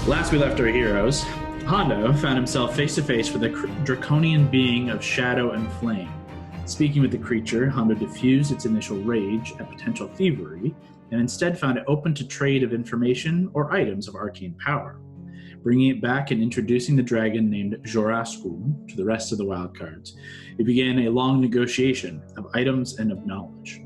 Last we left our heroes, Hondo found himself face to face with a draconian being of shadow and flame. Speaking with the creature, Hondo diffused its initial rage at potential thievery, and instead found it open to trade of information or items of arcane power. Bringing it back and introducing the dragon named Jorascul to the rest of the Wildcards, it began a long negotiation of items and of knowledge.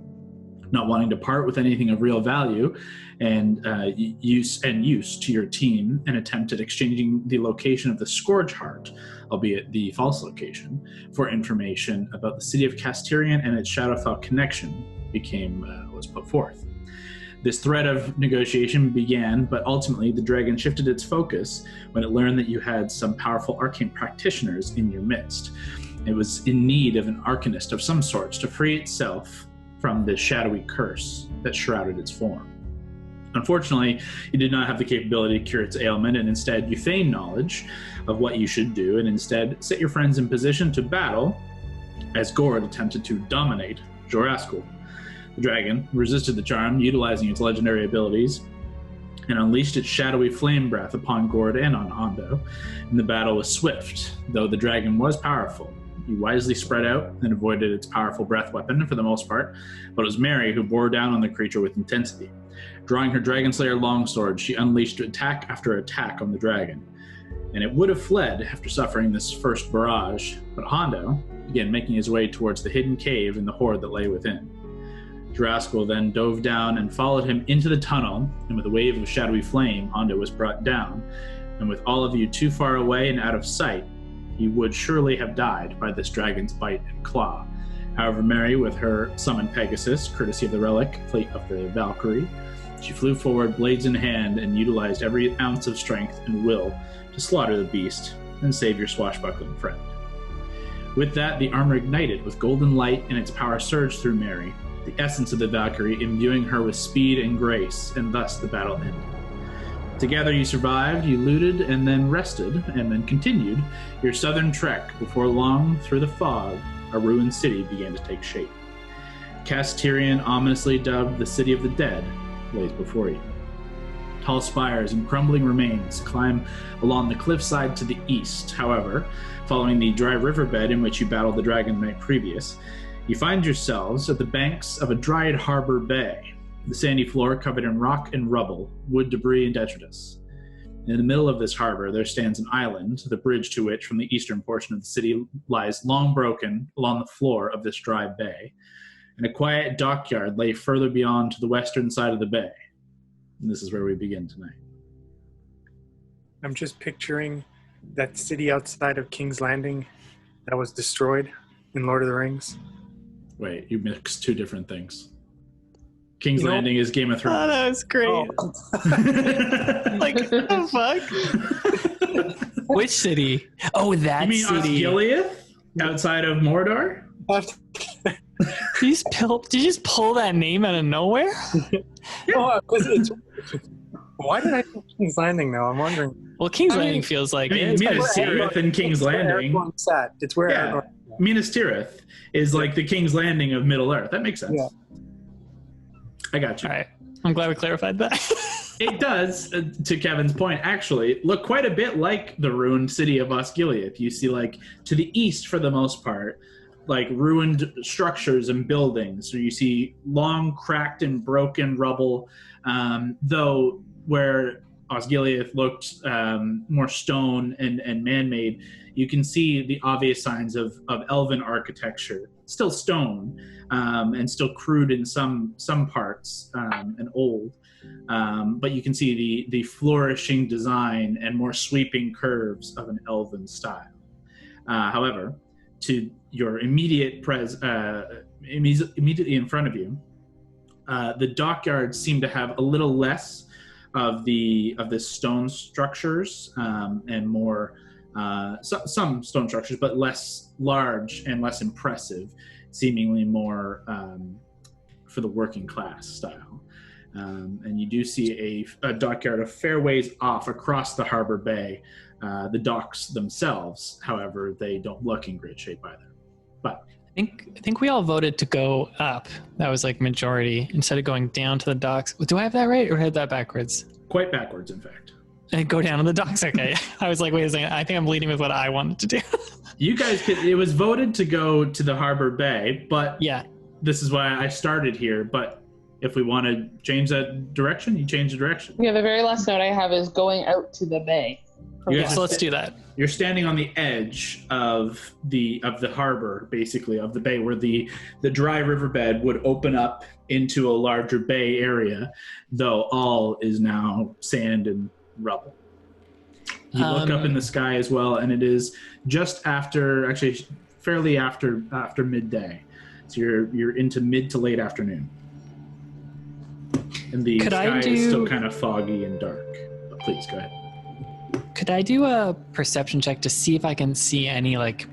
Not wanting to part with anything of real value and use to your team, and attempted exchanging the location of the Scourge Heart, albeit the false location, for information about the city of Kas'Tyrian and its Shadowfell connection was put forth. This thread of negotiation began, but ultimately the dragon shifted its focus when it learned that you had some powerful arcane practitioners in your midst. It was in need of an arcanist of some sorts to free itself from the shadowy curse that shrouded its form. Unfortunately, you did not have the capability to cure its ailment, and instead you feigned knowledge of what you should do, and instead set your friends in position to battle as Gord attempted to dominate Jorascul. The dragon resisted the charm, utilizing its legendary abilities, and unleashed its shadowy flame breath upon Gord and on Hondo, and the battle was swift, though the dragon was powerful. You wisely spread out and avoided its powerful breath weapon for the most part, but it was Mary who bore down on the creature with intensity. Drawing her Dragonslayer longsword, she unleashed attack after attack on the dragon, and it would have fled after suffering this first barrage, but Hondo began making his way towards the hidden cave and the horde that lay within. Jorascul then dove down and followed him into the tunnel, and with a wave of shadowy flame, Hondo was brought down, and with all of you too far away and out of sight, he would surely have died by this dragon's bite and claw. However, Mary, with her summoned Pegasus, courtesy of the relic fleet of the Valkyrie, she flew forward, blades in hand, and utilized every ounce of strength and will to slaughter the beast and save your swashbuckling friend. With that, the armor ignited with golden light, and its power surged through Mary, the essence of the Valkyrie imbuing her with speed and grace, and thus the battle ended. Together you survived, you looted, and then rested, and then continued your southern trek before long, through the fog, a ruined city began to take shape. Kas'Tyrian, ominously dubbed the City of the Dead, lays before you. Tall spires and crumbling remains climb along the cliffside to the east. However, following the dry riverbed in which you battled the dragon the night previous, you find yourselves at the banks of a dried harbor bay, the sandy floor covered in rock and rubble, wood debris and detritus. In the middle of this harbor, there stands an island, the bridge to which, from the eastern portion of the city, lies long broken along the floor of this dry bay, and a quiet dockyard lay further beyond to the western side of the bay. And this is where we begin tonight. I'm just picturing that city outside of King's Landing that was destroyed in Lord of the Rings. Wait, you mixed two different things. King's Landing is Game of Thrones. Oh, that was great. Oh. Like, what the fuck? Which city? Oh, that you mean city. Osgiliath? Outside of Mordor? Did you just pull that name out of nowhere? Oh, why did I think King's Landing, though? I'm wondering. Well, King's Landing feels like... Minas Tirith and King's Landing. It's where Aragorn... Minas Tirith is like the King's Landing of Middle-earth. That makes sense. Yeah. I got you. All right. I'm glad we clarified that. It does, to Kevin's point, actually look quite a bit like the ruined city of Osgiliath. You see, like, to the east for the most part, like ruined structures and buildings. So you see long, cracked and broken rubble, though where Osgiliath looked more stone and man-made, you can see the obvious signs of elven architecture. Still stone, and still crude in some parts, and old. But you can see the flourishing design and more sweeping curves of an elven style. However, to your immediately in front of you, the dockyards seem to have a little less of the stone structures, and more some stone structures, but less large and less impressive, seemingly more for the working class style. And you do see a dockyard a fair ways off across the harbor bay. The docks themselves, however, they don't look in great shape either. But I think we all voted to go up. That was like majority instead of going down to the docks. Do I have that right or had that backwards? Quite backwards, in fact. And go down on the docks. Okay. I was like, wait a second. I think I'm leading with what I wanted to do. You guys could. It was voted to go to the harbor bay, but Yeah. this is why I started here. But if we want to change that direction, you change the direction. Yeah, the very last note I have is going out to the bay. Yeah, So let's do that. You're standing on the edge of the harbor, basically, of the bay, where the dry riverbed would open up into a larger bay area, though all is now sand and rubble. You look up in the sky as well, and it is just after, actually fairly after midday. So you're into mid to late afternoon. And the sky is still kind of foggy and dark. But please, go ahead. Could I do a perception check to see if I can see any, like,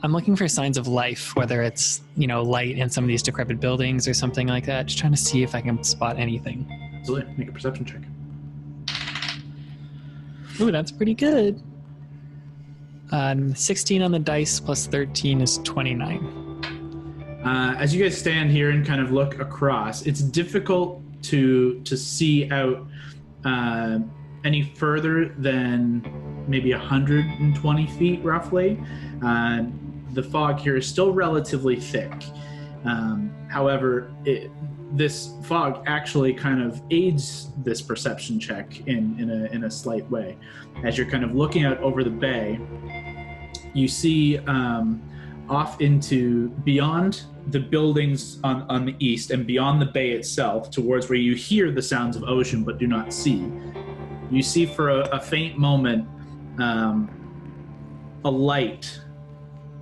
I'm looking for signs of life, whether it's, light in some of these decrepit buildings or something like that. Just trying to see if I can spot anything. Absolutely. Make a perception check. Ooh, that's pretty good. 16 on the dice plus 13 is 29. As you guys stand here and kind of look across, it's difficult to see out any further than maybe 120 feet, roughly. The fog here is still relatively thick. However, this fog actually kind of aids this perception check in a slight way. As you're kind of looking out over the bay, you see off into beyond the buildings on the east and beyond the bay itself, towards where you hear the sounds of ocean but do not see. You see for a faint moment a light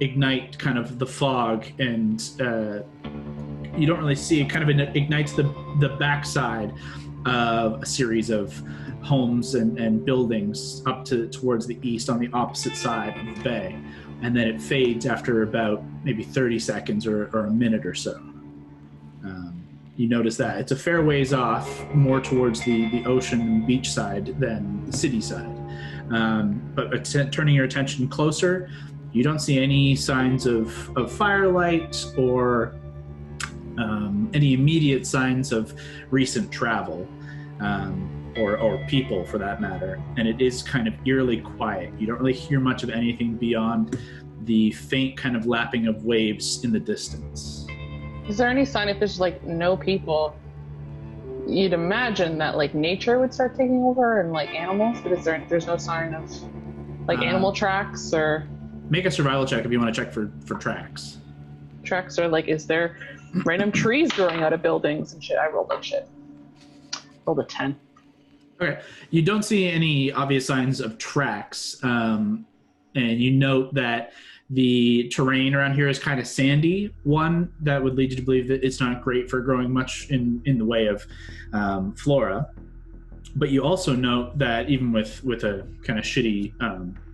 ignite kind of the fog, and you don't really see it. Kind of ignites the backside of a series of homes and buildings up towards the east on the opposite side of the bay, and then it fades after about maybe 30 seconds or a minute or so. You notice that it's a fair ways off, more towards the ocean and beach side than the city side. But turning your attention closer, you don't see any signs of firelight or any immediate signs of recent travel, or people for that matter. And it is kind of eerily quiet. You don't really hear much of anything beyond the faint kind of lapping of waves in the distance. Is there any sign if there's no people? You'd imagine that nature would start taking over and animals, but there's no sign of animal tracks or. Make a survival check if you want to check for tracks. Tracks or is there random trees growing out of buildings and shit? I rolled like shit. Rolled a 10. Okay, you don't see any obvious signs of tracks, and you note that the terrain around here is kind of sandy. One that would lead you to believe that it's not great for growing much in the way of flora. But you also note that even with a kind of shitty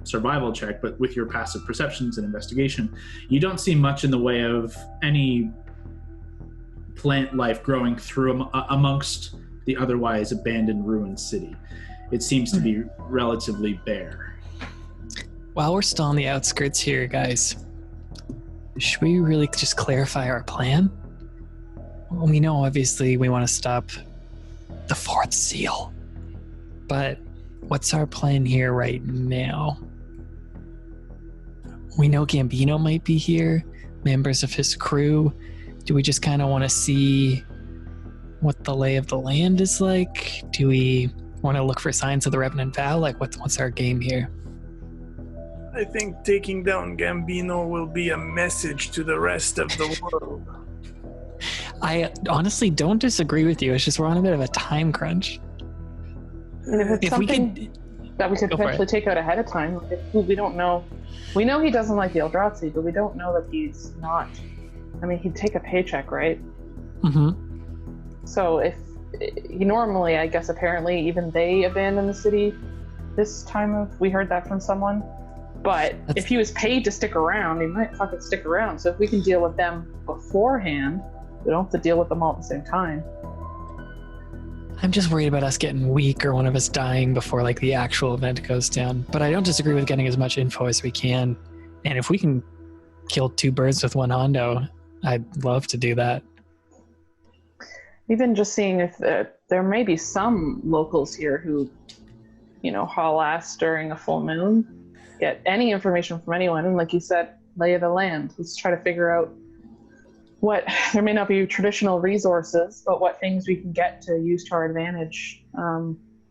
survival check, but with your passive perceptions and investigation, you don't see much in the way of any plant life growing through amongst the otherwise abandoned ruined city. It seems to be relatively bare. While we're still on the outskirts here, guys, should we really just clarify our plan? Well, we know obviously we want to stop the fourth seal, but what's our plan here right now? We know Gambino might be here, members of his crew. Do we just kind of want to see what the lay of the land is like? Do we want to look for signs of the Revenant Vow? What's our game here? I think taking down Gambino will be a message to the rest of the world. I honestly don't disagree with you. It's just we're on a bit of a time crunch. And if it's If we something could that we could potentially take out ahead of time, we don't know. We know he doesn't like the Eldrazi, but we don't know that he's not. I mean, he'd take a paycheck, right? Mm-hmm. So if he normally, I guess apparently, even they abandon the city this time of, we heard that from someone. But if he was paid to stick around, he might fucking stick around. So if we can deal with them beforehand, we don't have to deal with them all at the same time. I'm just worried about us getting weak or one of us dying before the actual event goes down. But I don't disagree with getting as much info as we can. And if we can kill two birds with one hondo, I'd love to do that. Even just seeing if there may be some locals here who haul ass during a full moon, get any information from anyone, and like you said, lay of the land. Let's try to figure out what, there may not be traditional resources, but what things we can get to use to our advantage.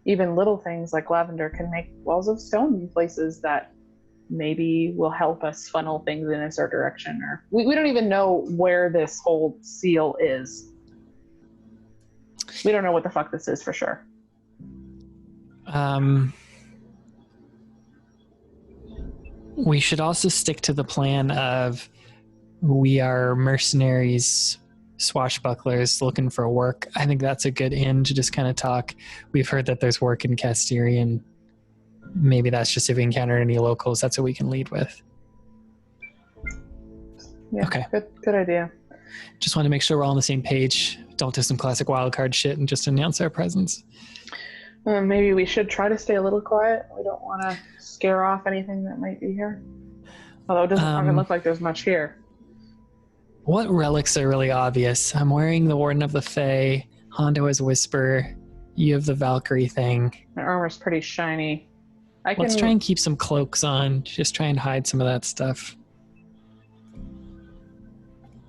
Even little things like lavender can make walls of stone in places that maybe will help us funnel things in a certain direction. Or we don't even know where this whole seal is. We don't know what the fuck this is for sure. We should also stick to the plan of we are mercenaries, swashbucklers looking for work. I think that's a good in to just kind of talk. We've heard that there's work in Kas'Tyrian. Maybe that's just if we encounter any locals, that's what we can lead with. Yeah, okay. Good idea. Just want to make sure we're all on the same page. Don't do some classic wildcard shit and just announce our presence. Maybe we should try to stay a little quiet. We don't want to scare off anything that might be here. Although it doesn't even look like there's much here. What relics are really obvious? I'm wearing the Warden of the Fae. Hondo has Whisper. You have the Valkyrie thing. My armor's pretty shiny. Let's try and keep some cloaks on. Just try and hide some of that stuff.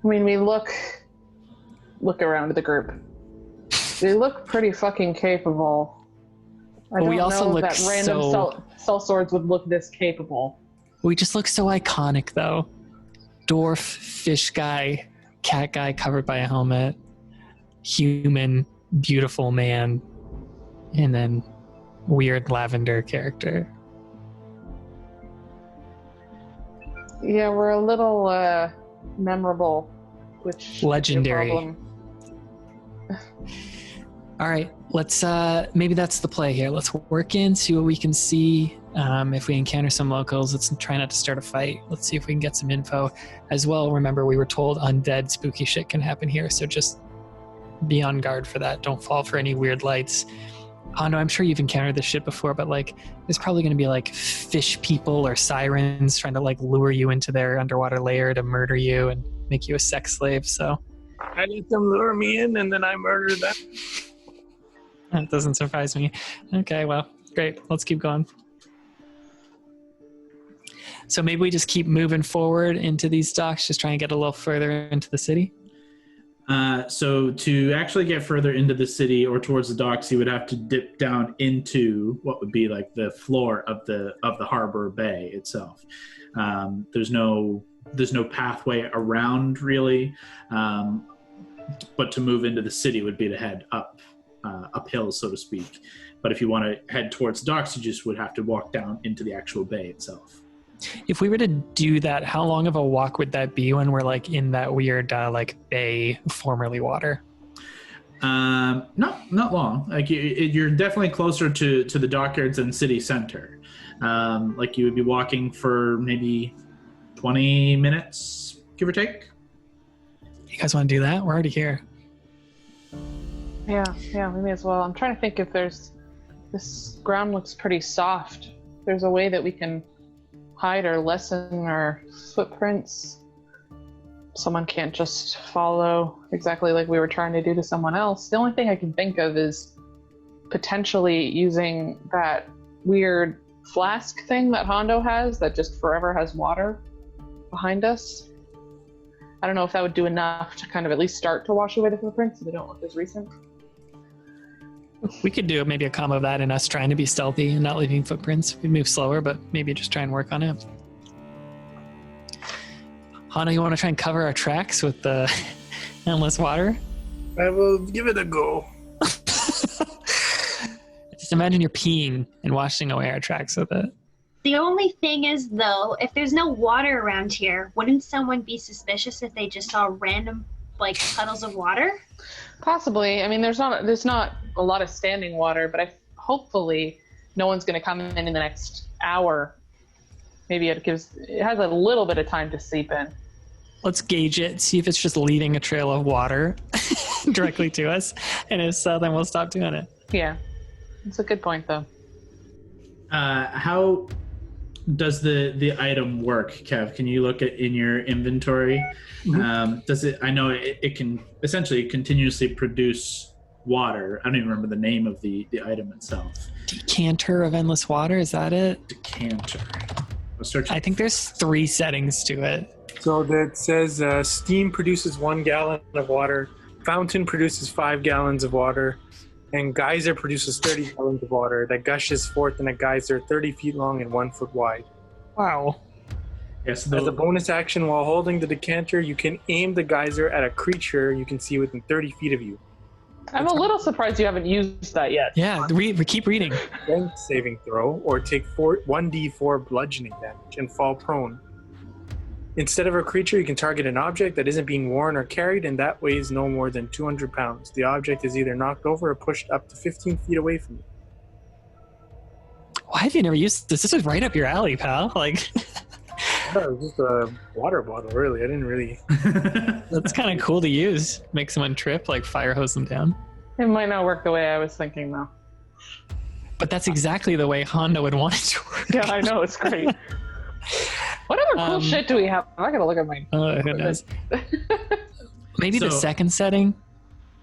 I mean, we look around the group. We look pretty fucking capable. I don't know that random sellswords would look this capable. We just look so iconic, though. Dwarf, fish guy, cat guy covered by a helmet, human, beautiful man, and then weird lavender character. Yeah, we're a little memorable, which legendary. All right, let's maybe that's the play here. Let's work in, see what we can see. If we encounter some locals, let's try not to start a fight. Let's see if we can get some info. As well, remember we were told undead spooky shit can happen here, so just be on guard for that. Don't fall for any weird lights. Hondo, I'm sure you've encountered this shit before, but there's probably going to be fish people or sirens trying to lure you into their underwater lair to murder you and make you a sex slave. So I let them lure me in and then I murder them. That doesn't surprise me. Okay, well, great. Let's keep going. So maybe we just keep moving forward into these docks, just try and get a little further into the city. So to actually get further into the city or towards the docks, you would have to dip down into what would be the floor of the harbor bay itself. There's no pathway around really, but to move into the city would be to head uphill, so to speak. But if you want to head towards the docks, you just would have to walk down into the actual bay itself. If we were to do that, how long of a walk would that be when we're in that weird bay, formerly water? Not long. You're definitely closer to the dockyards than city center. You would be walking for maybe 20 minutes, give or take. You guys want to do that? We're already here. Yeah, we may as well. I'm trying to think if this ground looks pretty soft. There's a way that we can hide or lessen our footprints. Someone can't just follow exactly like we were trying to do to someone else. The only thing I can think of is potentially using that weird flask thing that Hondo has that just forever has water behind us. I don't know if that would do enough to kind of at least start to wash away the footprints so they don't look as recent. We could do maybe a combo of that and us trying to be stealthy and not leaving footprints. We'd move slower, but maybe just try and work on it. Hondo, you want to try and cover our tracks with the endless water? I will give it a go. Just imagine you're peeing and washing away our tracks with it. The only thing is, though, if there's no water around here, wouldn't someone be suspicious if they just saw random, puddles of water? Possibly. I mean, there's not a lot of standing water, but hopefully no one's going to come in the next hour. Maybe it has a little bit of time to seep in. Let's gauge it, see if it's just leaving a trail of water directly to us, and if so, then we'll stop doing it. Yeah, it's a good point, though. How does the item work, Kev? Can you look in your inventory? Mm-hmm. Does it? I know it can essentially continuously produce water. I don't even remember the name of the item itself. Decanter of endless water, is that it? Decanter. I think there's 3 settings to it. So that says steam produces 1 gallon of water, fountain produces 5 gallons of water, and geyser produces 30 gallons of water that gushes forth in a geyser 30 feet long and 1 foot wide. Wow. Yes. As a bonus action, while holding the decanter, you can aim the geyser at a creature you can see within 30 feet of you. I'm a little surprised you haven't used that yet. Yeah, we keep reading. Strength saving throw, or take 1d4 bludgeoning damage and fall prone. Instead of a creature, you can target an object that isn't being worn or carried and that weighs no more than 200 pounds. The object is either knocked over or pushed up to 15 feet away from you. Why have you never used this? This is right up your alley, pal. Like, I thought it was just a water bottle, really. I didn't really... That's kind of cool to use. Make someone trip, like fire hose them down. It might not work the way I was thinking, though. But that's exactly the way Honda would want it to work. Yeah, I know. It's great. What other cool shit do we have? I gotta look at my... who knows? Maybe the second setting?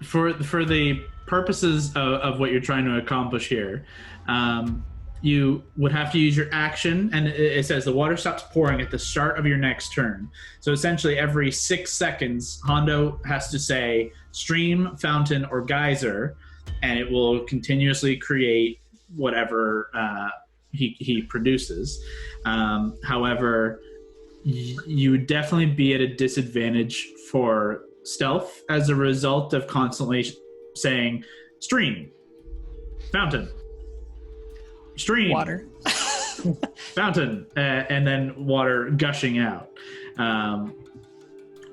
For the purposes of what you're trying to accomplish here, you would have to use your action, and it says the water stops pouring at the start of your next turn. So essentially every 6 seconds, Hondo has to say stream, fountain, or geyser, and it will continuously create whatever he produces. However, you would definitely be at a disadvantage for stealth as a result of constantly saying stream, fountain, stream, water, fountain, and then water gushing out. And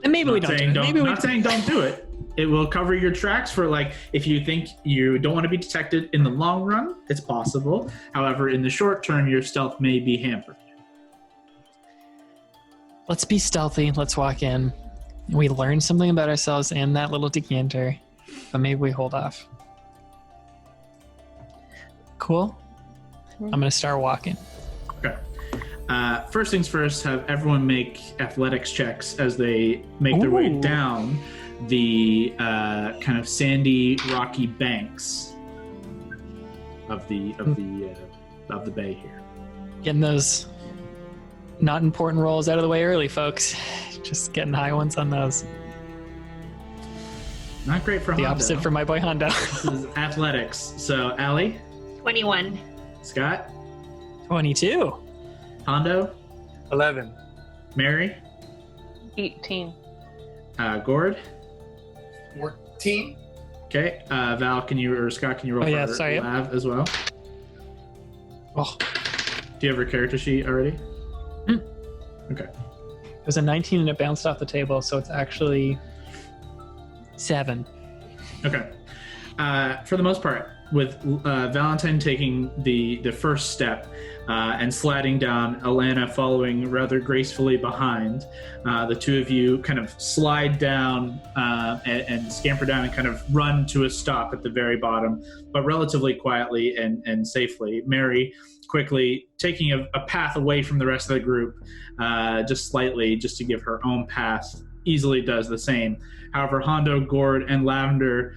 maybe we don't do it. Not saying don't do it. It will cover your tracks for, like, if you think you don't want to be detected in the long run, it's possible. However, in the short term, your stealth may be hampered. Let's be stealthy. Let's walk in. We learn something about ourselves and that little decanter, but maybe we hold off. Cool. I'm going to start walking. Okay. First things first, have everyone make athletics checks as they make their way down the kind of sandy, rocky banks of the bay here. Getting those not important rolls out of the way early, folks. Just getting high ones on those. Not great for the Hondo. Opposite for my boy Hondo. This is athletics. So, Allie? 21. Scott? 22. Hondo? 11. Mary? 18. Gord? 14. Okay. Val, Scott, can you roll for Lav as well? Oh. Do you have your character sheet already? Okay. It was a 19 and it bounced off the table, so it's actually 7. Okay. For the most part, with Valentine taking the first step and sliding down, Alana following rather gracefully behind, the two of you kind of slide down and scamper down and kind of run to a stop at the very bottom, but relatively quietly and safely. Mary quickly taking a path away from the rest of the group, just slightly, just to give her own path, easily does the same. However, Hondo, Gord, and Lavender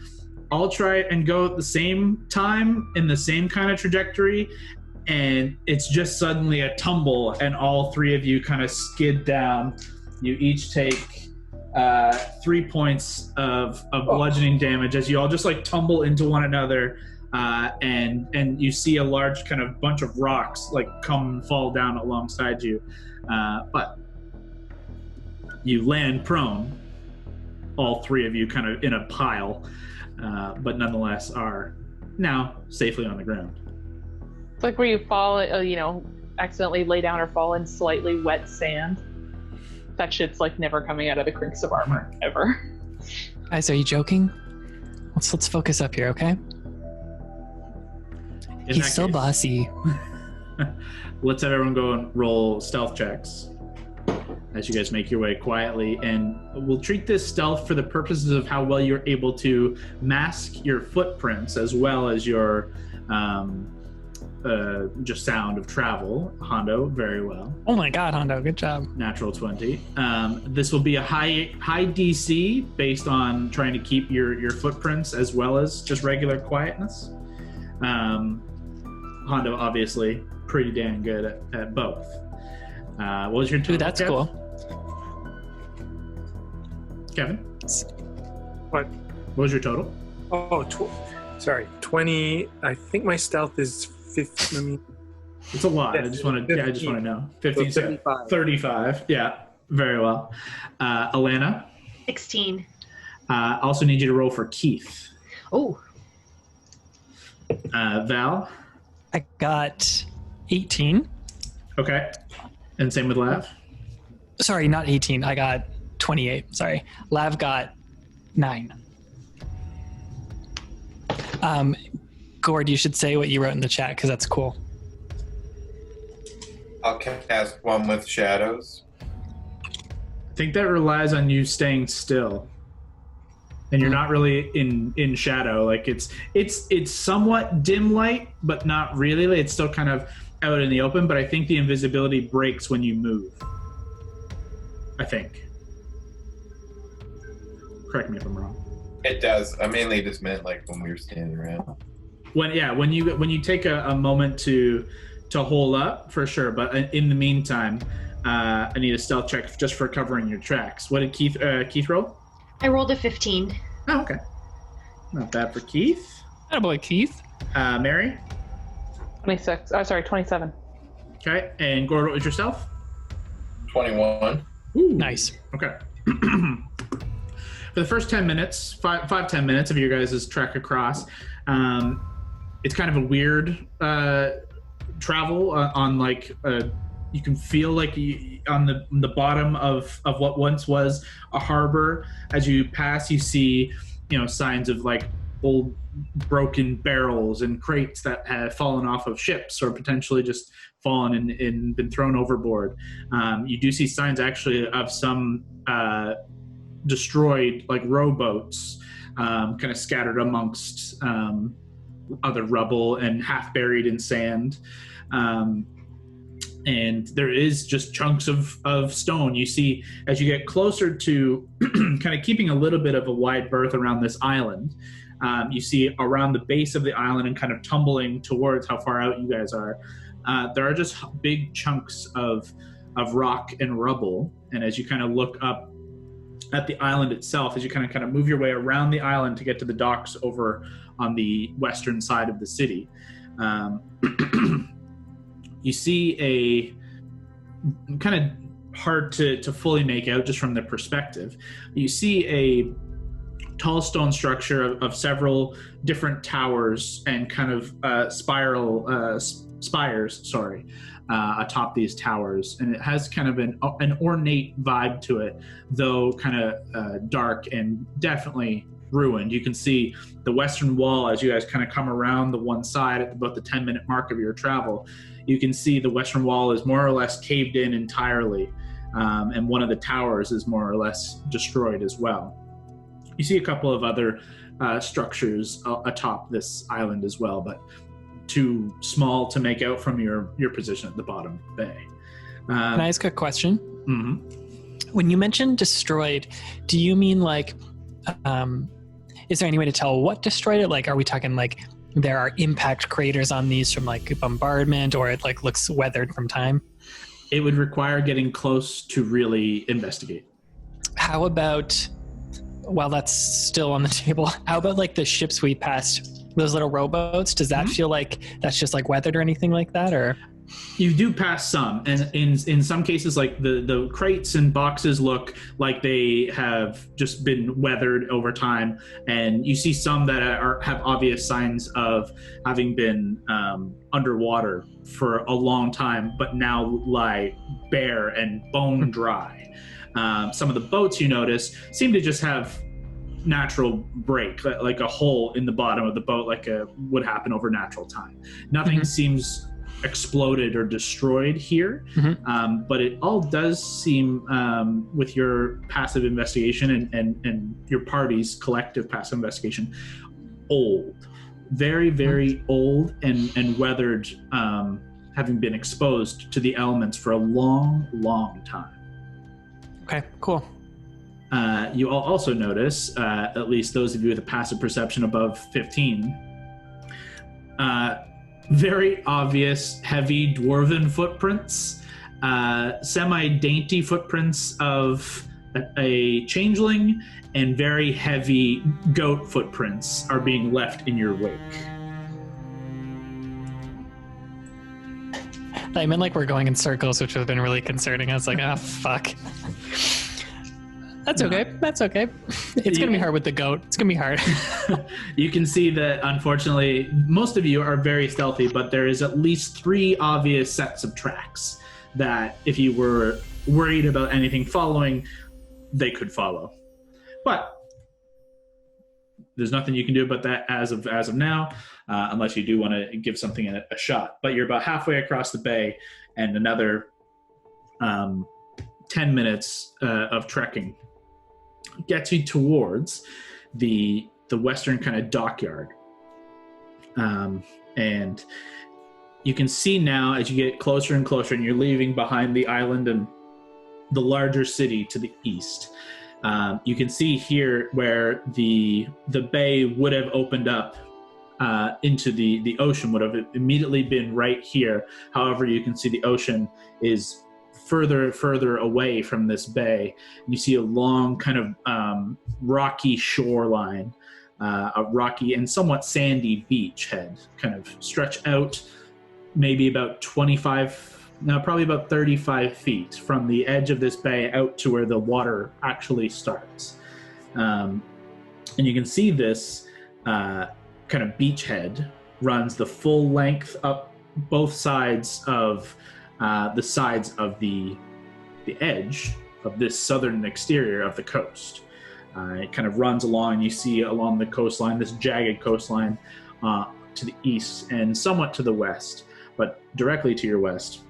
all try and go at the same time in the same kind of trajectory, and it's just suddenly a tumble, and all three of you kind of skid down. You each take 3 points of bludgeoning damage as you all just like tumble into one another, and you see a large kind of bunch of rocks like come and fall down alongside you, but you land prone, all three of you kind of in a pile, but nonetheless are now safely on the ground. It's like where you fall, accidentally lay down or fall in slightly wet sand. That shit's like never coming out of the crinks of armor, ever. Guys, are you joking? Let's focus up here, okay? He's so bossy. Let's have everyone go and roll stealth checks as you guys make your way quietly, and we'll treat this stealth for the purposes of how well you're able to mask your footprints as well as your just sound of travel. Hondo, very well. Oh my god, Hondo, good job. Natural 20. This will be a high DC based on trying to keep your footprints as well as just regular quietness. Hondo, obviously, pretty damn good at both. What was your total? Ooh, that's cool. Kevin? What? What was your total? Oh, 20. I think my stealth is 50. It's a lot. I just want to know. 15, so 35. 35. Yeah, very well. Alana? 16. Also need you to roll for Keith. Oh. Val? I got 18. Okay. And same with Lav? Sorry, not 18. I got 28. Sorry. Lav got 9. Gord, you should say what you wrote in the chat because that's cool. I'll cast one with shadows. I think that relies on you staying still. And you're not really in shadow. Like it's somewhat dim light, but not really. It's still kind of out in the open, but I think the invisibility breaks when you move. I think. Correct me if I'm wrong. It does. I mainly just meant like when we were standing around. When you take a moment to hold up, for sure. But in the meantime, I need a stealth check just for covering your tracks. What did Keith roll? I rolled a 15. Oh, okay. Not bad for Keith. Attaboy, Keith. Mary? 26. Oh, sorry, 27. Okay. And Gord, what was yourself? 21. Ooh. Nice. Okay. For the first 10 minutes, 10 minutes of your guys' trek across, it's kind of a weird travel on like you can feel like on the bottom of what once was a harbor. As you pass, you see signs of like old broken barrels and crates that have fallen off of ships or potentially just fallen and been thrown overboard. You do see signs actually of some destroyed like rowboats kind of scattered amongst other rubble and half buried in sand. And there is just chunks of stone. You see, as you get closer to kind of keeping a little bit of a wide berth around this island, you see around the base of the island and kind of tumbling towards how far out you guys are, there are just big chunks of rock and rubble. And as you kind of look up at the island itself, as you kind of move your way around the island to get to the docks over on the western side of the city, you see a kind of hard to fully make out just from the perspective. You see a tall stone structure of several different towers and kind of spires, atop these towers, and it has kind of an ornate vibe to it, though kind of dark and definitely ruined. You can see the western wall as you guys kind of come around the one side at about the 10-minute mark of your travel. You can see the western wall is more or less caved in entirely, and one of the towers is more or less destroyed as well. You see a couple of other structures atop this island as well, but too small to make out from your position at the bottom of the bay. Can I ask a question? Mm-hmm. When you mentioned destroyed, do you mean like, is there any way to tell what destroyed it? Like, are we talking like there are impact craters on these from like bombardment, or it like looks weathered from time? It would require getting close to really investigate. How about, while that's still on the table, how about like the ships we passed, those little rowboats? Does that feel like that's just like weathered or anything like that, or? You do pass some, and in some cases, like the crates and boxes look like they have just been weathered over time, and you see some that have obvious signs of having been underwater for a long time, but now lie bare and bone dry. Some of the boats you notice seem to just have natural break, like a hole in the bottom of the boat, like would happen over natural time. Nothing seems exploded or destroyed here, but it all does seem, with your passive investigation and your party's collective passive investigation, old. very, very old and weathered, having been exposed to the elements for a long, long time. Okay, cool. You all also notice, at least those of you with a passive perception above 15, very obvious, heavy dwarven footprints, semi-dainty footprints of a changeling, and very heavy goat footprints are being left in your wake. I meant like we're going in circles, which would have been really concerning. I was like, fuck. That's okay. That's okay. It's going to be hard with the goat. It's going to be hard. You can see that, unfortunately, most of you are very stealthy, but there is at least 3 obvious sets of tracks that if you were worried about anything following, they could follow. But there's nothing you can do about that as of now, unless you do want to give something a shot. But you're about halfway across the bay, and another 10 minutes of trekking gets you towards the western kind of dockyard. And you can see now, as you get closer and closer, and you're leaving behind the island and the larger city to the east, you can see here where the bay would have opened up into the ocean, would have immediately been right here. However, you can see the ocean is further away from this bay. And you see a long kind of rocky shoreline, a rocky and somewhat sandy beachhead kind of stretch out maybe about 35 feet from the edge of this bay out to where the water actually starts. And you can see this kind of beachhead runs the full length up both sides of the sides of the edge of this southern exterior of the coast. It kind of runs along, and you see along the coastline, this jagged coastline to the east and somewhat to the west, but directly to your west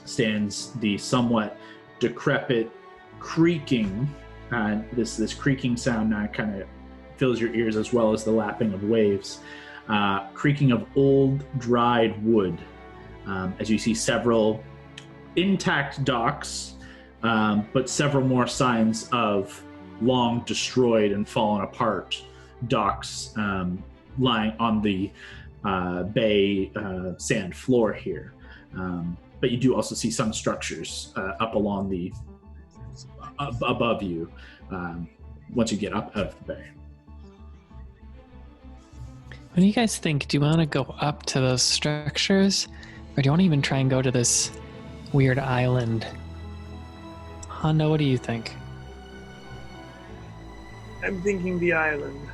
stands the somewhat decrepit creaking. This creaking sound now kind of fills your ears, as well as the lapping of waves. Creaking of old dried wood. As you see several intact docks, but several more signs of long destroyed and fallen apart docks lying on the bay sand floor here. But you do also see some structures up along the above you once you get up out of the bay. What do you guys think? Do you want to go up to those structures, or do you want to even try and go to this weird island? Hondo, what do you think? I'm thinking the island.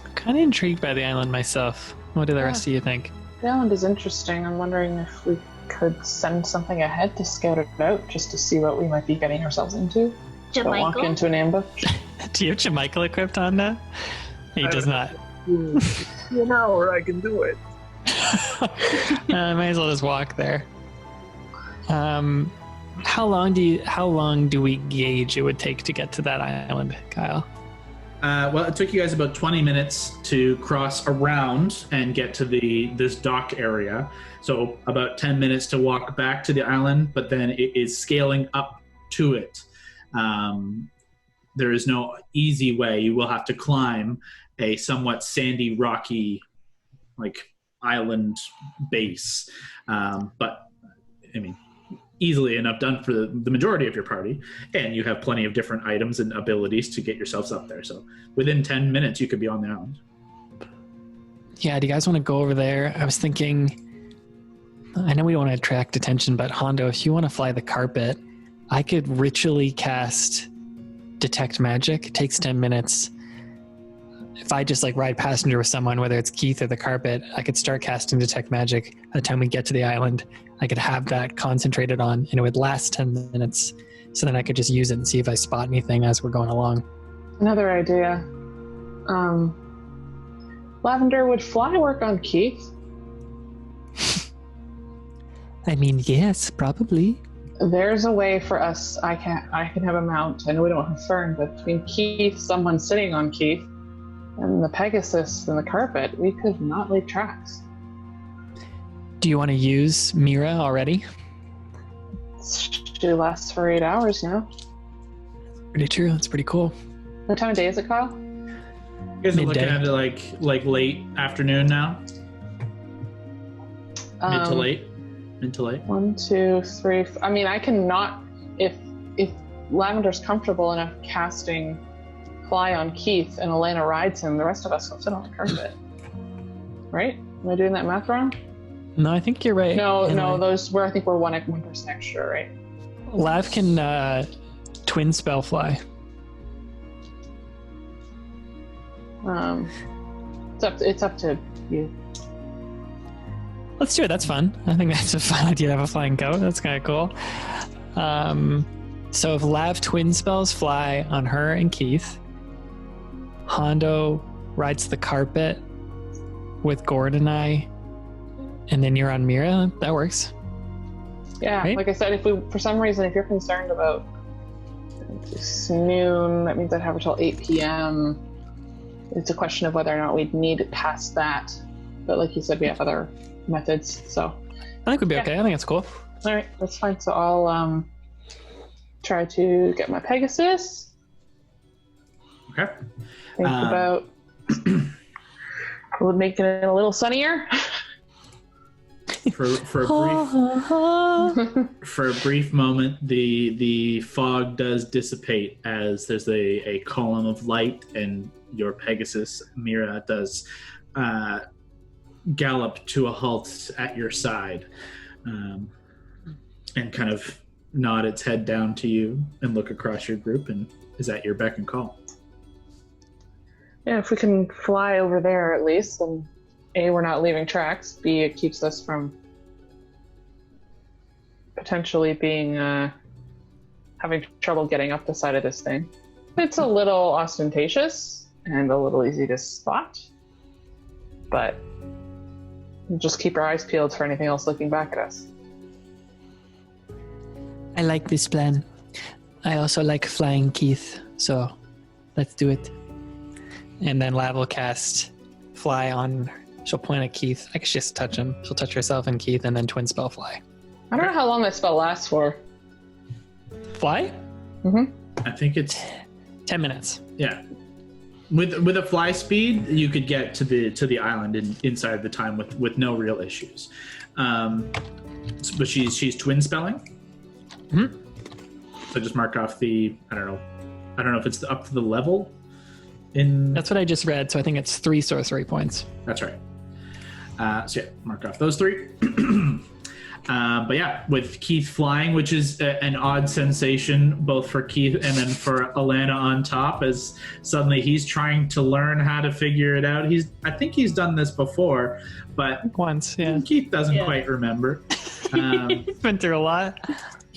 I'm kind of intrigued by the island myself. What do the rest of you think? The island is interesting. I'm wondering if we could send something ahead to scout it out, just to see what we might be getting ourselves into. Don't walk into an ambush. Do you have Jamichael equipped, Hondo? He does not. An hour, I can do it. I might as well just walk there. How long do we gauge it would take to get to that island, Kyle? Well, it took you guys about 20 minutes to cross around and get to this dock area. So about 10 minutes to walk back to the island, but then it is scaling up to it. There is no easy way. You will have to climb a somewhat sandy, rocky, island base. But, I mean, easily enough done for the majority of your party, and you have plenty of different items and abilities to get yourselves up there. So within 10 minutes, you could be on the island. Yeah, do you guys want to go over there? I was thinking, I know we don't want to attract attention, but Hondo, if you want to fly the carpet, I could ritually cast Detect Magic. It takes 10 minutes. If I just ride passenger with someone, whether it's Keith or the carpet, I could start casting Detect Magic. By the time we get to the island, I could have that concentrated on, and it would last 10 minutes. So then I could just use it and see if I spot anything as we're going along. Another idea. Lavender, would fly work on Keith? I mean, yes, probably. There's a way for us. I can have a mount. I know we don't have Fern, but between Keith, someone sitting on Keith, And the Pegasus and the carpet, we could not leave tracks. Do you want to use Mira already? She lasts for 8 hours now. Pretty true. That's pretty cool. What time of day is it, Kyle? You guys are looking at it like late afternoon now? Mid to late? Mid to late? 1, 2, 3. I mean, I cannot. If Lavender's comfortable enough casting Fly on Keith and Elena rides him, the rest of us will sit on the carpet. Right? Am I doing that math wrong? No, I think you're right. No, those where I think we're one person extra, right? Lav can twin spell fly. It's up to you. Let's do it. That's fun. I think that's a fun idea to have a flying goat. That's kind of cool. So if Lav twin spells fly on her and Keith, Hondo rides the carpet with Gord and I, and then you're on Mira, that works. Yeah, right? Like I said, if for some reason, if you're concerned about it's noon, that means I'd have her till 8 p.m. It's a question of whether or not we'd need it past that. But like you said, we have other methods, so. I think we'd be okay. I think it's cool. All right, that's fine. So I'll try to get my Pegasus. Okay. Think about making it a little sunnier. For a brief moment, the fog does dissipate as there's a column of light, and your Pegasus, Mira, does gallop to a halt at your side, and kind of nod its head down to you and look across your group, and is at your beck and call. Yeah, if we can fly over there at least, then A, we're not leaving tracks. B, it keeps us from potentially being having trouble getting up the side of this thing. It's a little ostentatious and a little easy to spot, but we'll just keep our eyes peeled for anything else looking back at us. I like this plan. I also like flying Keith, so let's do it. And then Lav will cast fly on. She'll point at Keith. I guess she has to touch him. She'll touch herself and Keith, and then twin spell fly. I don't know how long that spell lasts for. Fly? Mm-hmm. I think it's 10 minutes. Yeah. With a fly speed, you could get to the island inside the time with no real issues. But she's twin spelling. Mm-hmm. So just mark off the I don't know if it's up to the level. That's what I just read, so I think it's 3 sorcery points. That's right. So yeah, mark off those 3. But yeah, with Keith flying, which is an odd sensation both for Keith and then for Alana on top, as suddenly he's trying to learn how to figure it out. I think he's done this before, but once, yeah. Keith doesn't quite remember. He's been through a lot.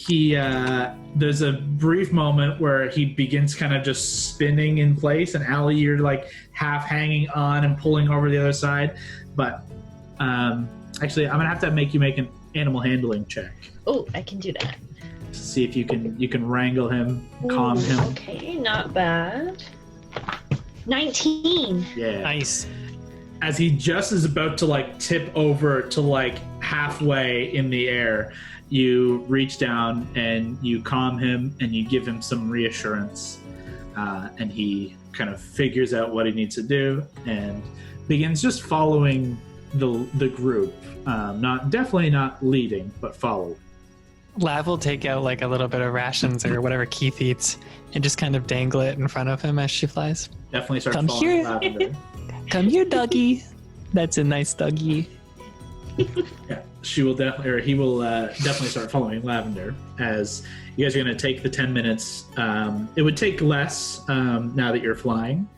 There's a brief moment where he begins kind of just spinning in place, and Allie, you're like half hanging on and pulling over the other side. But actually, I'm gonna have to make you make an animal handling check. Oh, I can do that. See if you can wrangle him, calm him. Okay, not bad. 19. Yeah. Nice. As he just is about to like tip over to like halfway in the air, you reach down and you calm him and you give him some reassurance, and he kind of figures out what he needs to do and begins just following the group. Definitely not leading, but following. Lav will take out like a little bit of rations or whatever Keith eats and just kind of dangle it in front of him as she flies. Definitely start Come following here. Lavender. Come here, doggy. That's a nice doggy. Yeah, he will definitely start following Lavender as you guys are going to take the 10 minutes. It would take less now that you're flying,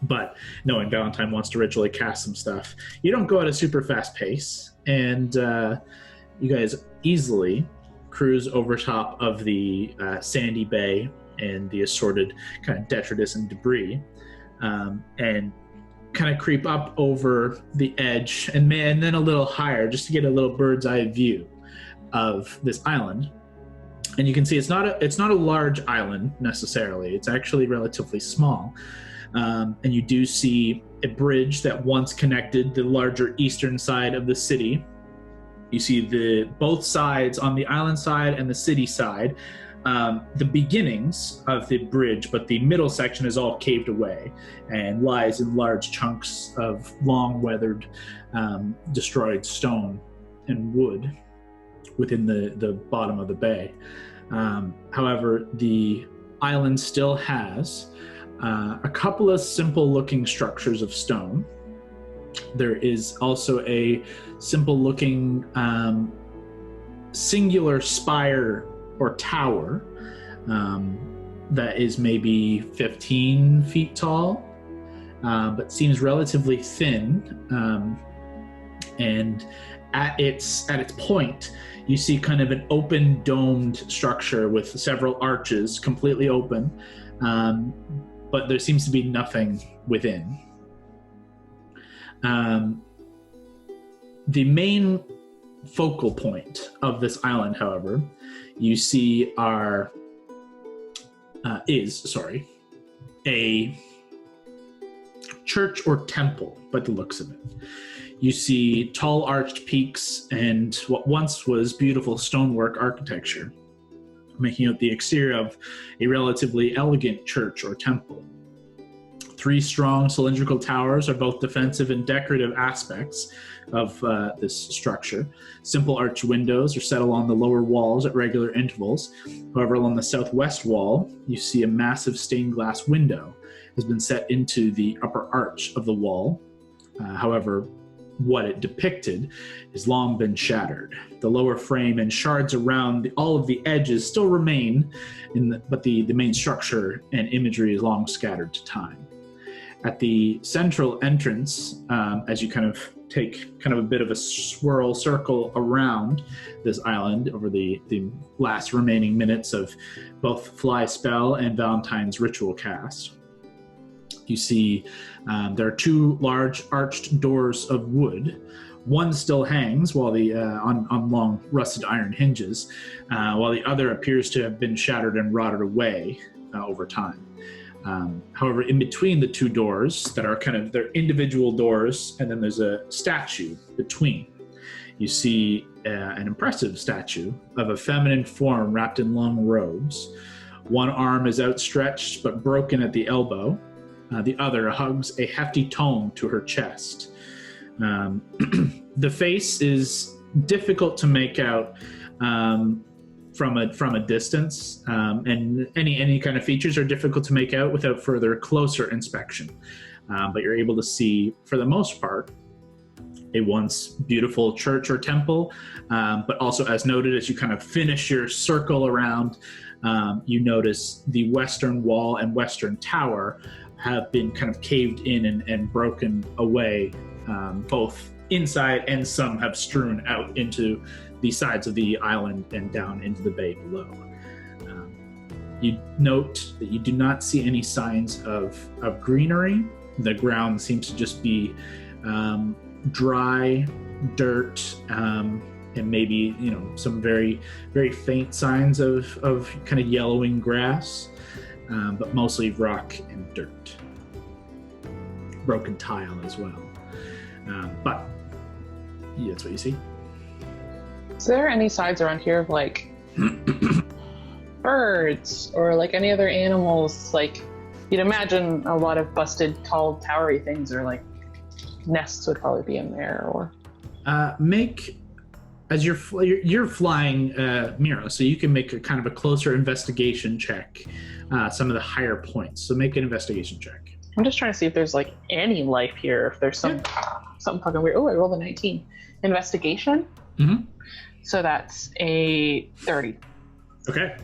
but knowing Valentine wants to ritually cast some stuff, you don't go at a super fast pace, and you guys easily cruise over top of the sandy bay and the assorted kind of detritus and debris, and kind of creep up over the edge and then a little higher just to get a little bird's eye view of this island. And you can see it's not a large island necessarily. It's actually relatively small, And you do see a bridge that once connected the larger eastern side of the city. You see both sides on the island side and the city side, the beginnings of the bridge, but the middle section is all caved away and lies in large chunks of long weathered, destroyed stone and wood within the bottom of the bay. However, the island still has a couple of simple looking structures of stone. There is also a simple looking singular spire or tower that is maybe 15 feet tall, but seems relatively thin. And at its point, you see kind of an open domed structure with several arches completely open, but there seems to be nothing within. The main focal point of this island, however, you see is a church or temple by the looks of it. You see tall arched peaks and what once was beautiful stonework architecture, making out the exterior of a relatively elegant church or temple. 3 strong cylindrical towers are both defensive and decorative aspects of this structure. Simple arched windows are set along the lower walls at regular intervals. However, along the southwest wall, you see a massive stained glass window has been set into the upper arch of the wall. However, what it depicted has long been shattered. The lower frame and shards around all of the edges still remain, but the main structure and imagery is long scattered to time. At the central entrance, as you kind of take kind of a bit of a swirl circle around this island over the last remaining minutes of both Fly Spell and Valentine's Ritual cast, you see there are 2 large arched doors of wood. One still hangs while on long rusted iron hinges, while the other appears to have been shattered and rotted away over time. However, in between the 2 doors that are they're individual doors, and then there's a statue between. You see an impressive statue of a feminine form wrapped in long robes. One arm is outstretched but broken at the elbow. The other hugs a hefty tome to her chest. The face is difficult to make out from a distance, and any kind of features are difficult to make out without further closer inspection. But you're able to see, for the most part, a once beautiful church or temple, but also, as noted, as you kind of finish your circle around, you notice the western wall and western tower have been kind of caved in and broken away, both inside, and some have strewn out into the sides of the island and down into the bay below. You note that you do not see any signs of greenery. The ground seems to just be dry dirt, and maybe some very, very faint signs of kind of yellowing grass, but mostly rock and dirt. Broken tile as well. But yeah, that's what you see. Is there any signs around here of like birds or like any other animals? Like you'd imagine a lot of busted tall towery things, or like nests would probably be in there. Or make, as you're flying, Mira, so you can make a kind of a closer investigation check, some of the higher points. So make an investigation check. I'm just trying to see if there's like any life here, if there's something fucking weird. Oh, I rolled a 19. Investigation? Mm-hmm. So that's a 30. Okay.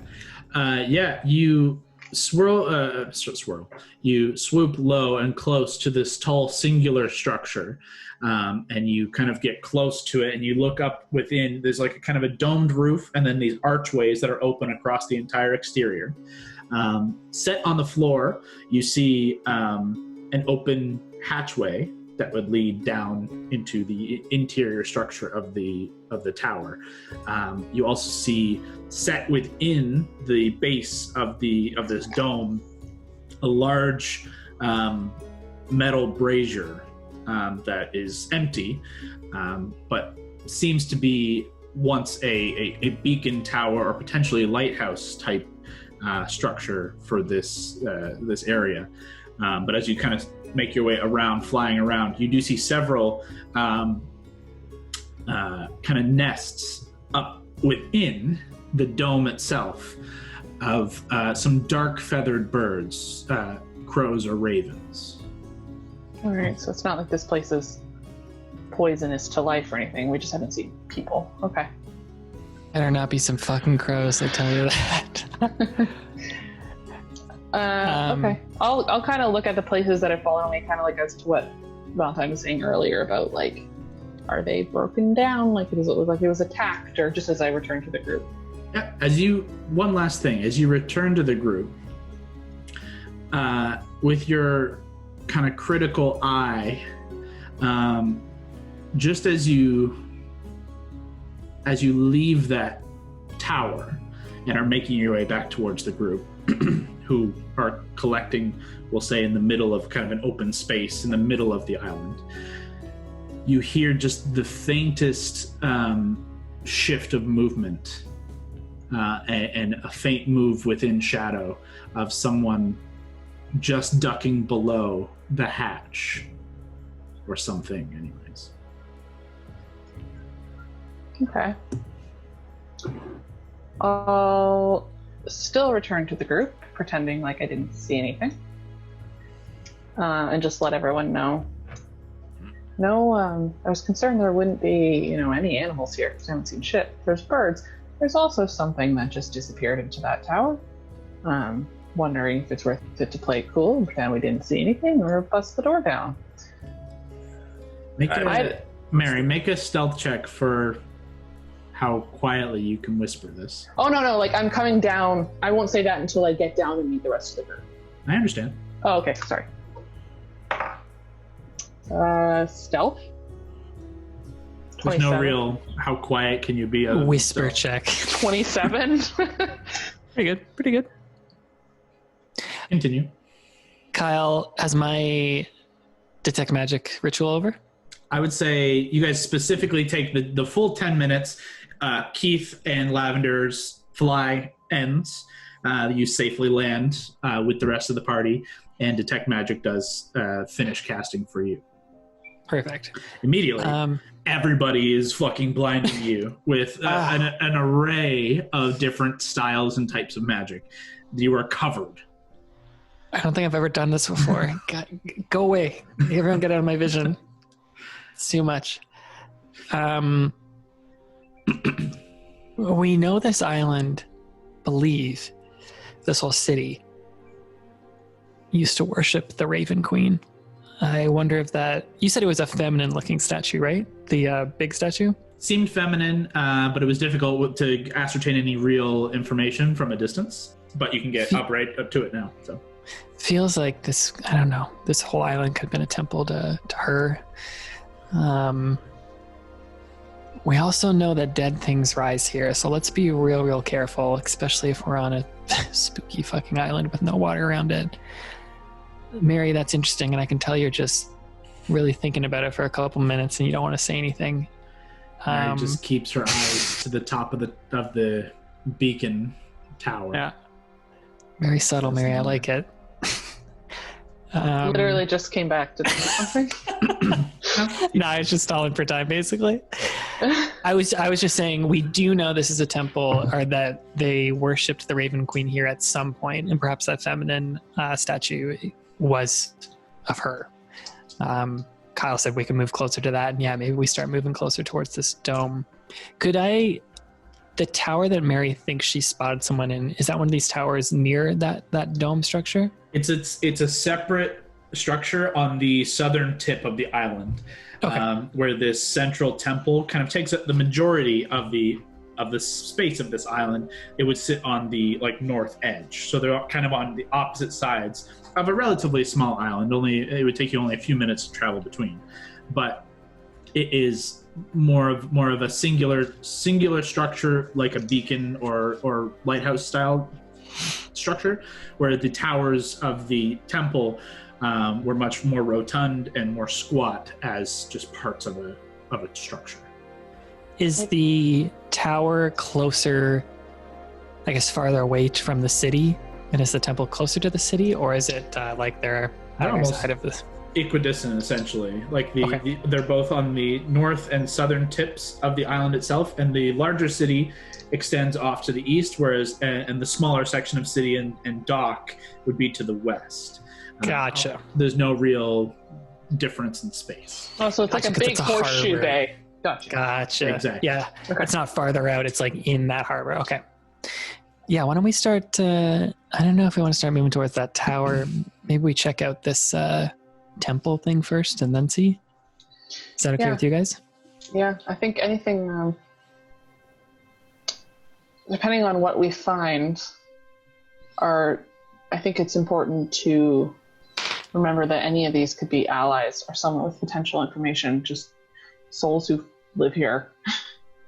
You you swoop low and close to this tall singular structure, and you kind of get close to it, and you look up within. There's like a kind of a domed roof, and then these archways that are open across the entire exterior. Set on the floor, you see an open hatchway that would lead down into the interior structure of the tower. You also see, set within the base of this dome, a large metal brazier that is empty, but seems to be once a beacon tower or potentially a lighthouse type structure for this area. But as you kind of make your way around, flying around, you do see several kind of nests up within the dome itself of some dark feathered birds, crows or ravens. All right, so it's not like this place is poisonous to life or anything. We just haven't seen people. Okay. Better not be some fucking crows, I tell you that. Okay. I'll kind of look at the places that are following me, kind of like as to what Valentine was saying earlier about, like, are they broken down? Like, does it look like it was attacked? Or just as I return to the group? Yeah, one last thing, as you return to the group, with your kind of critical eye, just as you leave that tower and are making your way back towards the group, who are collecting, we'll say, in the middle of kind of an open space in the middle of the island, you hear just the faintest shift of movement and a faint move within shadow of someone just ducking below the hatch or something, anyways. Okay. I'll still return to the group, pretending like I didn't see anything, and just let everyone know. No, I was concerned there wouldn't be, any animals here, because I haven't seen shit. There's birds. There's also something that just disappeared into that tower. Wondering if it's worth it to play it cool and pretend we didn't see anything, or bust the door down. Mary, make a stealth check for how quietly you can whisper this. Oh, no, like, I'm coming down. I won't say that until I get down and meet the rest of the group. I understand. Oh, okay, sorry. Stealth? There's no real, how quiet can you be? Whisper check. 27? Pretty good. Continue. Kyle, has my detect magic ritual over? I would say you guys specifically take the full 10 minutes. Keith and Lavender's fly ends. You safely land with the rest of the party, and detect magic does finish casting for you. Perfect. Immediately, everybody is fucking blinding you with an array of different styles and types of magic. You are covered. I don't think I've ever done this before. Go away. Everyone get out of my vision. It's too much. We know this island, believe this whole city used to worship the Raven Queen. I wonder if you said it was a feminine looking statue, right? The big statue? Seemed feminine, but it was difficult to ascertain any real information from a distance. But you can get up to it now. So feels like this, I don't know, this whole island could have been a temple to her. We also know that dead things rise here, so let's be real careful, especially if we're on a spooky fucking island with no water around it. Mary, that's interesting, and I can tell you're just really thinking about it for a couple minutes and you don't want to say anything. Mary just keeps her eyes to the top of the beacon tower. Yeah. Very subtle, Mary. I like it. Literally just came back to something. No, I was just stalling for time, basically. I was just saying we do know this is a temple, or that they worshipped the Raven Queen here at some point, and perhaps that feminine statue was of her. Kyle said we could move closer to that, and yeah, maybe we start moving closer towards this dome. The tower that Mary thinks she spotted someone in, is that one of these towers near that dome structure? It's a separate structure on the southern tip of the island, okay. Where this central temple kind of takes up the majority of the space of this island. It would sit on the north edge, so they're kind of on the opposite sides of a relatively small island. It would take you only a few minutes to travel between, but it is more of a singular structure, like a beacon or lighthouse style structure, where the towers of the temple were much more rotund and more squat as just parts of a structure. Is the tower closer, I guess, farther away from the city? And is the temple closer to the city, or is it like they're either side of this? Equidistant, essentially. Like they're both on the north and southern tips of the island itself, and the larger city extends off to the east, whereas and the smaller section of city and dock would be to the west. Gotcha. There's no real difference in space. Oh, so it's like a big horseshoe bay. Gotcha. Exactly. Yeah. Okay. It's not farther out. It's like in that harbor. Okay. Yeah. Why don't we start? I don't know if we want to start moving towards that tower. Maybe we check out this temple thing first and then see. Is that okay with you guys? Yeah. I think anything, depending on what we find, I think it's important to remember that any of these could be allies or someone with potential information, just souls who live here,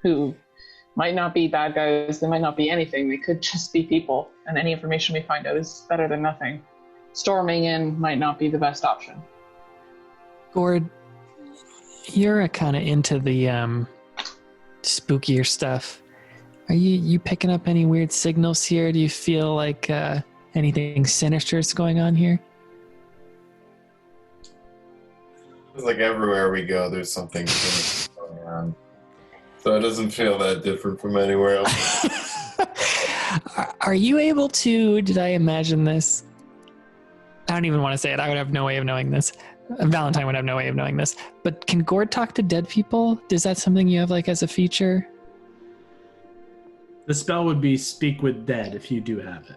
who might not be bad guys, they might not be anything, they could just be people, and any information we find out is better than nothing. Storming in might not be the best option. Gord, you're kind of into the spookier stuff. Are you picking up any weird signals here? Do you feel like anything sinister is going on here? It's like everywhere we go, there's something going on. So it doesn't feel that different from anywhere else. Are you able to, did I imagine this? I don't even want to say it. I would have no way of knowing this. Valentine would have no way of knowing this. But can Gord talk to dead people? Is that something you have like as a feature? The spell would be Speak with Dead if you do have it.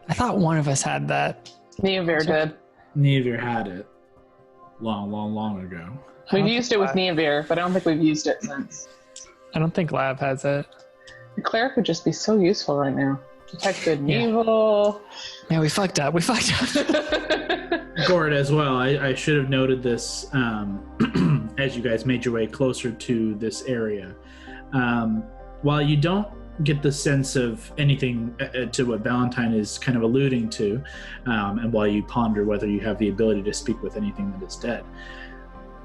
I thought one of us had that. Neovir did. Neovir had it long ago. We've used it with Neovir, but I don't think we've used it since. I don't think Lab has it. The cleric would just be so useful right now. Detect good and evil. Yeah, we fucked up. Gord as well. I should have noted this as you guys made your way closer to this area. While you don't get the sense of anything to what Valentine is kind of alluding to, and while you ponder whether you have the ability to speak with anything that is dead,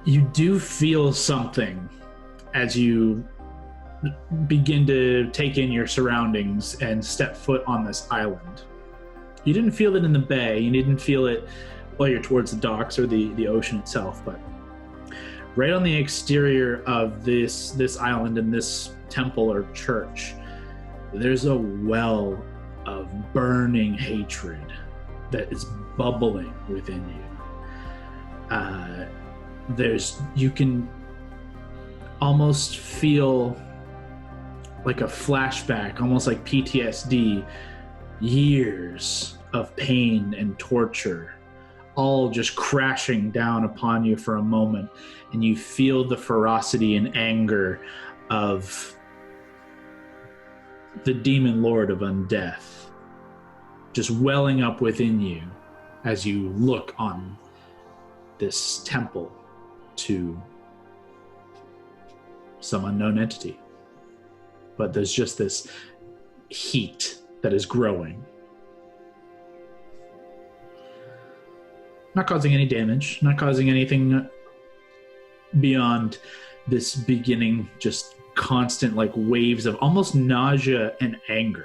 you do feel something as you begin to take in your surroundings and step foot on this island. You didn't feel it in the bay, you didn't feel it while you're towards the docks or the ocean itself, but right on the exterior of this island and this temple or church, there's a well of burning hatred that is bubbling within you. You can almost feel like a flashback, almost like PTSD, years of pain and torture, all just crashing down upon you for a moment, and you feel the ferocity and anger of the demon lord of undeath just welling up within you as you look on this temple to some unknown entity. But there's just this heat that is growing. Not causing any damage, not causing anything beyond this beginning, just constant like waves of almost nausea and anger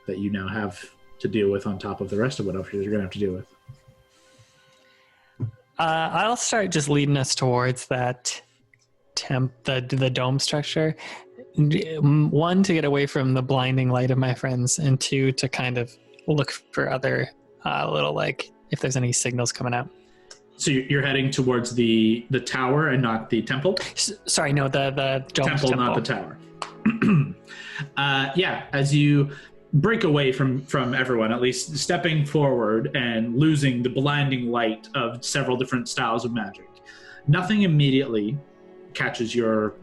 that you now have to deal with on top of the rest of what you're going to have to deal with. I'll start just leading us towards that the dome structure. One, to get away from the blinding light of my friends, and two, to kind of look for other little, like, if there's any signals coming out. So you're heading towards the tower and not the temple? Sorry, no, the dome temple, not the tower. Yeah, as you break away from everyone, at least stepping forward and losing the blinding light of several different styles of magic, nothing immediately catches your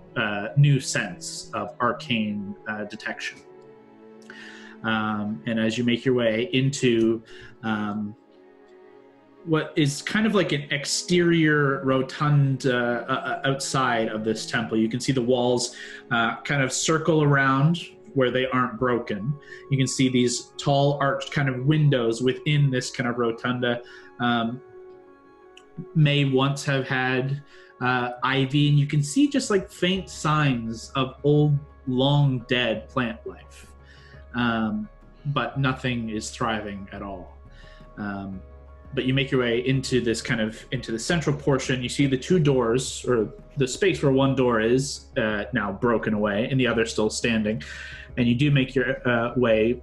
new sense of arcane detection. And as you make your way into what is kind of like an exterior rotund outside of this temple, you can see the walls kind of circle around where they aren't broken. You can see these tall arched kind of windows within this kind of rotunda. May once have had ivy, and you can see just like faint signs of old, long dead plant life. But nothing is thriving at all. But you make your way into this into the central portion. You see the two doors, or the space where one door is now broken away and the other still standing. And you do make your way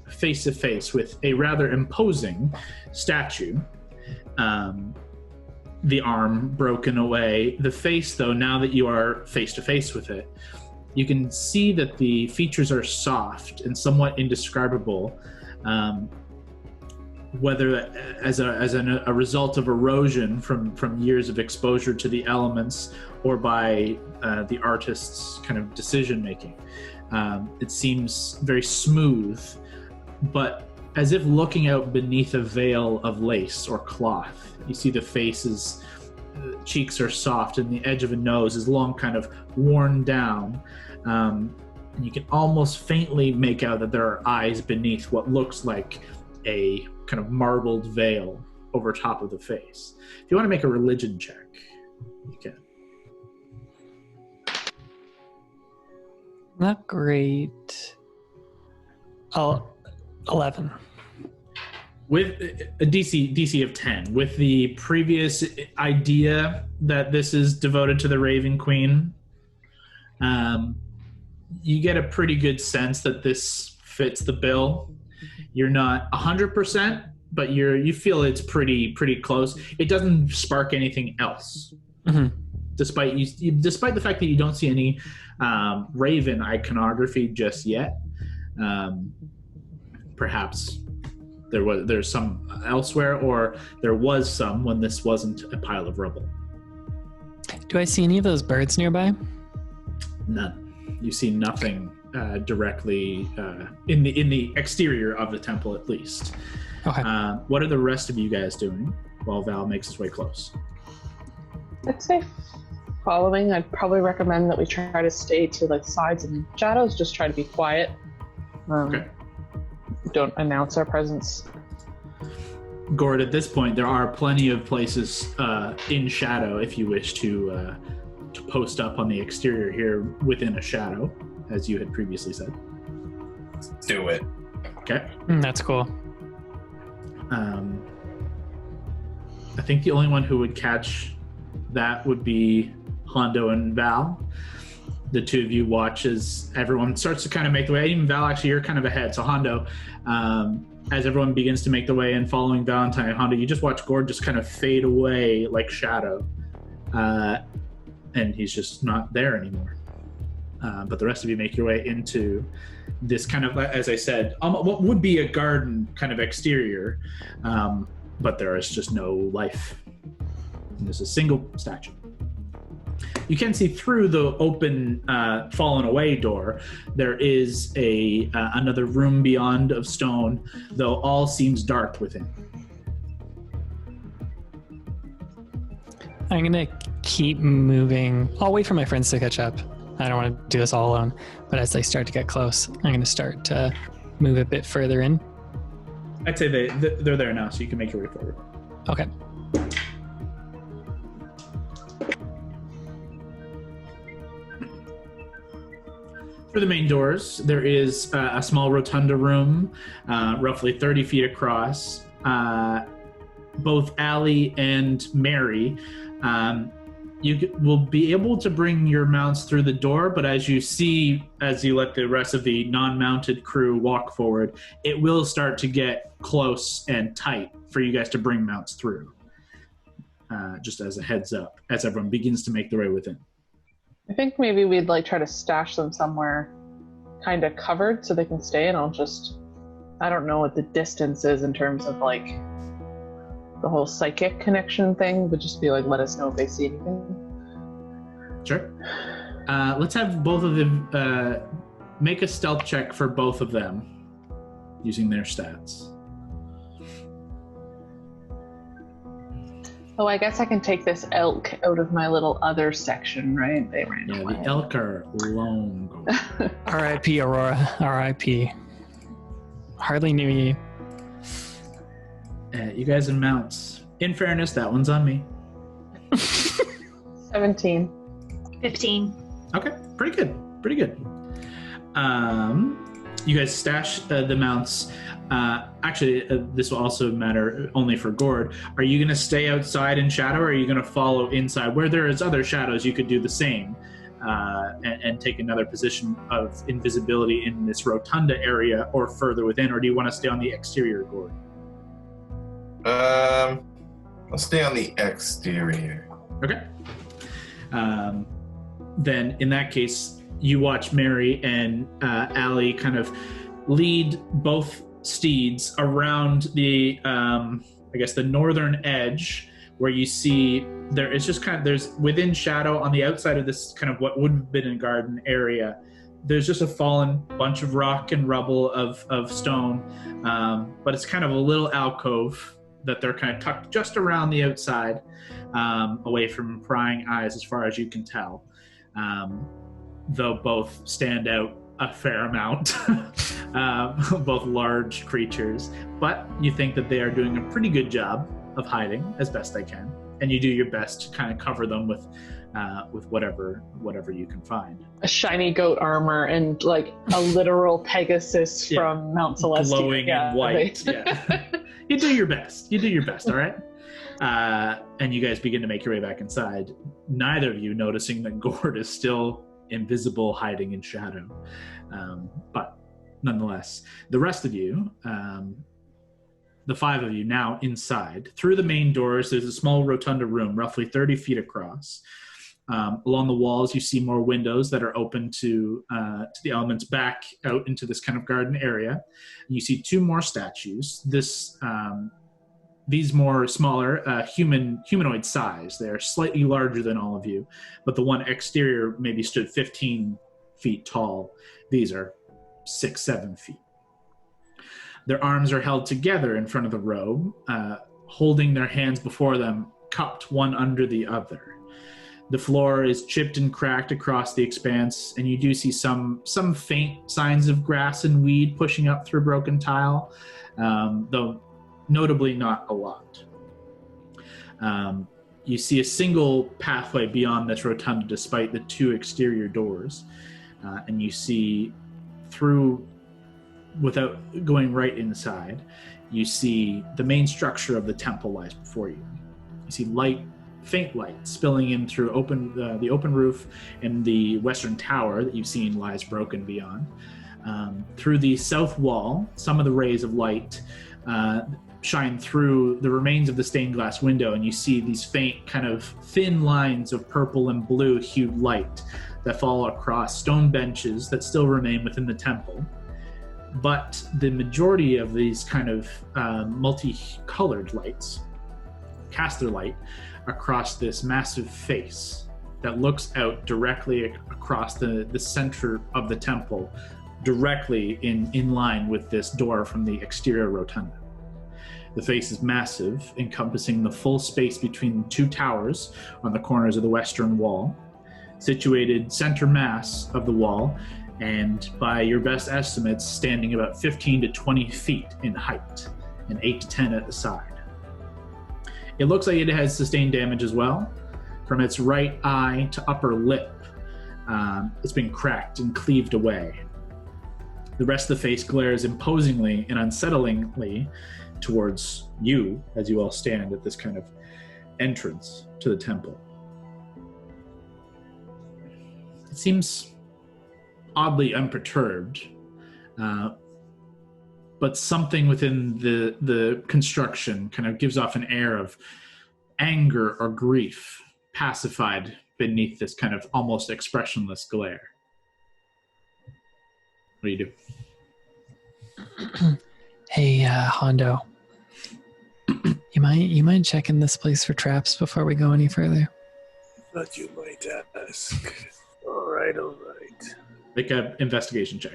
face to face with a rather imposing statue. The arm broken away. The face, though, now that you are face to face with it, you can see that the features are soft and somewhat indescribable. Whether as a result of erosion from years of exposure to the elements, or by the artist's kind of decision making. It seems very smooth, but as if looking out beneath a veil of lace or cloth. You see the face's cheeks are soft, and the edge of a nose is long, kind of worn down. And you can almost faintly make out that there are eyes beneath what looks like a kind of marbled veil over top of the face. If you want to make a religion check, you can. Not great. 11. With a DC of 10, with the previous idea that this is devoted to the Raven Queen, you get a pretty good sense that this fits the bill. You're not 100%, but you feel it's pretty close. It doesn't spark anything else, despite the fact that you don't see any Raven iconography just yet. Perhaps there's some elsewhere, or there was some when this wasn't a pile of rubble. Do I see any of those birds nearby? None. You see nothing directly in the exterior of the temple, at least. Okay. What are the rest of you guys doing while Val makes his way close? I'd say following. I'd probably recommend that we try to stay to like sides and shadows. Just try to be quiet. Okay. Don't announce our presence. Gord, at this point, there are plenty of places in shadow if you wish to post up on the exterior here within a shadow, as you had previously said. Let's do it. Okay. That's cool. I think the only one who would catch that would be Hondo and Val. The two of you watch as everyone starts to kind of make the way. Even Val, actually, you're kind of ahead. So Hondo, as everyone begins to make the way in following Valentine, Hondo, you just watch Gord just kind of fade away like shadow. And he's just not there anymore. But the rest of you make your way into this kind of, as I said, what would be a garden kind of exterior, but there is just no life. And there's a single statue. You can see through the open, fallen away door. There is another room beyond of stone, though all seems dark within. I'm gonna keep moving. I'll wait for my friends to catch up. I don't want to do this all alone, but as they start to get close, I'm gonna start to move a bit further in. I'd say they're there now, so you can make your way forward. Okay. Through the main doors, there is a small rotunda room, roughly 30 feet across. Both Allie and Mary, you will be able to bring your mounts through the door, but as you let the rest of the non-mounted crew walk forward, it will start to get close and tight for you guys to bring mounts through. Just as a heads up, as everyone begins to make their way within. I think maybe we'd like try to stash them somewhere kind of covered so they can stay, and I don't know what the distance is in terms of like the whole psychic connection thing, but just be like, let us know if they see anything. Sure. Let's have both of them make a stealth check for both of them using their stats. Oh, I guess I can take this elk out of my little other section, right? They ran away. The elk are long gone. R.I.P. Aurora. R.I.P. Hardly knew you. You guys in mounts. In fairness, that one's on me. 17. 15. Okay, pretty good. Pretty good. You guys stash the mounts. This will also matter only for Gord. Are you going to stay outside in shadow, or are you going to follow inside? Where there is other shadows, you could do the same and take another position of invisibility in this rotunda area or further within, or do you want to stay on the exterior, Gord? I'll stay on the exterior. Okay. Then in that case, you watch Mary and Allie kind of lead both steeds around the, the northern edge, where you see there's within shadow on the outside of this kind of what would have been a garden area, there's just a fallen bunch of rock and rubble of stone, but it's kind of a little alcove that they're kind of tucked just around the outside, away from prying eyes as far as you can tell, though both stand out a fair amount, both large creatures, but you think that they are doing a pretty good job of hiding as best they can, and you do your best to kind of cover them with whatever you can find. A shiny goat armor and like a literal Pegasus from Mount Celestia. Glowing in white. Yeah. You do your best. All right? And you guys begin to make your way back inside. Neither of you noticing that Gord is still invisible, hiding in shadow. But nonetheless, the rest of you, the 5 of you now inside. Through the main doors, there's a small rotunda room, roughly 30 feet across. Along the walls, you see more windows that are open to the elements back out into this kind of garden area. And you see 2 more statues. These more smaller, humanoid size. They're slightly larger than all of you, but the one exterior maybe stood 15 feet tall. These are 6-7 feet. Their arms are held together in front of the robe, holding their hands before them, cupped one under the other. The floor is chipped and cracked across the expanse, and you do see some faint signs of grass and weed pushing up through broken tile, though notably not a lot. You see a single pathway beyond this rotunda despite the 2 exterior doors, and you see through, without going right inside, you see the main structure of the temple lies before you. You see faint light spilling in through the open roof, and the western tower that you've seen lies broken beyond. Through the south wall, some of the rays of light shine through the remains of the stained glass window, and you see these faint kind of thin lines of purple and blue hued light that fall across stone benches that still remain within the temple. But the majority of these kind of multicolored lights cast their light across this massive face that looks out directly across the center of the temple, directly in line with this door from the exterior rotunda. The face is massive, encompassing the full space between 2 towers on the corners of the western wall, situated center mass of the wall, and by your best estimates, standing about 15 to 20 feet in height, and 8 to 10 at the side. It looks like it has sustained damage as well. From its right eye to upper lip, it's been cracked and cleaved away. The rest of the face glares imposingly and unsettlingly towards you as you all stand at this kind of entrance to the temple. It seems oddly unperturbed, but something within the construction kind of gives off an air of anger or grief, pacified beneath this kind of almost expressionless glare. What do you do? Hey, Hondo. You mind checking this place for traps before we go any further? Thought you might ask. All right. Make an investigation check.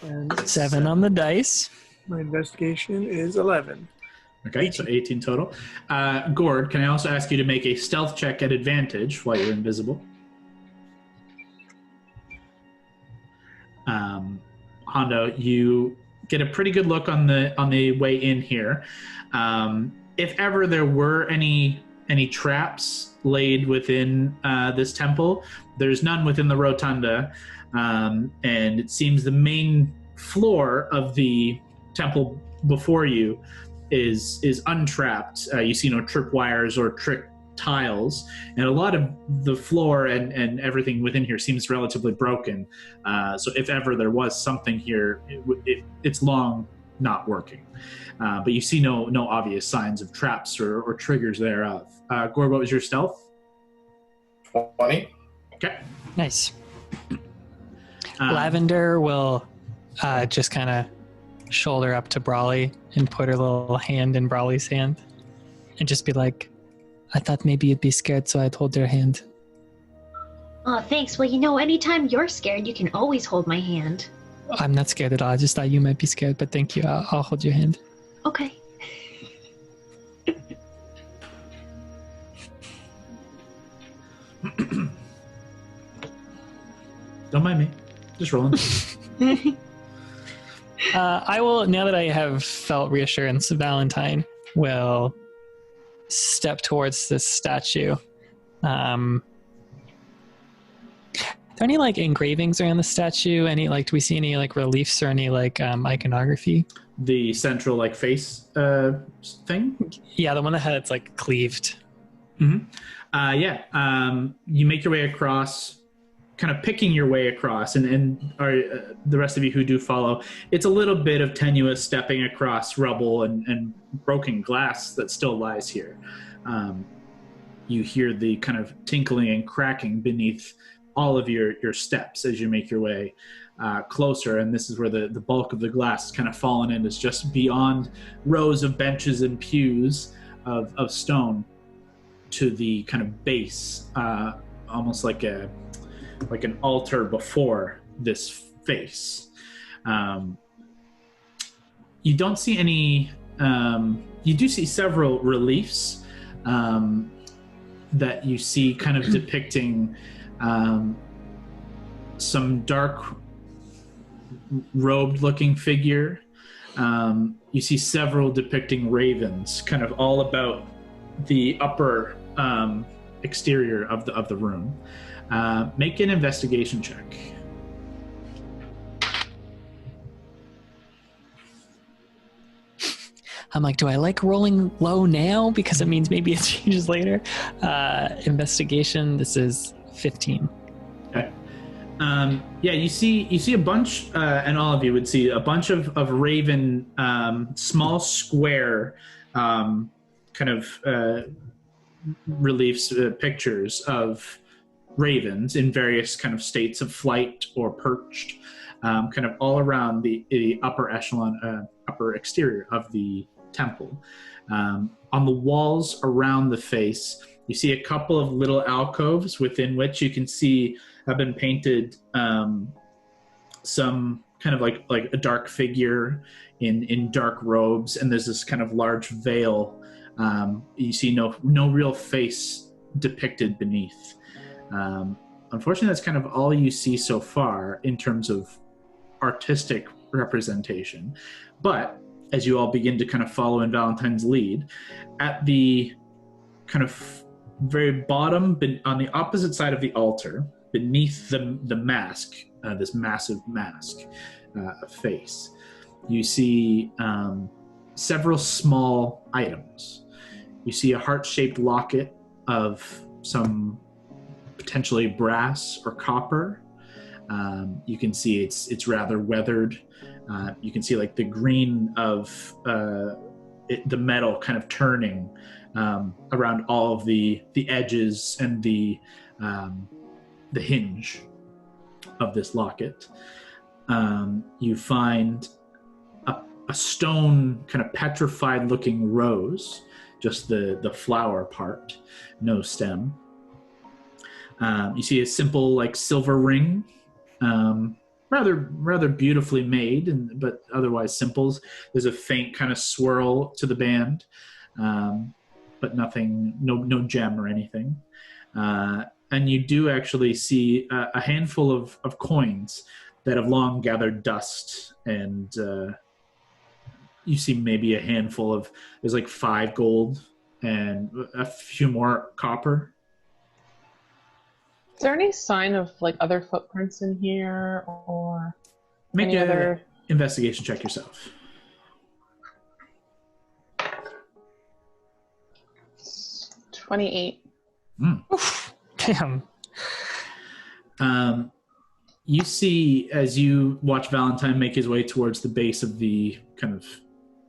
And 7 on the dice. my investigation is 11. Okay, 18. So 18 total. Gord, can I also ask you to make a stealth check at advantage while you're invisible? Hondo, you get a pretty good look on the way in here. If ever there were any traps laid within this temple, there's none within the rotunda, and it seems the main floor of the temple before you is untrapped. You see no tripwires or trick tiles, and a lot of the floor and everything within here seems relatively broken. So if ever there was something here, it's long not working. But you see no obvious signs of traps or triggers thereof. Gord, what was your stealth? 20. Okay. Nice. Lavender will just kind of shoulder up to Brawley and put her little hand in Brawley's hand and just be like, I thought maybe you'd be scared, so I'd hold your hand. Oh, thanks. Well, anytime you're scared, you can always hold my hand. I'm not scared at all. I just thought you might be scared, but thank you. I'll hold your hand. Okay. Don't mind me. Just rolling. I will, now that I have felt reassurance, Valentine will step towards this statue. Are there any engravings around the statue? Any do we see any reliefs or any iconography? The central face thing? Yeah, the one that had it's cleaved. Mm-hmm. You make your way across, kind of picking your way across, and the rest of you who do follow, it's a little bit of tenuous stepping across rubble and broken glass that still lies here. You hear the kind of tinkling and cracking beneath all of your steps as you make your way closer, and this is where the bulk of the glass is kind of fallen in. It's just beyond rows of benches and pews of stone to the kind of base, almost like an altar before this face. You don't see any. You do see several reliefs that you see kind of depicting some dark robed looking figure. You see several depicting ravens kind of all about the upper exterior of the room. Make an investigation check. I'm do I like rolling low now because it means maybe it changes later? Investigation, this is 15. Okay. You see a bunch, and all of you would see a bunch of raven, small square kind of reliefs, pictures of ravens in various kind of states of flight or perched, kind of all around the upper echelon, upper exterior of the temple. On the walls around the face, you see a couple of little alcoves within which you can see have been painted some kind of like a dark figure in dark robes, and there's this kind of large veil. You see no real face depicted beneath. Unfortunately, that's kind of all you see so far in terms of artistic representation. But as you all begin to kind of follow in Valentine's lead, at the kind of very bottom, on the opposite side of the altar, beneath the mask, this massive mask face, you see several small items. You see a heart-shaped locket of some potentially brass or copper. You can see it's rather weathered. You can see the green of the metal kind of turning around all of the edges and the hinge of this locket. You find a stone kind of petrified looking rose, just the flower part, no stem. You see a simple silver ring rather beautifully made, but otherwise simple. There's a faint kind of swirl to the band, but nothing, no gem or anything. And you do actually see a handful of coins that have long gathered dust, and you see maybe a handful of, there's like 5 gold and a few more copper. Is there any sign of like other footprints in here, or make any an other investigation check yourself? 28. Damn. You see, as you watch Valentine make his way towards the base of the kind of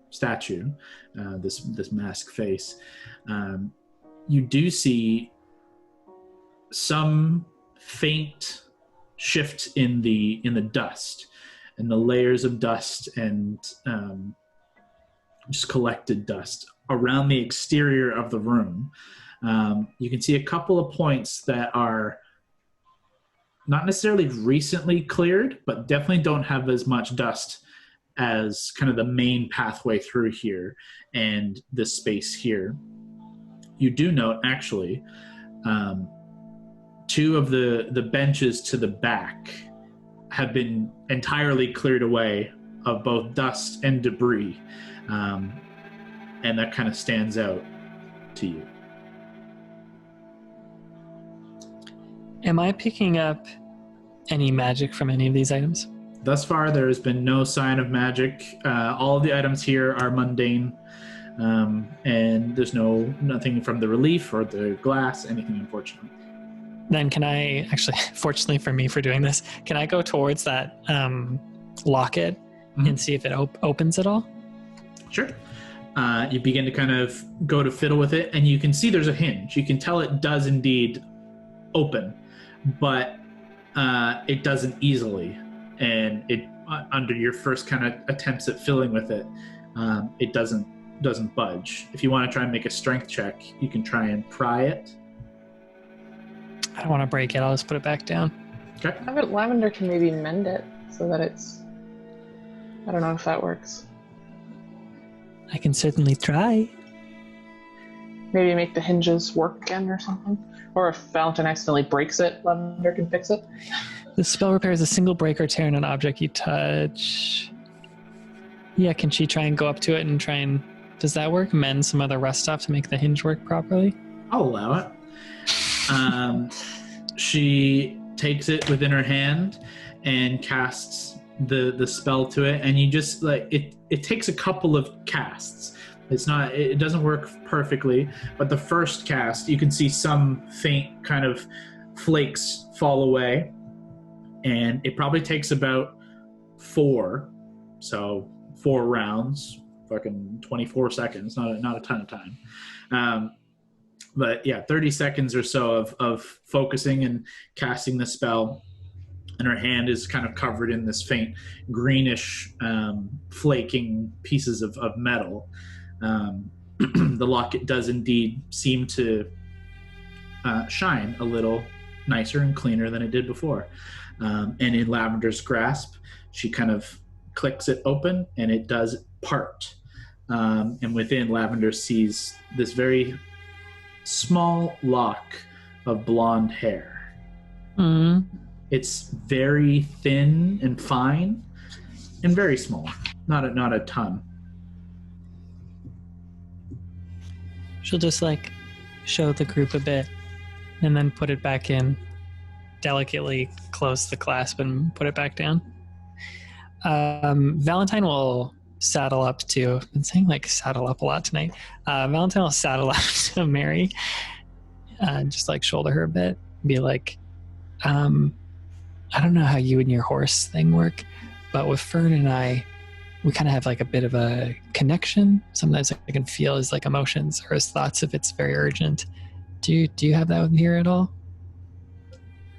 statue, this mask face, you do see some faint shift in the dust, and the layers of dust and just collected dust around the exterior of the room. You can see a couple of points that are not necessarily recently cleared, but definitely don't have as much dust as kind of the main pathway through here and this space here. You do note, actually, 2 of the benches to the back have been entirely cleared away of both dust and debris, and that kind of stands out to you. Am I picking up any magic from any of these items? Thus far, there has been no sign of magic. All of the items here are mundane, and there's nothing from the relief or the glass, anything unfortunate. Then can I, actually, fortunately for me for doing this, can I go towards that locket and see if it opens at all? Sure. You begin to kind of go to fiddle with it, and you can see there's a hinge. You can tell it does indeed open, but it doesn't easily, and it under your first kind of attempts at fiddling with it, it doesn't budge. If you want to try and make a strength check, you can try and pry it. I don't want to break it. I'll just put it back down. Okay. Lavender can maybe mend it so that it's, I don't know if that works. I can certainly try. Maybe make the hinges work again or something. Or if Valentine accidentally breaks it, Lavender can fix it. The spell repairs a single break or tear in an object you touch. Yeah, can she try and go up to it and try and... Does that work? Mend some other rust off to make the hinge work properly? I'll allow it. She takes it within her hand and casts the spell to it, and you just like it takes a couple of casts. It doesn't work perfectly, but the first cast you can see some faint kind of flakes fall away, and it probably takes about 4 rounds, fucking 24 seconds, not a ton of time. But yeah, 30 seconds or so of focusing and casting the spell, and her hand is kind of covered in this faint greenish flaking pieces of metal. The locket does indeed seem to shine a little nicer and cleaner than it did before. And in Lavender's grasp, she kind of clicks it open, and it does part. And within, Lavender sees this very small lock of blonde hair. It's very thin and fine and very small, not a ton. She'll just like show the group a bit and then put it back in, delicately close the clasp and put it back down. Valentine will saddle up to, I've been saying like saddle up a lot tonight. Valentine will saddle up to Mary and just like shoulder her a bit, be like, I don't know how you and your horse thing work, but with Fern and I, we kind of have like a bit of a connection. Sometimes I can feel his like emotions or his thoughts if it's very urgent. Do you have that with here at all?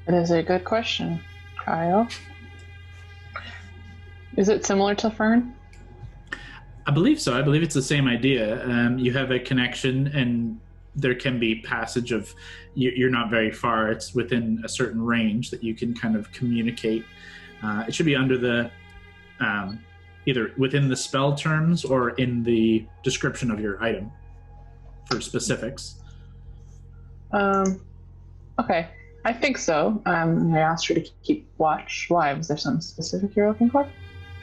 It is a good question, Kyle. Is it similar to Fern? I believe so. I believe it's the same idea. You have a connection, and there can be passage of, you're not very far. It's within a certain range that you can kind of communicate. It should be under the either within the spell terms or in the description of your item for specifics. Okay, I think so. I asked her to keep watch. Why? Was there something specific you're looking for?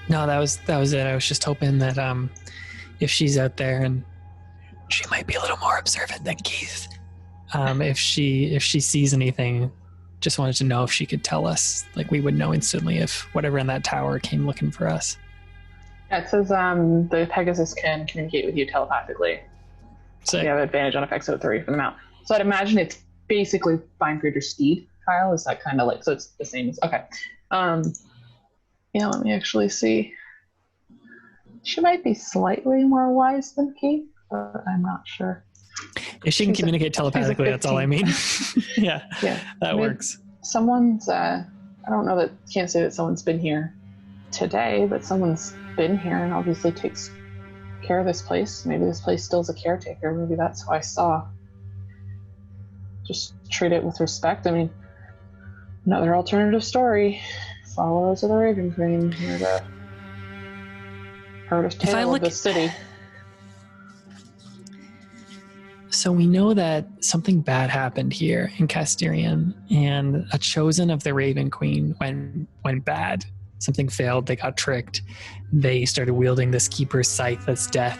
No, that was it. I was just hoping that if she's out there, and she might be a little more observant than Keith, if she sees anything, just wanted to know if she could tell us. Like, we would know instantly if whatever in that tower came looking for us. Yeah, it says the Pegasus can communicate with you telepathically. So you have advantage on effects of 3 from the mount. So I'd imagine it's basically find greater speed. Kyle, is that kind of like, so it's the same as, okay. Yeah, let me actually see. She might be slightly more wise than Keith, but I'm not sure. If she can communicate telepathically, that's all I mean. Yeah, that works. Someone's, I don't know that, can't say that someone's been here today, but someone's been here and obviously takes care of this place. Maybe this place still's a caretaker. Maybe that's who I saw. Just treat it with respect. I mean, another alternative story. Followers of the Raven Queen. Heard a tale of the city. So we know that something bad happened here in Kas'Tyrian, and a chosen of the Raven Queen went bad. Something failed, they got tricked. They started wielding this keeper's scythe that's death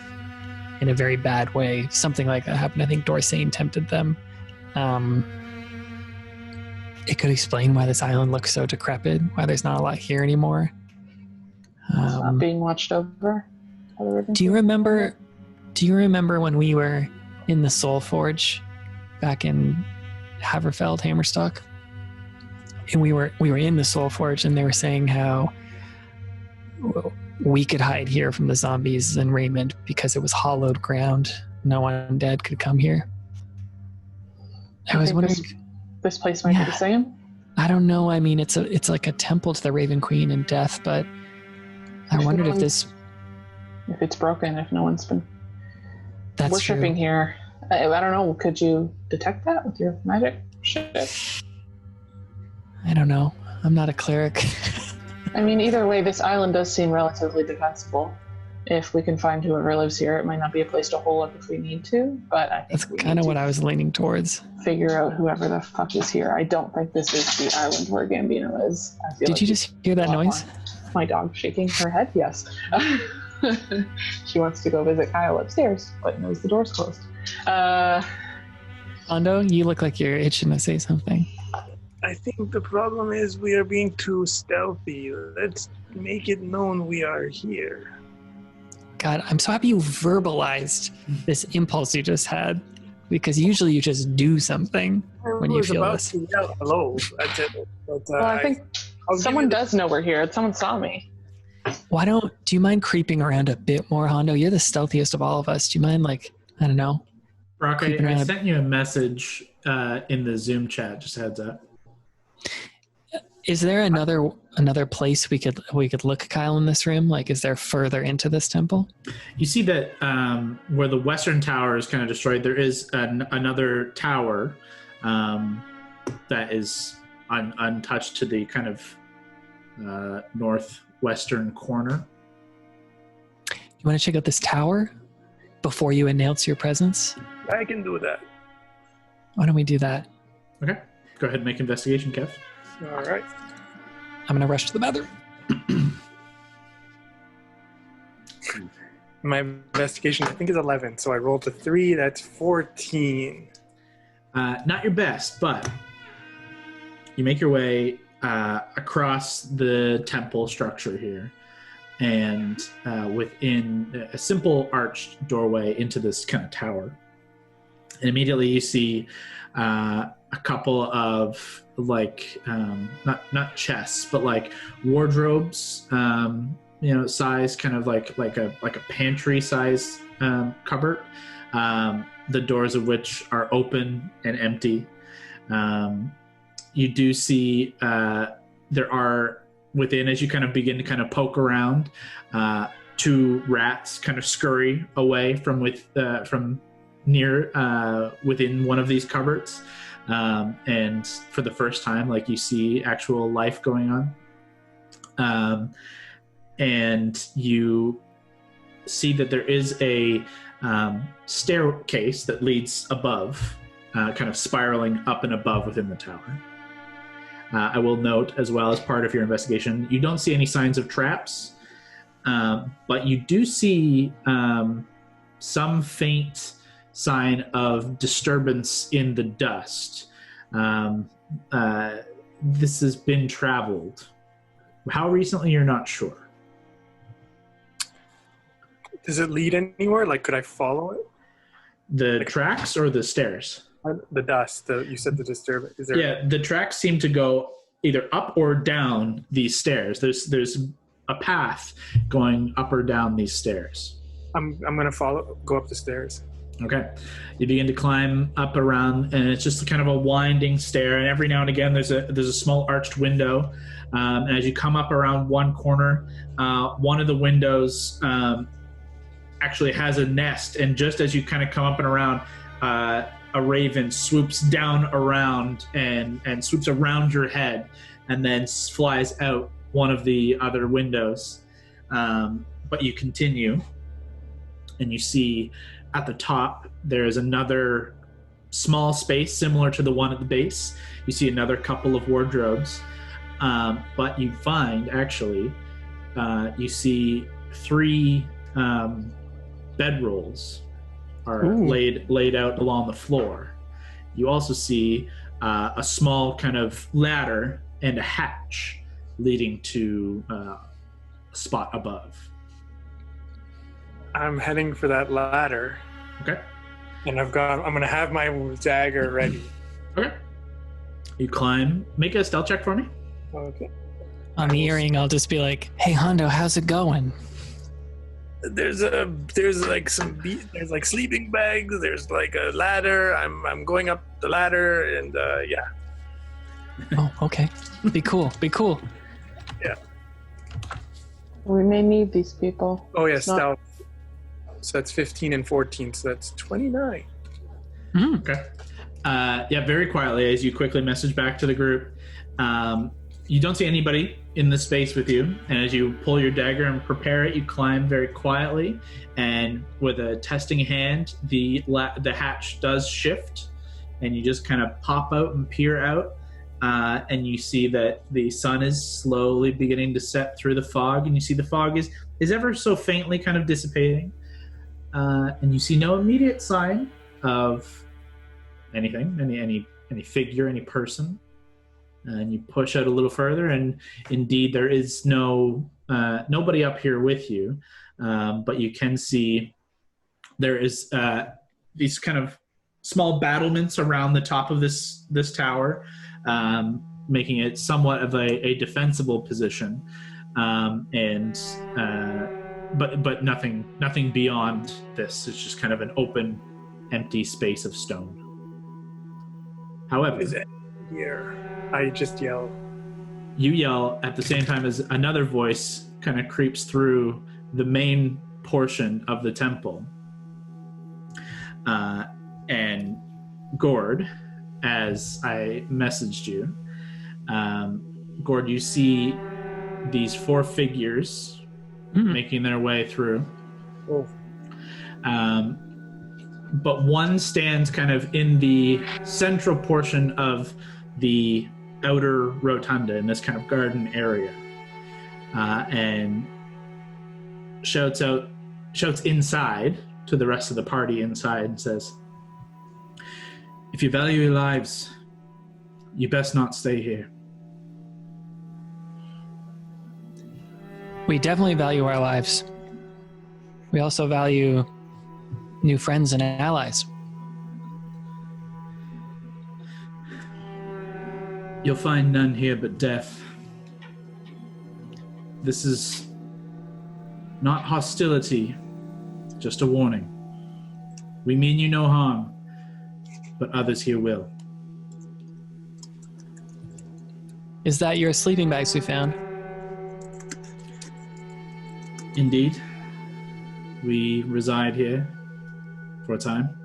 in a very bad way. Something like that happened. I think Dorsane tempted them. It could explain why this island looks so decrepit, why there's not a lot here anymore. It's not being watched over. Do you remember when we were in the Soul Forge back in Haverfeld, Hammerstock? And we were in the Soul Forge, and they were saying how we could hide here from the zombies in Raymond because it was hollowed ground. No undead could come here. I was wondering, this place might be the same. I don't know. I mean, it's like a temple to the Raven Queen in death, but I wondered if it's broken, if no one's been worshipping true. Here. I don't know. Could you detect that with your magic? Shit. I don't know. I'm not a cleric. I mean, either way, this island does seem relatively defensible. If we can find whoever lives here, it might not be a place to hole up if we need to, but I think that's kind of what I was leaning towards. Figure out whoever the fuck is here. I don't think this is the island where Gambino is. Did you just hear that noise? My dog shaking her head? Yes. She wants to go visit Kyle upstairs, but knows the door's closed. Hondo, you look like you're itching to say something. I think the problem is we are being too stealthy. Let's make it known we are here. God, I'm so happy you verbalized this impulse you just had, because usually you just do something when you feel this. Hello. That's it. But, well, I think someone does know we're here. Someone saw me. Do you mind creeping around a bit more, Hondo? You're the stealthiest of all of us. Do you mind, I don't know? Brock, I sent you a message in the Zoom chat, just a heads up. Is there another place we could look, Kyle, in this room? Is there further into this temple? You see that where the western tower is kind of destroyed, there is another tower that is untouched to the kind of northwestern corner. You want to check out this tower before you announce your presence? I can do that. Why don't we do that? Okay. Go ahead and make investigation, Kev. All right. I'm going to rush to the bathroom. My investigation, I think, is 11. So I rolled a 3. That's 14. Not your best, but you make your way across the temple structure here, and within a simple arched doorway into this kind of tower. And immediately you see a couple of not chests, but wardrobes, size, kind of like a pantry size cupboard. The doors of which are open and empty. You do see there are within, as you kind of begin to kind of poke around, 2 rats kind of scurry away from near within one of these cupboards. And for the first time, you see actual life going on. And you see that there is a staircase that leads above, kind of spiraling up and above within the tower. I will note, as well as part of your investigation, you don't see any signs of traps, but you do see some faint sign of disturbance in the dust. This has been traveled. How recently, you're not sure. Does it lead anywhere? Like, could I follow it? The tracks or the stairs? The dust. You said the disturbance. Is there? Yeah, the tracks seem to go either up or down these stairs. There's a path going up or down these stairs. I'm gonna go up the stairs. Okay. You begin to climb up around, and it's just kind of a winding stair. And every now and again, there's a small arched window. And as you come up around one corner, one of the windows actually has a nest. And just as you kind of come up and around, a raven swoops down around and swoops around your head, and then flies out one of the other windows. But you continue, and you see at the top there is another small space similar to the one at the base. You see another couple of wardrobes, but you find actually you see 3 bedrolls are laid out along the floor. You also see a small kind of ladder and a hatch leading to a spot above. I'm heading for that ladder. Okay. And I'm gonna have my dagger ready. Okay. You climb. Make a stealth check for me. Okay. On the earring, I'll just be like, "Hey, Hondo, how's it going?" There's like sleeping bags. There's like a ladder. I'm going up the ladder, and yeah. Oh, okay. Be cool. Yeah. We may need these people. Oh yeah, stealth. So that's 15 and 14, so that's 29. Okay. Yeah, very quietly, as you quickly message back to the group, you don't see anybody in the space with you, and as you pull your dagger and prepare it, you climb very quietly, and with a testing hand, the hatch does shift, and you just kind of pop out and peer out, and you see that the sun is slowly beginning to set through the fog, and you see the fog is ever so faintly kind of dissipating. And you see no immediate sign of anything, any figure, any person. And you push out a little further, and indeed there is nobody up here with you. But you can see there is these kind of small battlements around the top of this tower, making it somewhat of a defensible position. But nothing beyond this. It's just kind of an open, empty space of stone. However, is it here? I just yell. You yell at the same time as another voice kind of creeps through the main portion of the temple. And Gord, as I messaged you, Gord, you see these 4 figures making their way through. Oh. But one stands kind of in the central portion of the outer rotunda in this kind of garden area, and shouts inside to the rest of the party inside and says, "If you value your lives, you best not stay here." We definitely value our lives. We also value new friends and allies. You'll find none here but death. This is not hostility, just a warning. We mean you no harm, but others here will. Is that your sleeping bags we found? Indeed. We reside here for a time.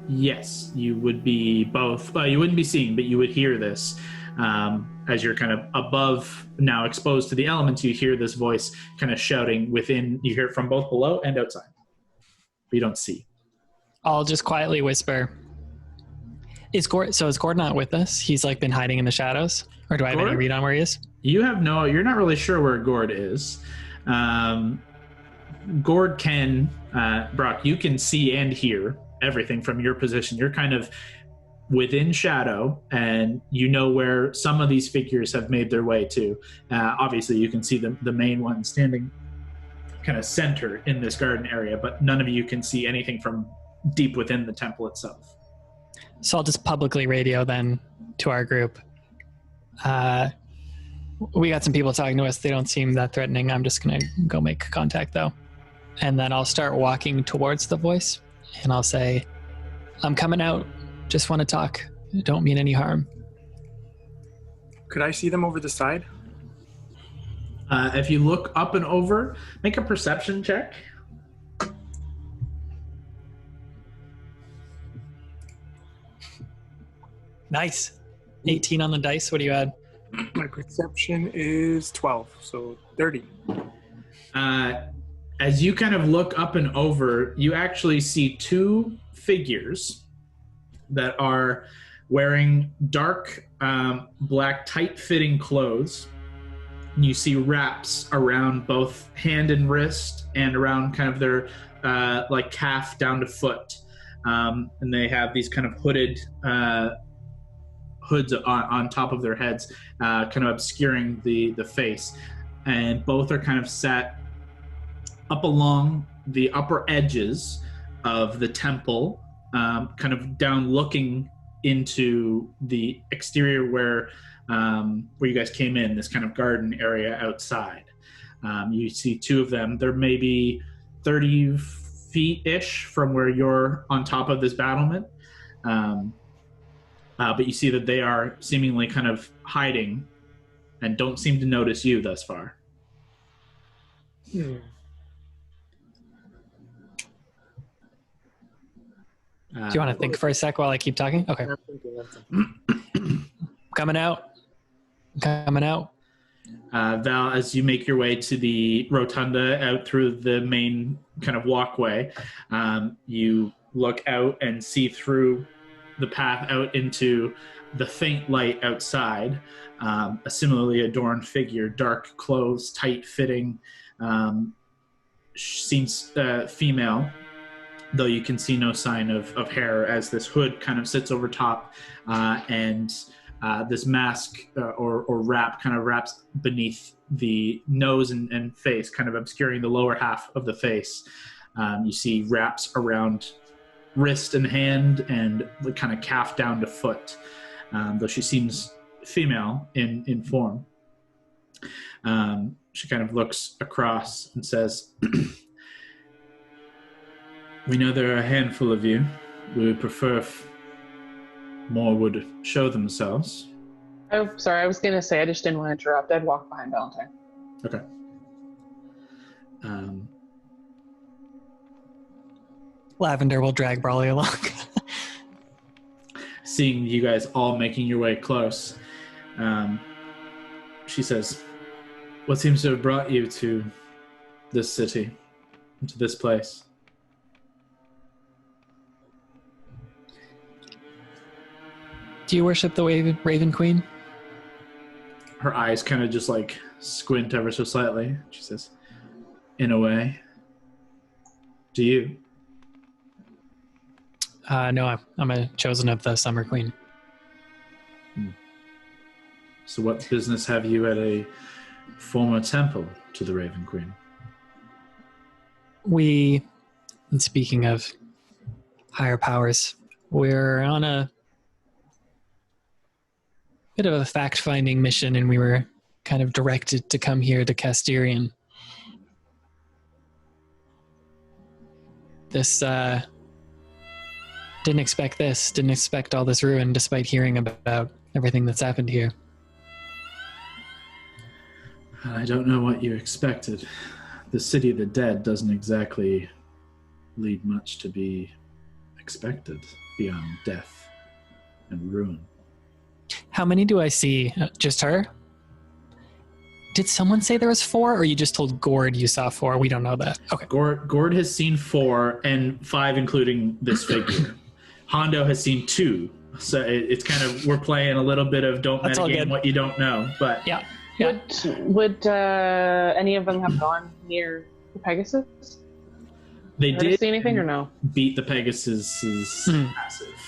Yes, you would be both. Well, you wouldn't be seeing, but you would hear this. As you're kind of above, now exposed to the elements, you hear this voice kind of shouting within. You hear it from both below and outside, but you don't see. I'll just quietly whisper. Is Gord not with us? He's like been hiding in the shadows? Or do I have any read on where he is? You're not really sure where Gord is. Gord can, Brock, you can see and hear everything from your position. You're kind of within shadow, and you know where some of these figures have made their way to. Obviously, you can see the main one standing kind of center in this garden area, but none of you can see anything from deep within the temple itself. So I'll just publicly radio then to our group. We got some people talking to us. They don't seem that threatening. I'm just going to go make contact, though. And then I'll start walking towards the voice, and I'll say, I'm coming out. Just want to talk. Don't mean any harm. Could I see them over the side? If you look up and over, make a perception check. Nice. 18 on the dice. What do you add? My perception is 12, so 30. As you kind of look up and over, you actually see two figures that are wearing dark black tight-fitting clothes. And you see wraps around both hand and wrist and around kind of their like calf down to foot. And they have these kind of hooded hoods on top of their heads, kind of obscuring the face. And both are kind of set up along the upper edges of the temple, kind of down looking into the exterior where you guys came in, this kind of garden area outside. You see two of them. They're maybe 30 feet-ish from where you're on top of this battlement. But you see that they are seemingly kind of hiding and don't seem to notice you thus far. Do you want to think for a sec while I keep talking? Okay. Coming out. Val, as you make your way to the rotunda out through the main kind of walkway, you look out and see through the path out into the faint light outside, a similarly adorned figure, dark clothes, tight-fitting, seems female, though you can see no sign of hair as this hood kind of sits over top, and this mask or wrap kind of wraps beneath the nose and face, kind of obscuring the lower half of the face. You see wraps around wrist and hand and kind of calf down to foot, though she seems female in form. She kind of looks across and says, we know there are a handful of you. We would prefer if more would show themselves. Oh, sorry, I was going to say, I just didn't want to interrupt. I'd walk behind Valentine. Okay. Lavender will drag Brawley along. Seeing you guys all making your way close, she says, what seems to have brought you to this city, to this place? Do you worship the Raven Queen? Her eyes kind of just like squint ever so slightly. She says, in a way. Do you? No, I'm a chosen of the Summer Queen. So what business have you at a former temple to the Raven Queen? And speaking of higher powers, we're on a bit of a fact-finding mission, and we were kind of directed to come here to Kas'Tyrian. Didn't expect all this ruin despite hearing about everything that's happened here. I don't know what you expected. The city of the dead doesn't exactly lead much to be expected beyond death and ruin. How many do I see? Just her? Did someone say there was 4, or you just told Gord you saw 4? We don't know that. Okay. Gord has seen 4 and 5, including this figure. Hondo has seen 2. So it's kind of, we're playing a little bit of don't metagame what you don't know. But yeah. Would any of them have gone near the Pegasus? They did see anything or no? Beat the Pegasus' massive.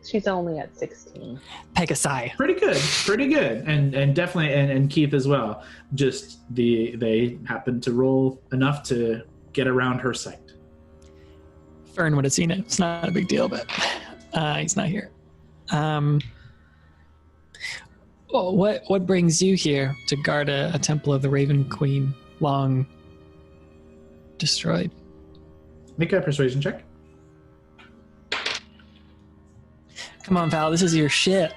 She's only at 16. Pegasi. Pretty good, and definitely, and Keith as well. Just they happened to roll enough to get around her sight. Fern would have seen it. It's not a big deal, but he's not here. What brings you here to guard a temple of the Raven Queen long destroyed? Make a persuasion check. Come on, pal. This is your shit.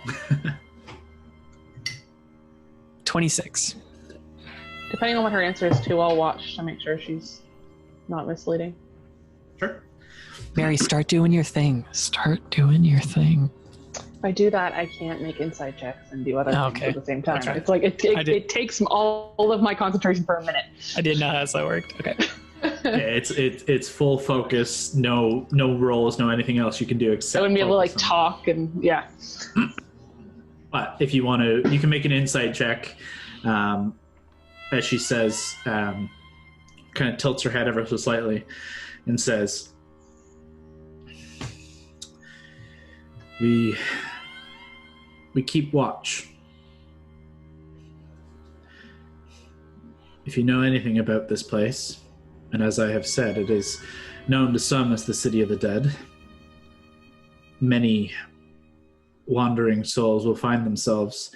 26. Depending on what her answer is, too, I'll watch to make sure she's not misleading. Sure. Mary, start doing your thing. Start doing your thing. If I do that, I can't make inside checks and do other things at the same time. Okay. It's like it takes all of my concentration for a minute. I didn't know how that worked. Okay. Yeah, it's full focus. No rolls, no anything else you can do except. I wouldn't be able to like talk and yeah. But if you want to, you can make an insight check. As she says, kind of tilts her head ever so slightly, and says, "We keep watch. If you know anything about this place." And as I have said, it is known to some as the City of the Dead. Many wandering souls will find themselves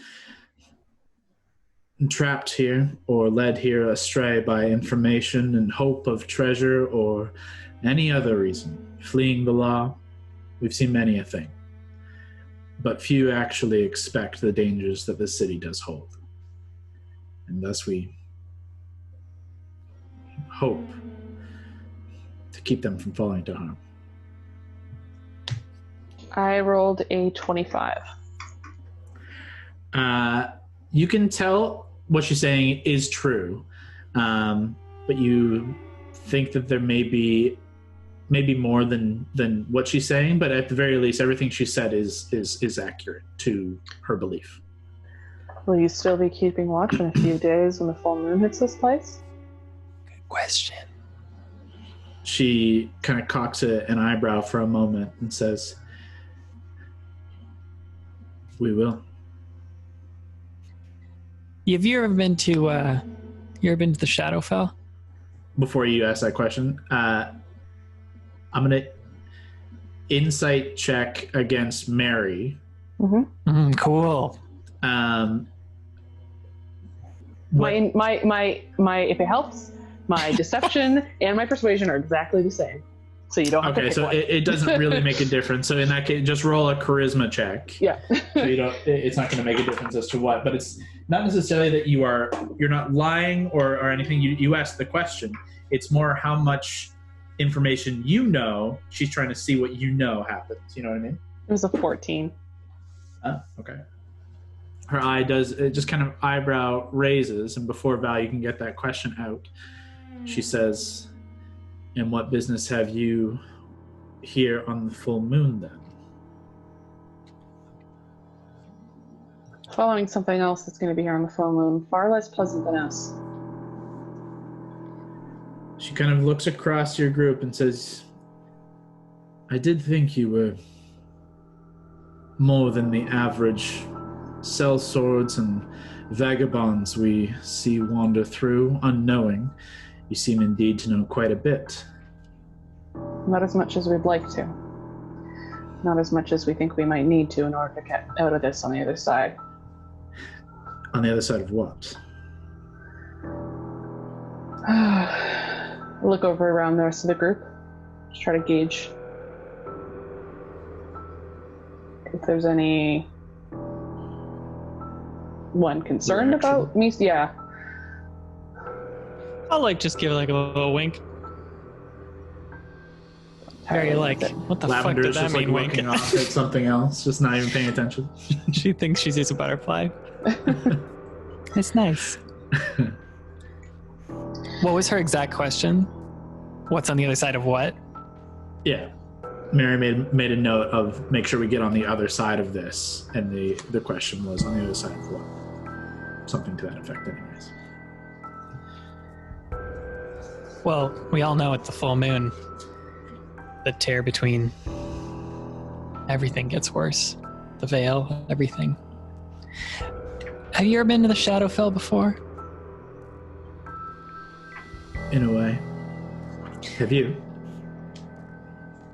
trapped here or led here astray by information and hope of treasure or any other reason. Fleeing the law, we've seen many a thing. But few actually expect the dangers that the city does hold. And thus we hope to keep them from falling to harm. I rolled a 25. You can tell what she's saying is true, but you think that there may be more than what she's saying, but at the very least, everything she said is accurate to her belief. Will you still be keeping watch in a few days when the full moon hits this place? Good question. She kind of cocks an eyebrow for a moment and says, "We will." Have you ever been to the Shadowfell? Before you ask that question, I'm gonna insight check against Mary. Cool. My if it helps, my deception and my persuasion are exactly the same. So you don't have to pick one. It doesn't really make a difference. So in that case, just roll a charisma check. Yeah. So it's not going to make a difference as to what, but it's not necessarily that you're not lying or anything. You asked the question. It's more how much information you know. She's trying to see what you know happens. You know what I mean? It was a 14. Okay. Her eye it just kind of eyebrow raises, and before Val, you can get that question out. She says, "And what business have you here on the full moon then?" Following something else that's going to be here on the full moon, far less pleasant than us. She kind of looks across your group and says, "I did think you were more than the average sellswords and vagabonds we see wander through, unknowing. You seem indeed to know quite a bit." Not as much as we'd like to. Not as much as we think we might need to in order to get out of this on the other side. On the other side of what? Look over around the rest of the group. Just try to gauge if there's any one concerned about me. Yeah. I'll just give a little wink. Very like, what the fuck Lavender's did that just like mean, Wink? looking off at something else, just not even paying attention. She thinks she sees a butterfly. It's nice. What was her exact question? What's on the other side of what? Yeah. Mary made a note of make sure we get on the other side of this, and the question was on the other side of what? Something to that effect, anyways. Well, we all know at the full moon, the tear between everything gets worse. The veil, everything. Have you ever been to the Shadowfell before? In a way. Have you?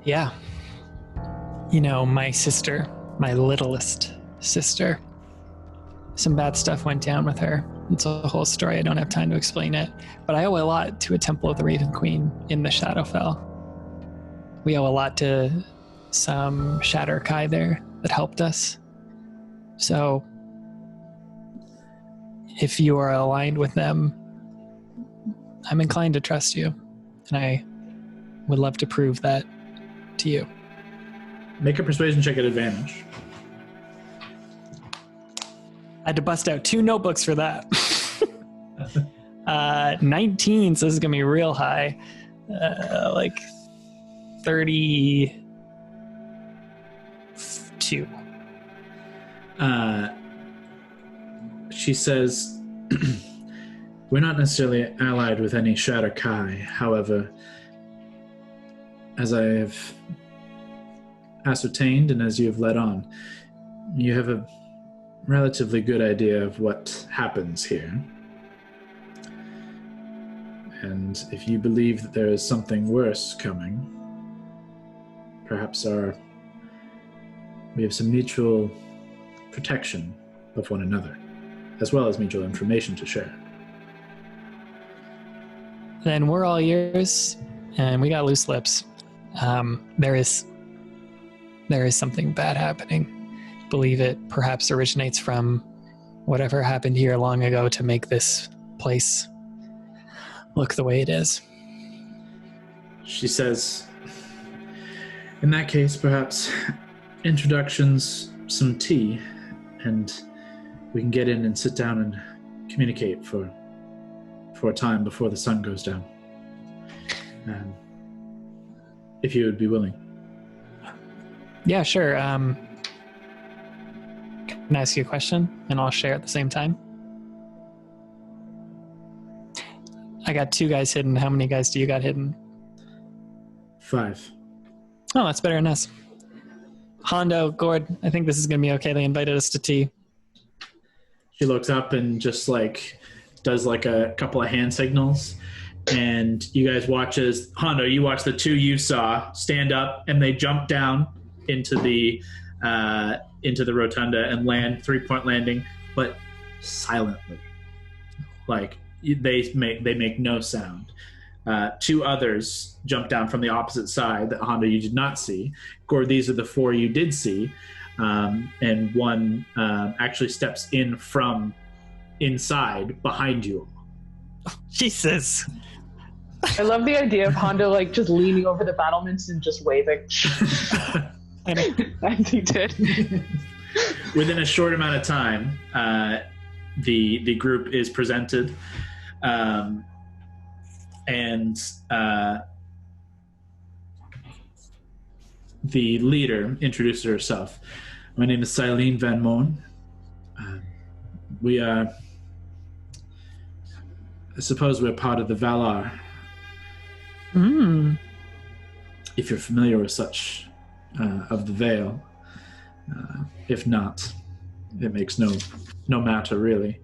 Yeah. You know, my sister, my littlest sister, some bad stuff went down with her. It's a whole story. I don't have time to explain it. But I owe a lot to a Temple of the Raven Queen in the Shadowfell. We owe a lot to some Shatter Kai there that helped us. So, if you are aligned with them, I'm inclined to trust you. And I would love to prove that to you. Make a persuasion check at advantage. I had to bust out 2 notebooks for that. 19, so this is going to be real high. Like 32. She says, we're not necessarily allied with any Shatter Kai. However, as I have ascertained and as you have led on, you have a relatively good idea of what happens here. And if you believe that there is something worse coming, perhaps we have some mutual protection of one another, as well as mutual information to share. Then we're all ears, and we got loose lips. There is something bad happening. Believe it perhaps originates from whatever happened here long ago to make this place look the way it is. She says, in that case, perhaps introductions, some tea, and we can get in and sit down and communicate for a time before the sun goes down. If you would be willing. Yeah, sure. Can I ask you a question and I'll share at the same time? I got 2 guys hidden. How many guys do you got hidden? 5. Oh, that's better than us. Hondo, Gord, I think this is going to be okay. They invited us to tea. She looks up and just does a couple of hand signals. And you guys watch as Hondo, you watch the 2 you saw stand up and they jump down into the rotunda and land 3-point landing, but silently. Like they make no sound. 2 others jump down from the opposite side that Hondo you did not see. Gord, these are the 4 you did see. And one actually steps in from inside behind you. Jesus. I love the idea of Hondo just leaning over the battlements and just waving. As he did. Within a short amount of time, the group is presented, and the leader introduces herself. My name is Silene Van Moon. We are, I suppose we're part of the Valar. If you're familiar with such of the Vale. If not, it makes no matter, really.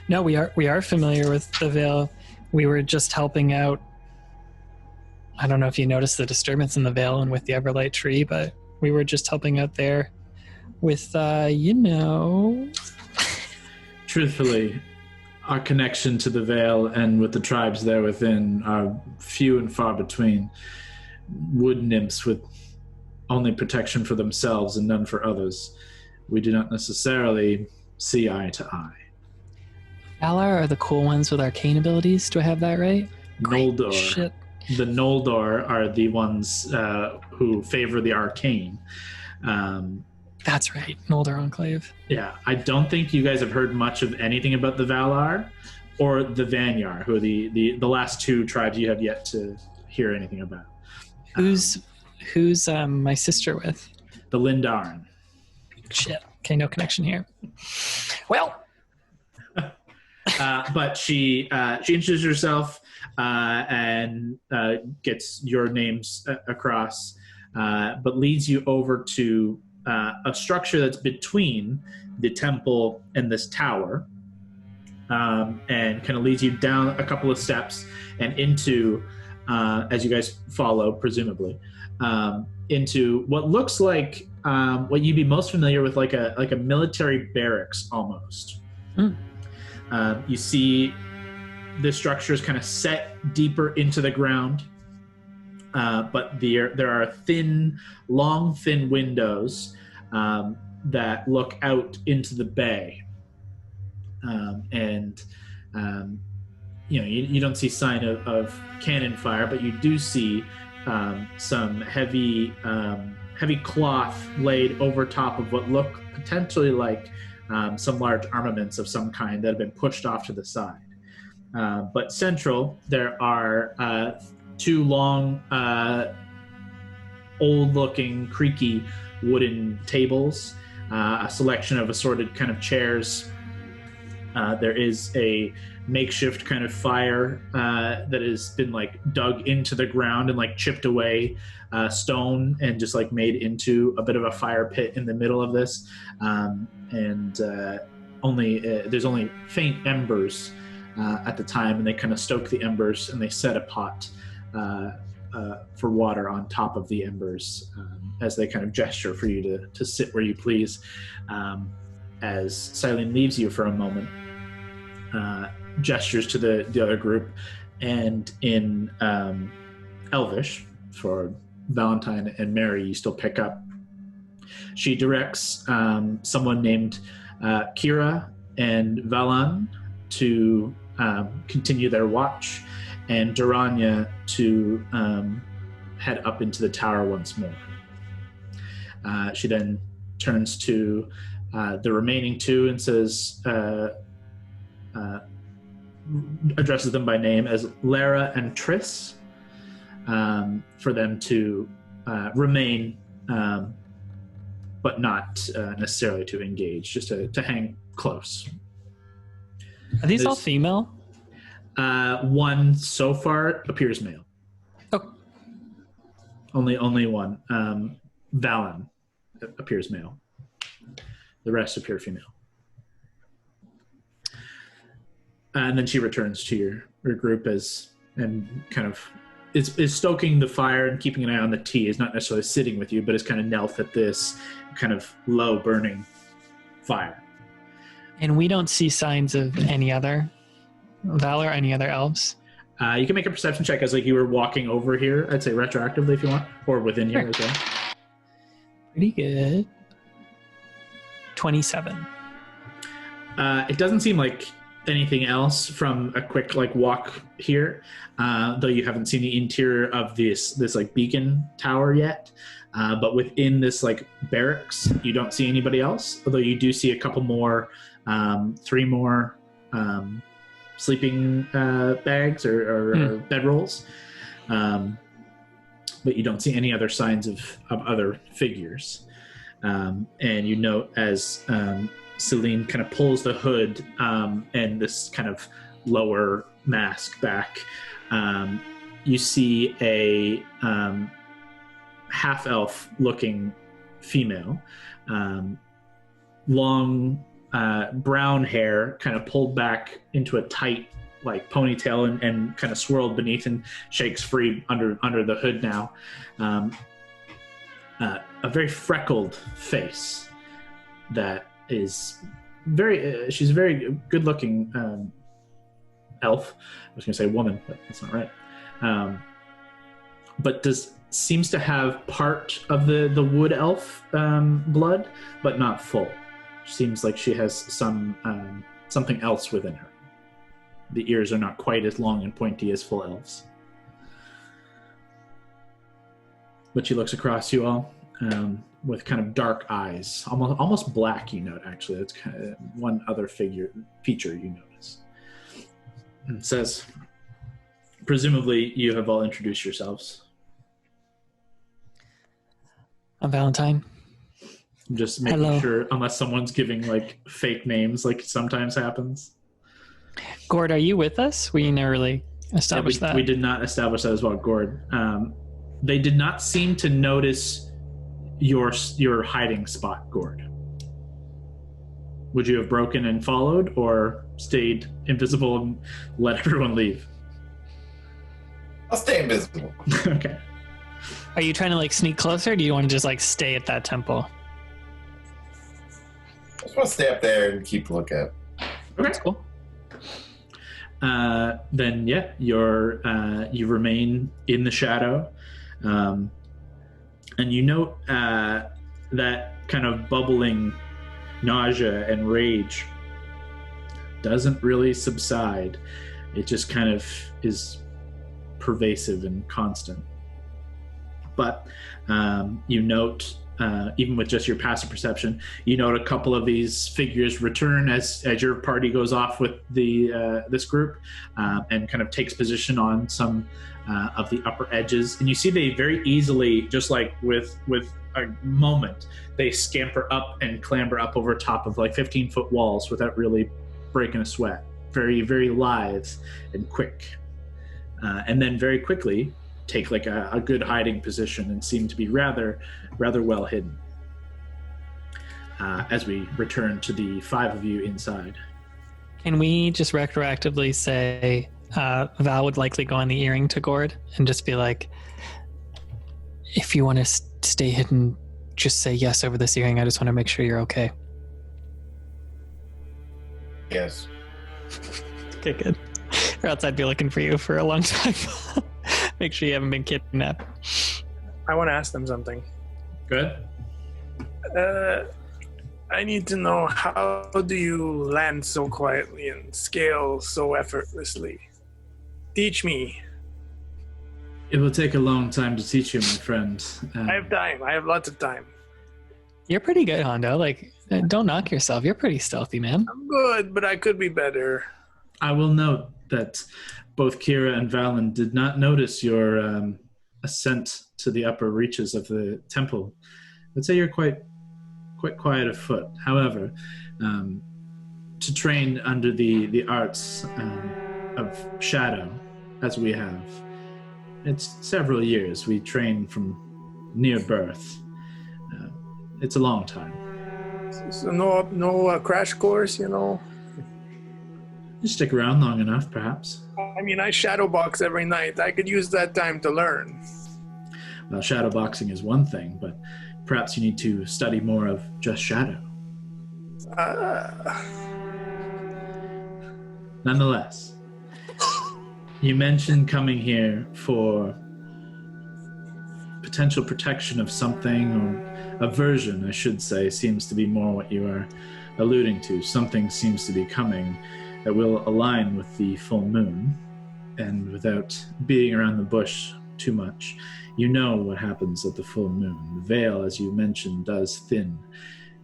No, we are familiar with the Vale. We were just helping out. I don't know if you noticed the disturbance in the Vale and with the Everlight tree, but we were just helping out there with, Truthfully, our connection to the Vale and with the tribes there within are few and far between. Wood nymphs with only protection for themselves and none for others. We do not necessarily see eye to eye. Valar are the cool ones with arcane abilities. Do I have that right? Noldor. Shit. The Noldor are the ones who favor the arcane. That's right, Noldor Enclave. Yeah, I don't think you guys have heard much of anything about the Valar or the Vanyar, who are the last two tribes you have yet to hear anything about. Who's my sister with? The Lindarn. Shit. Okay, no connection here. Well, but she introduces herself and gets your names across, but leads you over to a structure that's between the temple and this tower, and kind of leads you down a couple of steps and into, as you guys follow, presumably, into what looks like what you'd be most familiar with, like a military barracks almost. You see the structure is kind of set deeper into the ground, but there are long, thin windows that look out into the bay, and you don't see sign of cannon fire, but you do see some heavy cloth laid over top of what look potentially like some large armaments of some kind that have been pushed off to the side. But central, there are two long, old-looking, creaky wooden tables, a selection of assorted kind of chairs. There is a makeshift kind of fire that has been like dug into the ground and like chipped away stone and just like made into a bit of a fire pit in the middle of this. There's only faint embers at the time, and they kind of stoke the embers and they set a pot for water on top of the embers as they kind of gesture for you to sit where you please. As Silene leaves you for a moment, gestures to the other group, and in Elvish, for Valentine and Mary, you still pick up. She directs someone named Kira and Valan to continue their watch, and Duranya to head up into the tower once more. She then turns to the remaining two and says, addresses them by name as Lara and Triss, for them to remain, but not necessarily to engage, just to hang close. Are these all female? One so far appears male. Oh. Only one. Valen appears male. The rest appear female. And then she returns to your group and kind of is stoking the fire and keeping an eye on the tea. Is not necessarily sitting with you, but is kind of knelt at this kind of low burning fire. And we don't see signs of any other Valor, any other elves? You can make a perception check as like you were walking over here. I'd say retroactively if you want, or within here as well. Pretty good. 27. It doesn't seem like anything else from a quick like walk here, though you haven't seen the interior of this like beacon tower yet. But within this like barracks, you don't see anybody else. Although you do see a couple more, 3 more sleeping bags or bedrolls. But you don't see any other signs of other figures. And you note as Silene kind of pulls the hood and this kind of lower mask back, you see a half-elf looking female, long brown hair kind of pulled back into a tight like ponytail and kind of swirled beneath and shakes free under the hood now. A very freckled face that is very she's a very good looking elf. I was gonna say woman, but that's not right. But seems to have part of the wood elf blood, but not full. Seems like she has some something else within her. the ears are not quite as long and pointy as full elves. But she looks across you all with kind of dark eyes, almost black. You note actually. That's kind of one other feature you notice. And says, presumably you have all introduced yourselves. I'm Valentine. Just making sure, unless someone's giving like fake names, like sometimes happens. Gord, are you with us? We never really established that. We did not establish that as well, Gord. They did not seem to notice your hiding spot, Gord. Would you have broken and followed, or stayed invisible and let everyone leave? I'll stay invisible. Okay. Are you trying to like sneak closer, or do you want to just like stay at that temple? I just want to stay up there and keep a look at. Okay, cool. Then yeah, you remain in the shadow, and you note that kind of bubbling nausea and rage doesn't really subside. It just kind of is pervasive and constant. But you note, even with just your passive perception, you note a couple of these figures return as your party goes off with this group and kind of takes position on some of the upper edges. And you see they very easily, just like with a moment, they scamper up and clamber up over top of like 15-foot walls without really breaking a sweat. Very, very lithe and quick. And then very quickly take like a good hiding position and seem to be rather well hidden. As we return to the 5 of you inside. Can we just retroactively say Val would likely go on the earring to Gord and just be like, if you want to stay hidden, just say yes over this earring. I just want to make sure you're okay. Yes. Okay, good. Or else I'd be looking for you for a long time. Make sure you haven't been kidnapped. I want to ask them something. Good. I need to know, how do you land so quietly and scale so effortlessly? Teach me. It will take a long time to teach you, my friend. I have time. I have lots of time. You're pretty good, Hondo. Like, don't knock yourself. You're pretty stealthy, man. I'm good, but I could be better. I will note that both Kira and Valen did not notice your ascent to the upper reaches of the temple. I'd say you're quite quiet of foot. However, to train under the arts of shadow, as we have, it's several years. We train from near birth. It's a long time. So no crash course, you know? You stick around long enough, perhaps. I mean, I shadow box every night. I could use that time to learn. Well, shadow boxing is one thing, but perhaps you need to study more of just shadow. Nonetheless, you mentioned coming here for potential protection of something, or aversion, I should say, seems to be more what you are alluding to. Something seems to be coming that will align with the full moon, and without being around the bush too much, you know what happens at the full moon. The veil, as you mentioned, does thin,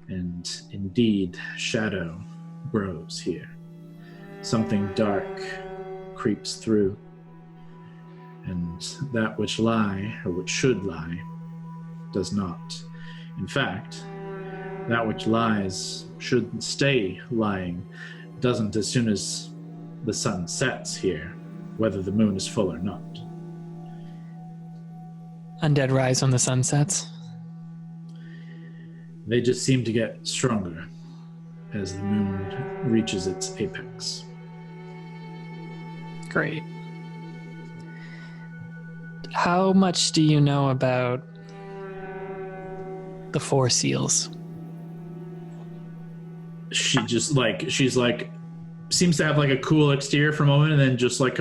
and indeed, shadow grows here. Something dark creeps through, and that which lie, or which should lie, does not. In fact, that which lies should stay lying, doesn't as soon as the sun sets here, whether the moon is full or not. Undead rise when the sun sets. They just seem to get stronger as the moon reaches its apex. Great. How much do you know about the 4 seals? She's like, seems to have like a cool exterior for a moment, and then just like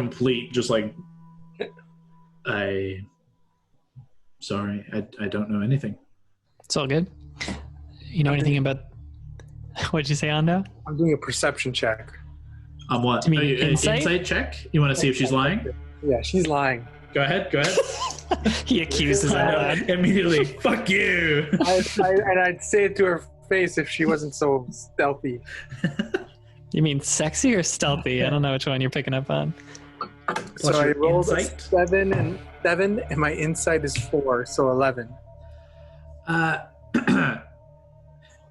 sorry, I don't know anything. It's all good. You know anything about... What'd you say, Hondo? I'm doing a perception check. On what? Do you mean insight? Insight check? You want to see if she's lying? Yeah, she's lying. Go ahead. He accuses I know, her. immediately. Fuck you. And I'd say it to her face if she wasn't so stealthy. You mean sexy or stealthy? I don't know which one you're picking up on. So What's I your rolled a insight? 7, and my insight is 4, so 11.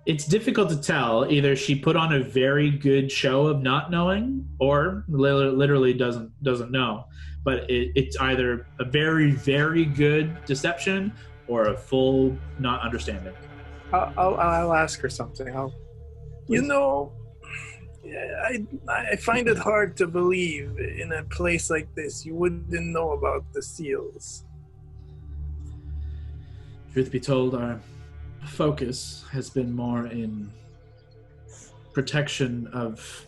It's difficult to tell. Either she put on a very good show of not knowing, or literally doesn't know. But it's either a very, very good deception or a full not understanding. I'll ask her something. I find it hard to believe in a place like this you wouldn't know about the seals. Truth be told, our focus has been more in protection of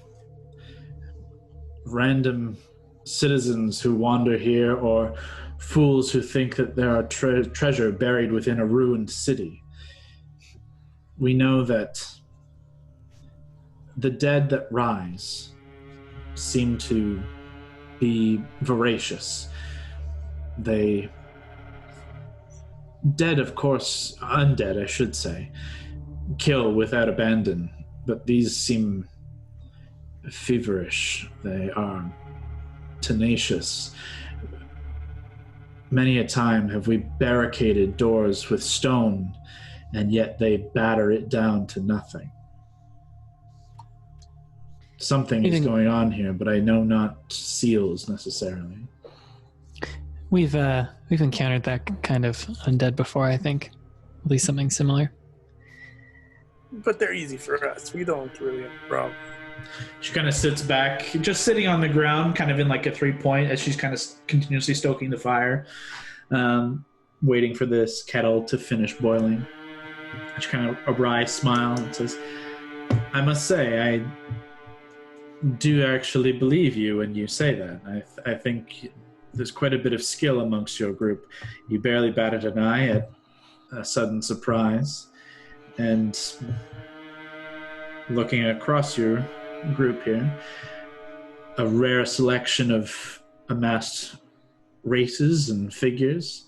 random citizens who wander here, or fools who think that there are treasure buried within a ruined city. We know that the dead that rise seem to be voracious. They dead, of course, undead, I should say, kill without abandon, but these seem feverish. They are tenacious. Many a time have we barricaded doors with stone, and yet they batter it down to nothing. Something is going on here, but I know not seals necessarily. We've encountered that kind of undead before, I think. At least something similar. But they're easy for us. We don't really have a problem. She kind of sits back, just sitting on the ground, kind of in like a 3-point, as she's kind of continuously stoking the fire, waiting for this kettle to finish boiling. She kind of a wry smile and says, I must say, I do actually believe you when you say that. I think there's quite a bit of skill amongst your group. You barely batted an eye at a sudden surprise. And looking across your group here, a rare selection of amassed races and figures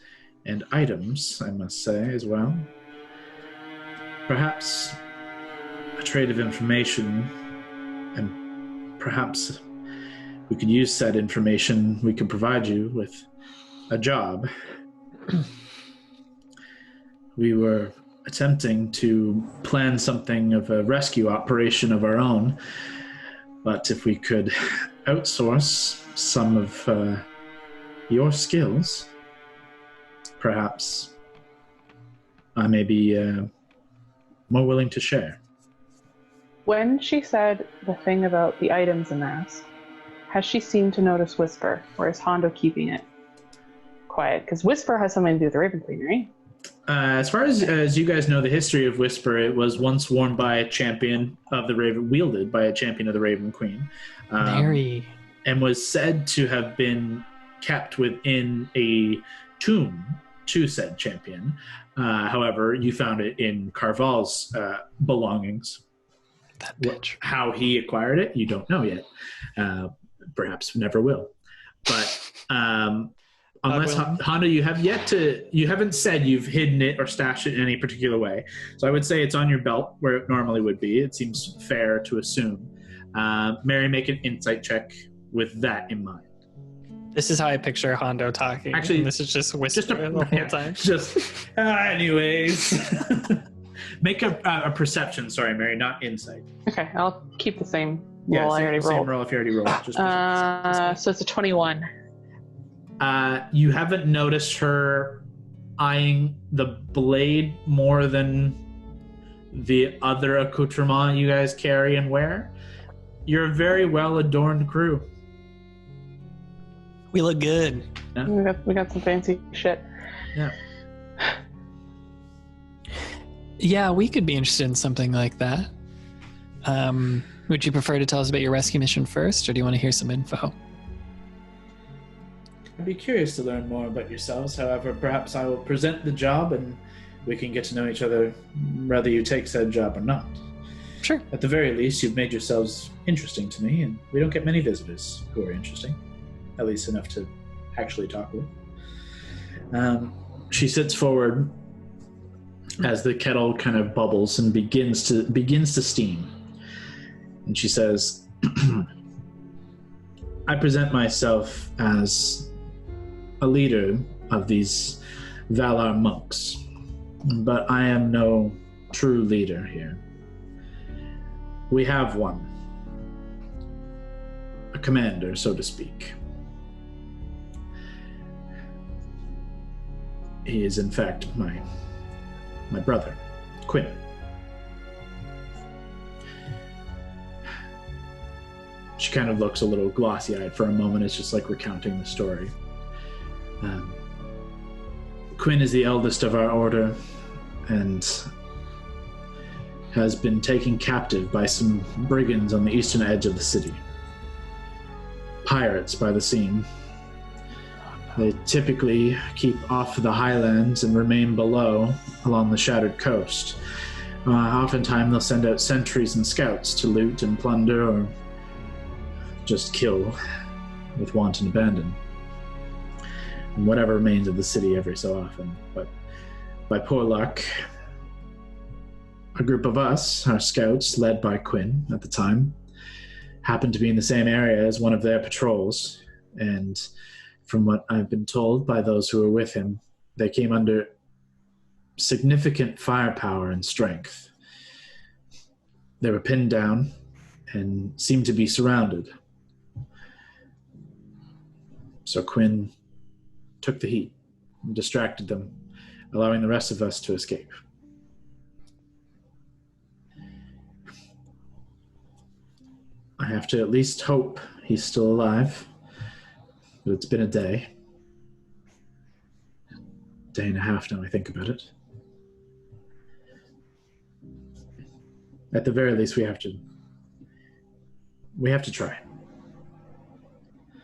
and items, I must say, as well. Perhaps a trade of information, and perhaps we could use said information. We could provide you with a job. We were attempting to plan something of a rescue operation of our own, but if we could outsource some of your skills, perhaps I may be more willing to share. When she said the thing about the items amassed, has she seemed to notice Whisper, or is Hondo keeping it quiet? Because Whisper has something to do with the Raven Queen, right? As far as you guys know, the history of Whisper, it was once worn by a champion of the Raven, wielded by a champion of the Raven Queen, and was said to have been kept within a tomb to said champion. However, you found it in Carval's belongings. That bitch. How he acquired it, you don't know yet. Perhaps never will. But unless Hondo, you haven't said you've hidden it or stashed it in any particular way. So I would say it's on your belt where it normally would be. It seems fair to assume. Mary, make an insight check with that in mind. This is how I picture Hondo talking. Actually, this is just Whisper the whole time. Anyways. Make a perception, sorry, Mary, not insight. Okay, I'll keep the same roll. I already rolled. Same roll if you already rolled. So it's a 21. You haven't noticed her eyeing the blade more than the other accoutrement you guys carry and wear. You're a very well-adorned crew. We look good. Yeah. We got some fancy shit. Yeah. Yeah, we could be interested in something like that. Would you prefer to tell us about your rescue mission first, or do you want to hear some info? I'd be curious to learn more about yourselves. However, perhaps I will present the job and we can get to know each other, whether you take said job or not. Sure. At the very least, you've made yourselves interesting to me, and we don't get many visitors who are interesting. At least enough to actually talk with. She sits forward as the kettle kind of bubbles and begins to steam. And she says, I present myself as a leader of these Valar monks, but I am no true leader here. We have one. A commander, so to speak. He is, in fact, my brother, Quinn. She kind of looks a little glossy-eyed for a moment. It's just like recounting the story. Quinn is the eldest of our order and has been taken captive by some brigands on the eastern edge of the city. Pirates, by the seam. They typically keep off the highlands and remain below along the shattered coast. Oftentimes they'll send out sentries and scouts to loot and plunder or just kill with wanton abandon. And whatever remains of the city every so often. But by poor luck, a group of us, our scouts, led by Quinn at the time, happened to be in the same area as one of their patrols, and from what I've been told by those who were with him, they came under significant firepower and strength. They were pinned down and seemed to be surrounded. So Quinn took the heat and distracted them, allowing the rest of us to escape. I have to at least hope he's still alive. But it's been a day and a half now I think about it. At the very least, we have to try.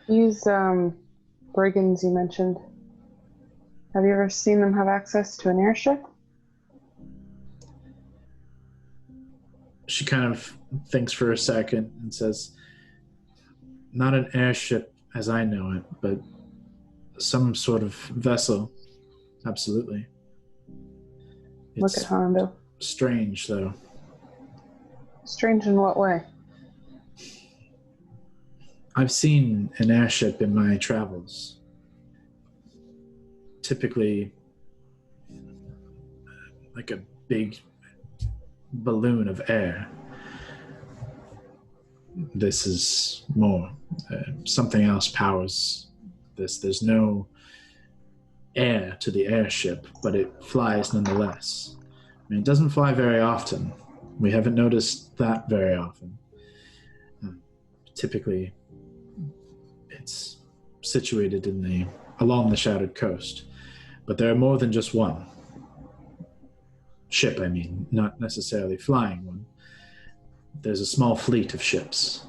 These brigands you mentioned, have you ever seen them have access to an airship? She kind of thinks for a second and says, not an airship as I know it, but some sort of vessel. Absolutely. Look at Hondo. Strange, though. Strange in what way? I've seen an airship in my travels. Typically, like a big balloon of air. This is more. Something else powers this. There's no air to the airship, but it flies nonetheless. I mean, it doesn't fly very often. We haven't noticed that very often. Typically, it's situated along the shattered coast. But there are more than just one. Ship, I mean, not necessarily flying one. There's a small fleet of ships.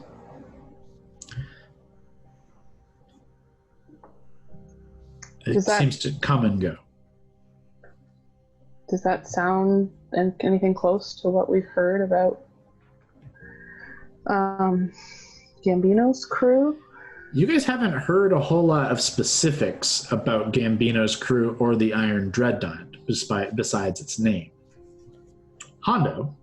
It seems to come and go. Does that sound anything close to what we've heard about Gambino's crew? You guys haven't heard a whole lot of specifics about Gambino's crew or the Iron Dreadnought, besides its name. Hondo,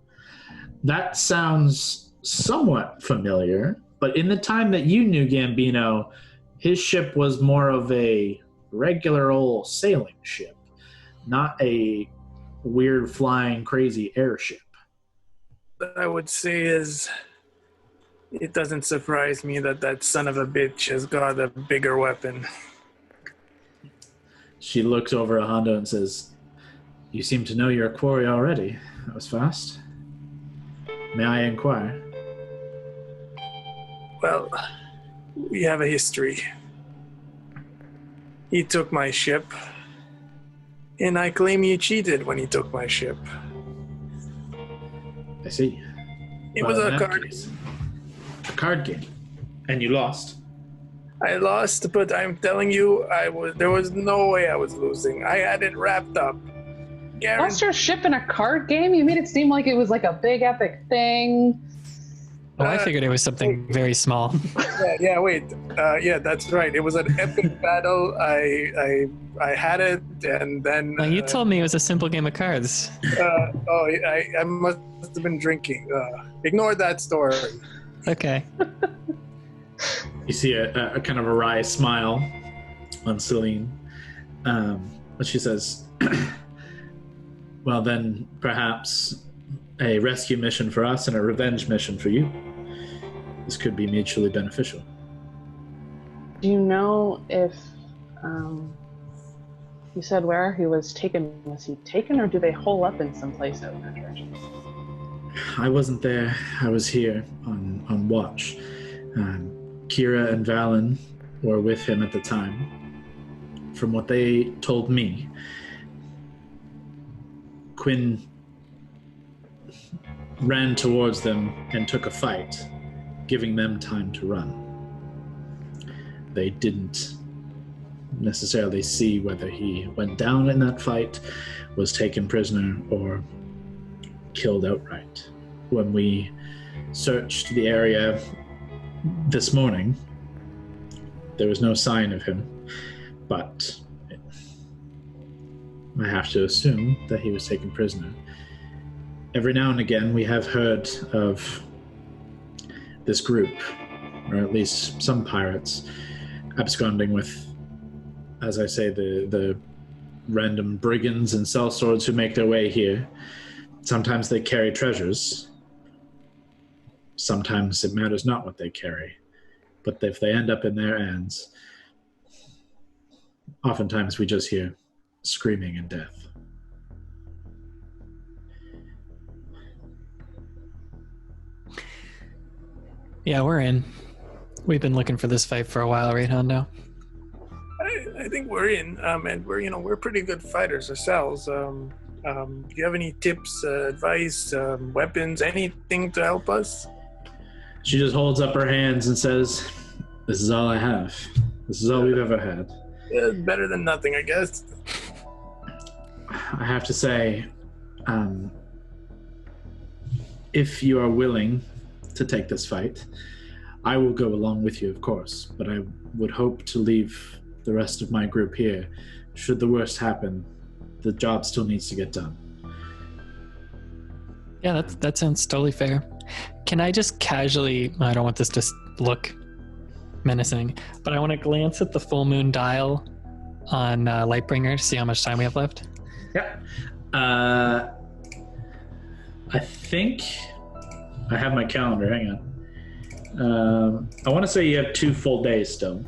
that sounds somewhat familiar, but in the time that you knew Gambino, his ship was more of a regular old sailing ship, not a weird flying crazy airship. What I would say is, it doesn't surprise me that son of a bitch has got a bigger weapon. She looks over at Hondo and says, "You seem to know your quarry already. That was fast. May I inquire?" Well, we have a history. He took my ship, and I claim he cheated when he took my ship. I see. It was a card. A card game. And you lost. I lost, but I'm telling you, there was no way I was losing. I had it wrapped up. Guaranteed. Lost your ship in a card game? You made it seem like it was like a big epic thing. Oh, I figured it was something very small. Wait. Yeah, that's right. It was an epic battle. I had it, and then... Well, you told me it was a simple game of cards. I must have been drinking. Ignore that story. Okay. You see a kind of a wry smile on Celine. But she says, well, then perhaps a rescue mission for us and a revenge mission for you. This could be mutually beneficial. Do you know if you said where he was taken? Was he taken, or do they hole up in some place out in that direction? I wasn't there. I was here on watch. Kira and Valen were with him at the time. From what they told me, Quinn ran towards them and took a fight, giving them time to run. They didn't necessarily see whether he went down in that fight, was taken prisoner, or killed outright. When we searched the area this morning, there was no sign of him, but I have to assume that he was taken prisoner. Every now and again, we have heard of this group, or at least some pirates, absconding with, as I say, the random brigands and sellswords who make their way here. Sometimes they carry treasures. Sometimes it matters not what they carry. But if they end up in their hands, oftentimes we just hear screaming and death. Yeah, we're in. We've been looking for this fight for a while, right, Hondo? I think we're in, and we're pretty good fighters ourselves. Do you have any tips, advice, weapons, anything to help us? She just holds up her hands and says, "This is all I have. This is all we've ever had." Yeah, better than nothing, I guess. I have to say, if you are willing to take this fight, I will go along with you, of course, but I would hope to leave the rest of my group here. Should the worst happen, the job still needs to get done. Yeah, that sounds totally fair. Can I just casually, I don't want this to look menacing, but I want to glance at the full moon dial on Lightbringer to see how much time we have left. Yeah. I think I have my calendar. Hang on. I want to say you have 2 full days still.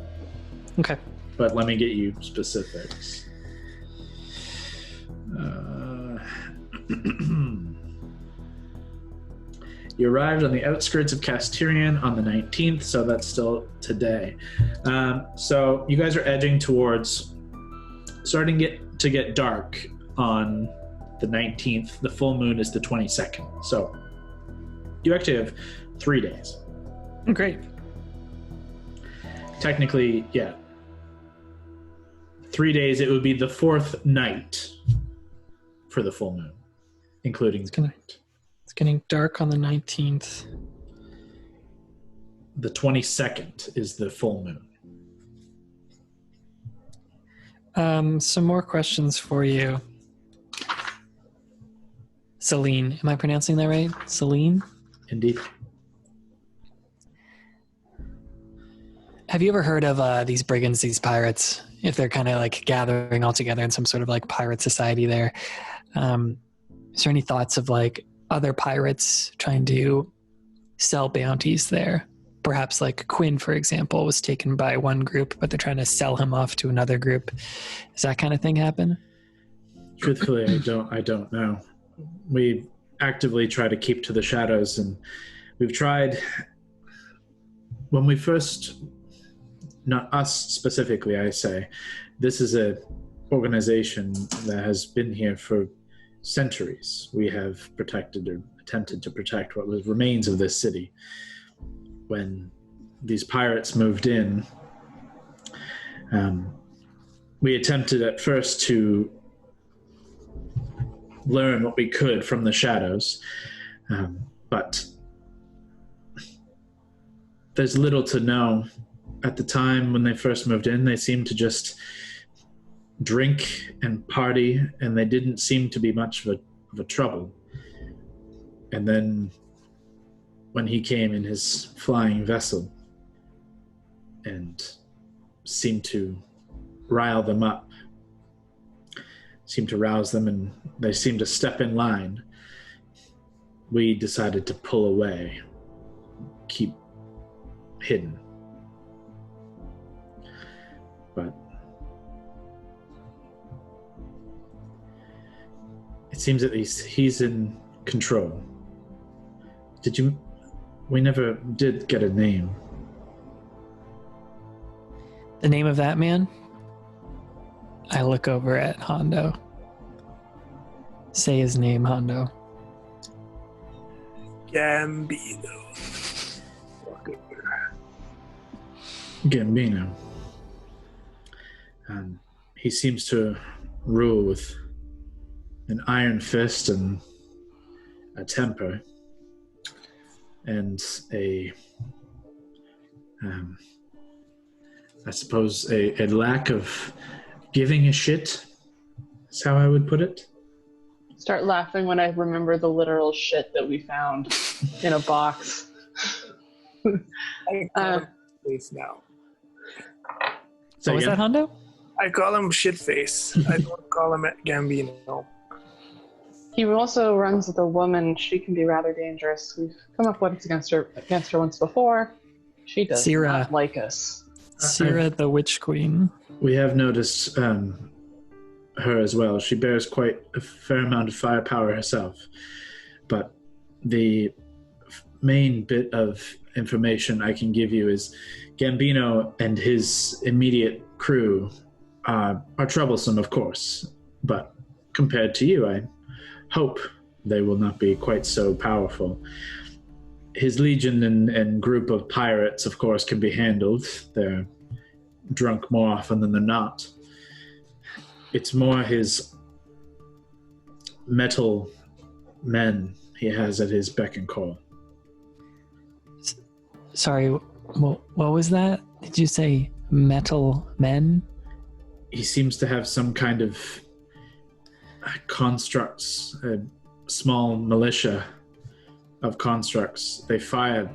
Okay. But let me get you specifics. You arrived on the outskirts of Kas'Tyrian on the 19th, so that's still today. So you guys are edging towards starting to get dark on the 19th. The full moon is the 22nd. So you actually have 3 days. Great. Technically, yeah. 3 days, it would be the 4th night for the full moon, including tonight. It's getting dark on the 19th. The 22nd is the full moon. Some more questions for you. Celine. Am I pronouncing that right? Celine? Indeed. Have you ever heard of these brigands, these pirates? If they're kind of like gathering all together in some sort of like pirate society there. Is there any thoughts of like other pirates trying to sell bounties there? Perhaps like Quinn, for example, was taken by one group, but they're trying to sell him off to another group. Does that kind of thing happen? Truthfully, I don't know. We actively try to keep to the shadows, and we've tried when we first, not us specifically, I say, this is a organization that has been here for centuries. We have protected or attempted to protect what remains of this city. When these pirates moved in, we attempted at first to learn what we could from the shadows. But there's little to know. At the time when they first moved in, they seemed to just drink and party, and they didn't seem to be much of a trouble. And then when he came in his flying vessel and seemed to rile them up, seemed to rouse them, and they seemed to step in line, we decided to pull away, keep hidden. But it seems at least he's in control. We never did get a name. The name of that man? I look over at Hondo. Say his name, Hondo. Gambino. Gambino. He seems to rule with an iron fist and a temper and I suppose a lack of giving a shit is how I would put it. Start laughing when I remember the literal shit that we found in a box. I call him face now. So was that Hondo? I call him shitface. I don't call him Gambino. He also runs with a woman. She can be rather dangerous. We've come up against her once before. She does Syrah. not like us. Syrah, the Witch Queen. We have noticed her as well. She bears quite a fair amount of firepower herself. But the main bit of information I can give you is Gambino and his immediate crew are troublesome, of course. But compared to you, I hope they will not be quite so powerful. His legion and group of pirates, of course, can be handled. They're drunk more often than they're not. It's more his metal men he has at his beck and call. Sorry, what was that? Did you say metal men? He seems to have some kind of constructs, a small militia of constructs. They fire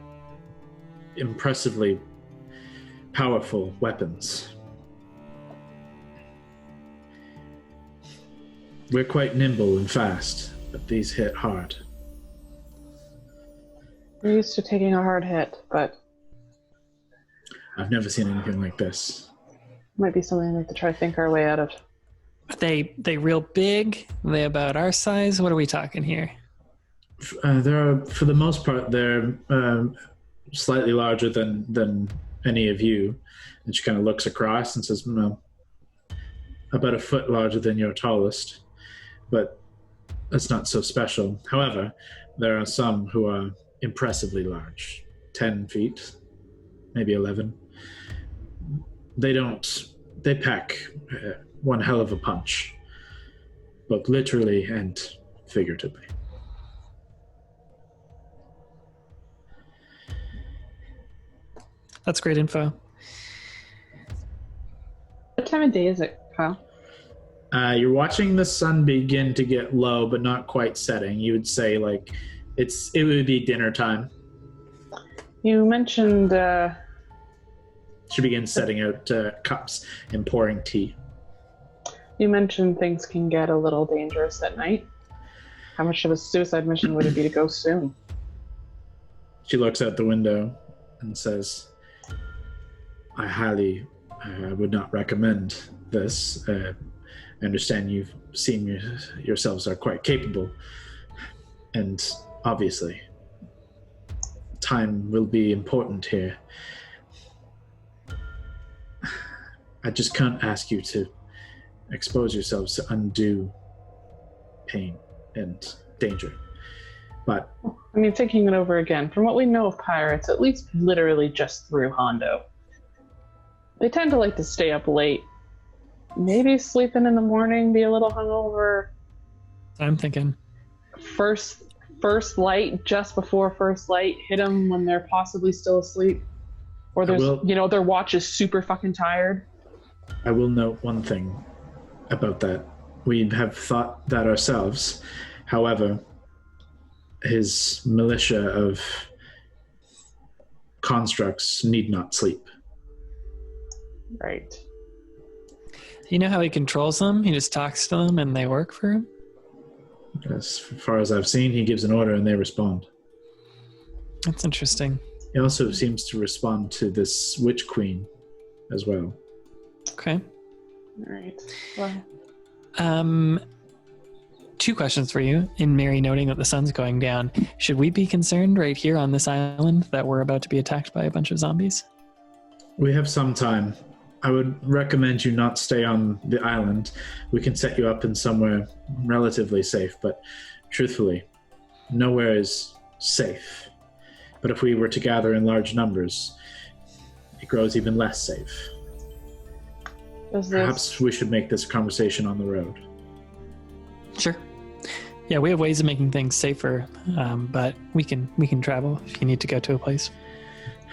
impressively powerful weapons. We're quite nimble and fast, but these hit hard. We're used to taking a hard hit, but I've never seen anything like this. might be something we have to try to think our way out of. Are they real big? Are they about our size? What are we talking here? For the most part, they're slightly larger than any of you. And she kind of looks across and says, "No, about a foot larger than your tallest, but that's not so special. However, there are some who are impressively large, 10 feet, maybe 11. They pack one hell of a punch, both literally and figuratively." That's great info. What time of day is it, Kyle? You're watching the sun begin to get low, but not quite setting. You would say it would be dinner time. You mentioned She begins setting out cups and pouring tea. You mentioned things can get a little dangerous at night. How much of a suicide mission would it be to go soon? She looks out the window and says, "I highly would not recommend this. I understand you've seen yourselves are quite capable, and obviously time will be important here. I just can't ask you to expose yourselves to undue pain and danger. But I mean, thinking it over again, from what we know of pirates, at least literally just through Hondo, they tend to like to stay up late. Maybe sleep in the morning, be a little hungover. I'm thinking. First light, just before first light, hit them when they're possibly still asleep. Or their watch is super fucking tired. I will note one thing about that. We have thought that ourselves. However, his militia of constructs need not sleep. Right. You know how he controls them? He just talks to them and they work for him? As far as I've seen, he gives an order and they respond. That's interesting. He also seems to respond to this witch queen as well. Okay. All right. Well. 2 questions for you. In Mary noting that the sun's going down, should we be concerned right here on this island that we're about to be attacked by a bunch of zombies? We have some time. I would recommend you not stay on the island. We can set you up in somewhere relatively safe, but truthfully, nowhere is safe. But if we were to gather in large numbers, it grows even less safe. Perhaps we should make this conversation on the road. Sure. Yeah, we have ways of making things safer, but we can travel if you need to go to a place.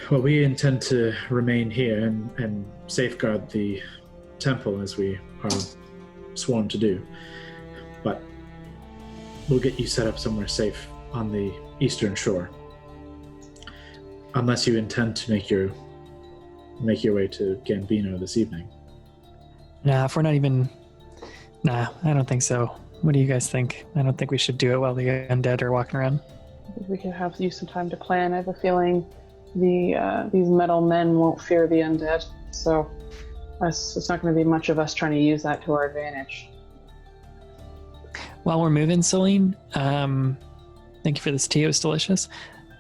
Well, we intend to remain here and safeguard the temple as we are sworn to do. But we'll get you set up somewhere safe on the eastern shore. Unless you intend to make your way to Gambino this evening. Nah, if we're not even... Nah, I don't think so. What do you guys think? I don't think we should do it while the undead are walking around. We could use some time to plan. I have a feeling these metal men won't fear the undead, so it's not going to be much of us trying to use that to our advantage. While we're moving, Celine, thank you for this tea. It was delicious.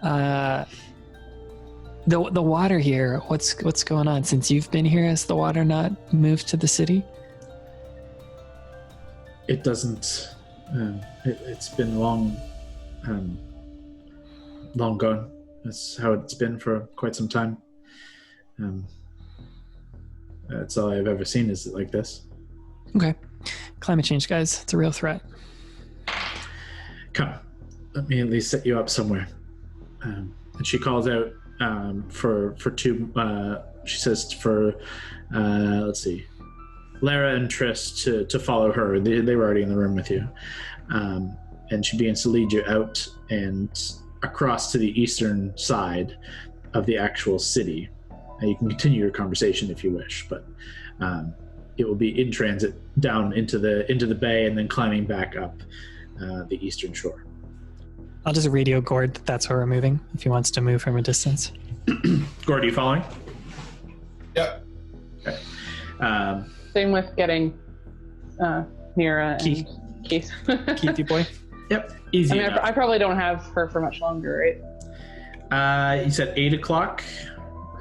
The water here, what's going on? Since you've been here, has the water not moved to the city? It doesn't. It's been long gone. That's how it's been for quite some time. That's all I've ever seen is like this. Okay. Climate change, guys. It's a real threat. Come. Let me at least set you up somewhere. And she calls out for 2... she says for... let's see. Lara and Triss to follow her. They were already in the room with you. And she begins to lead you out and across to the eastern side of the actual city. And you can continue your conversation if you wish, but it will be in transit down into the bay and then climbing back up the eastern shore. I'll just radio Gord that that's where we're moving if he wants to move from a distance. Gord, are you following? Yep. Okay. Same with getting Mira and Keith. Keithy boy. Yep. Easy. I probably don't have her for much longer, right? You said 8 o'clock?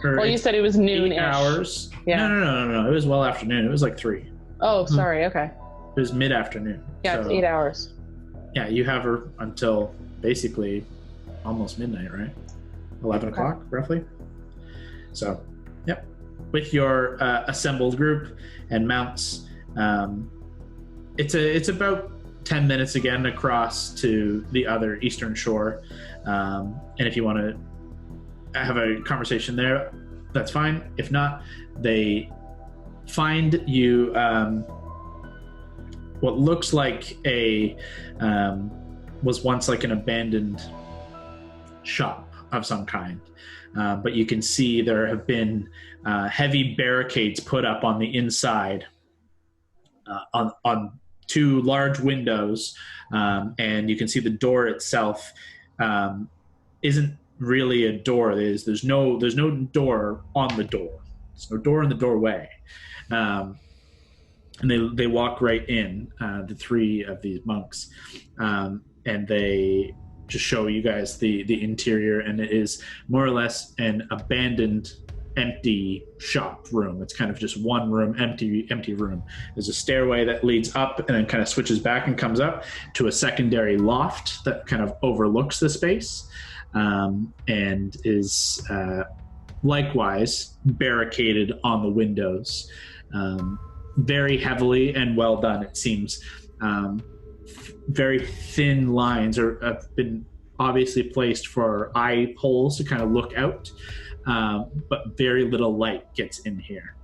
Well, you said it was noon-ish. 8 hours. Yeah. No. It was well afternoon. It was like 3. Oh, sorry. Okay. It was mid-afternoon. Yeah, so, it's 8 hours. Yeah, you have her until basically almost midnight, right? 11 o'clock, roughly. So, yep. With your assembled group and mounts, it's about 10 minutes again across to the other eastern shore. And if you want to have a conversation there, that's fine. If not, they find you what looks like was once like an abandoned shop of some kind. But you can see there have been heavy barricades put up on the inside on 2 large windows, and you can see the door itself isn't really a door. There's no door on the door. There's no door in the doorway, and they walk right in, the 3 of these monks, and they just show you guys the interior, and it is more or less an abandoned, empty shop room. It's kind of just one room, empty room. There's a stairway that leads up and then kind of switches back and comes up to a secondary loft that kind of overlooks the space, and is likewise barricaded on the windows, very heavily and well done, it seems. very thin lines have been obviously placed for eye holes to kind of look out, but very little light gets in here.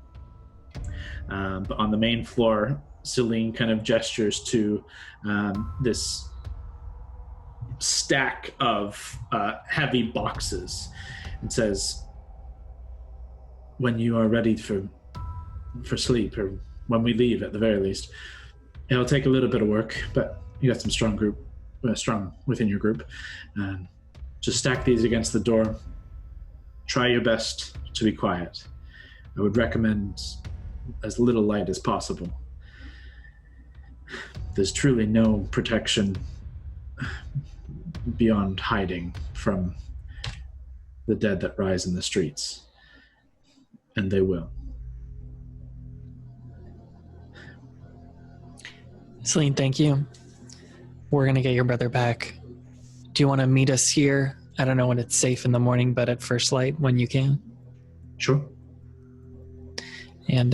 But on the main floor, Celine kind of gestures to this stack of heavy boxes and says, when you are ready for sleep, or when we leave at the very least, it'll take a little bit of work, but you got some strong within your group. Just stack these against the door. Try your best to be quiet. I would recommend as little light as possible. There's truly no protection beyond hiding from the dead that rise in the streets. And they will. Celine, thank you. We're going to get your brother back. Do you want to meet us here? I don't know when it's safe in the morning, but at first light when you can. Sure. And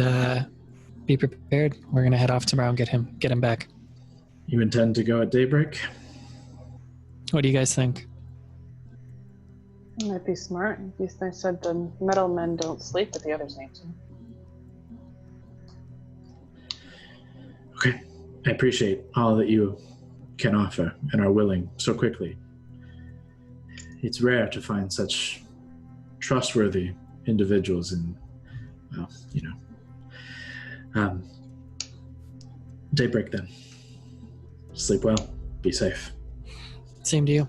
be prepared. We're going to head off tomorrow and get him back. You intend to go at daybreak? What do you guys think? It might be smart. They said the metal men don't sleep, but the others need to. Okay. I appreciate all that you can offer and are willing so quickly. It's rare to find such trustworthy individuals in, well, daybreak then. Sleep well. Be safe. Same to you.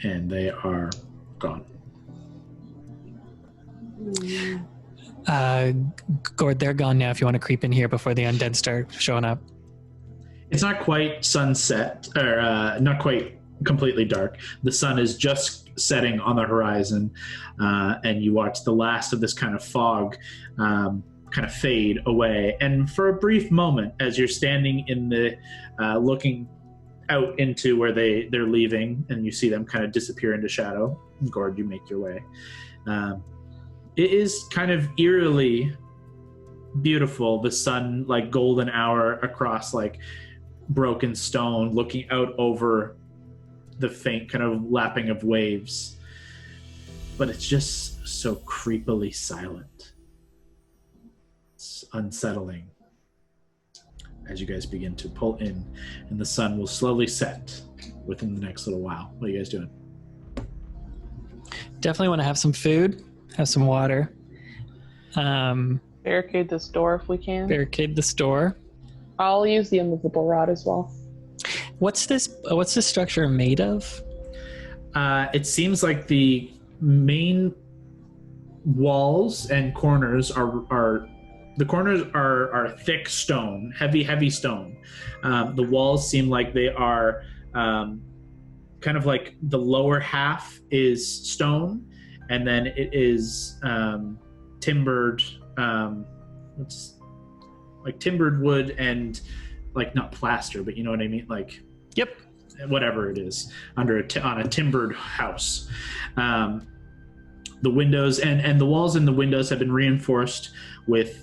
And they are gone. Gord, they're gone now if you want to creep in here before the undead start showing up. It's not quite sunset, or not quite completely dark. The sun is just setting on the horizon, and you watch the last of this kind of fog kind of fade away. And for a brief moment, as you're standing in the looking out into where they're leaving, and you see them kind of disappear into shadow, Gord, you make your way. It is kind of eerily beautiful, the sun, like golden hour across like broken stone, looking out over the faint kind of lapping of waves. But it's just so creepily silent. It's unsettling as you guys begin to pull in, and the sun will slowly set within the next little while. What are you guys doing? Definitely want to have some food, have some water. Barricade this door if we can. Barricade this door. I'll use the immovable rod as well. What's this structure made of? It seems like the main walls and corners are thick stone, heavy stone. The walls seem like they are kind of like the lower half is stone, and then it is timbered, like timbered wood, and like not plaster, but you know what I mean, like yep, whatever it is on a timbered house. The windows and the walls and the windows have been reinforced with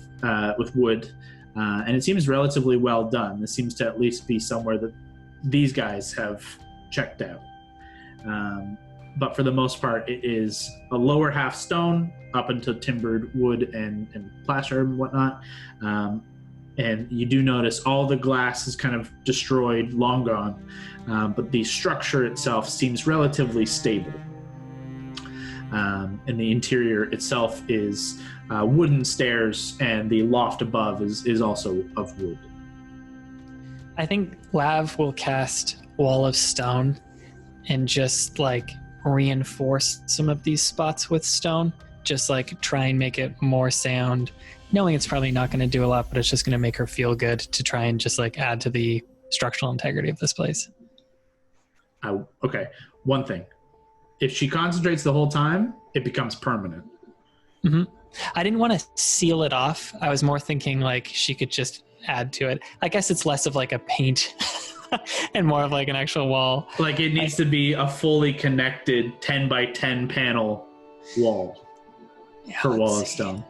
wood, and it seems relatively well done. This seems to at least be somewhere that these guys have checked out. But for the most part, it is a lower half stone up into timbered wood and plaster and whatnot. And you do notice all the glass is kind of destroyed, long gone, but the structure itself seems relatively stable. And the interior itself is wooden stairs, and the loft above is also of wood. I think Lav will cast Wall of Stone and just like reinforce some of these spots with stone, just like try and make it more sound, knowing it's probably not going to do a lot, but it's just going to make her feel good to try and just like add to the structural integrity of this place. Okay, one thing. If she concentrates the whole time, it becomes permanent. Mm-hmm. I didn't want to seal it off. I was more thinking like she could just add to it. I guess it's less of like a paint and more of like an actual wall. Like it needs to be a fully connected 10 by 10 panel wall for Wall of Stone.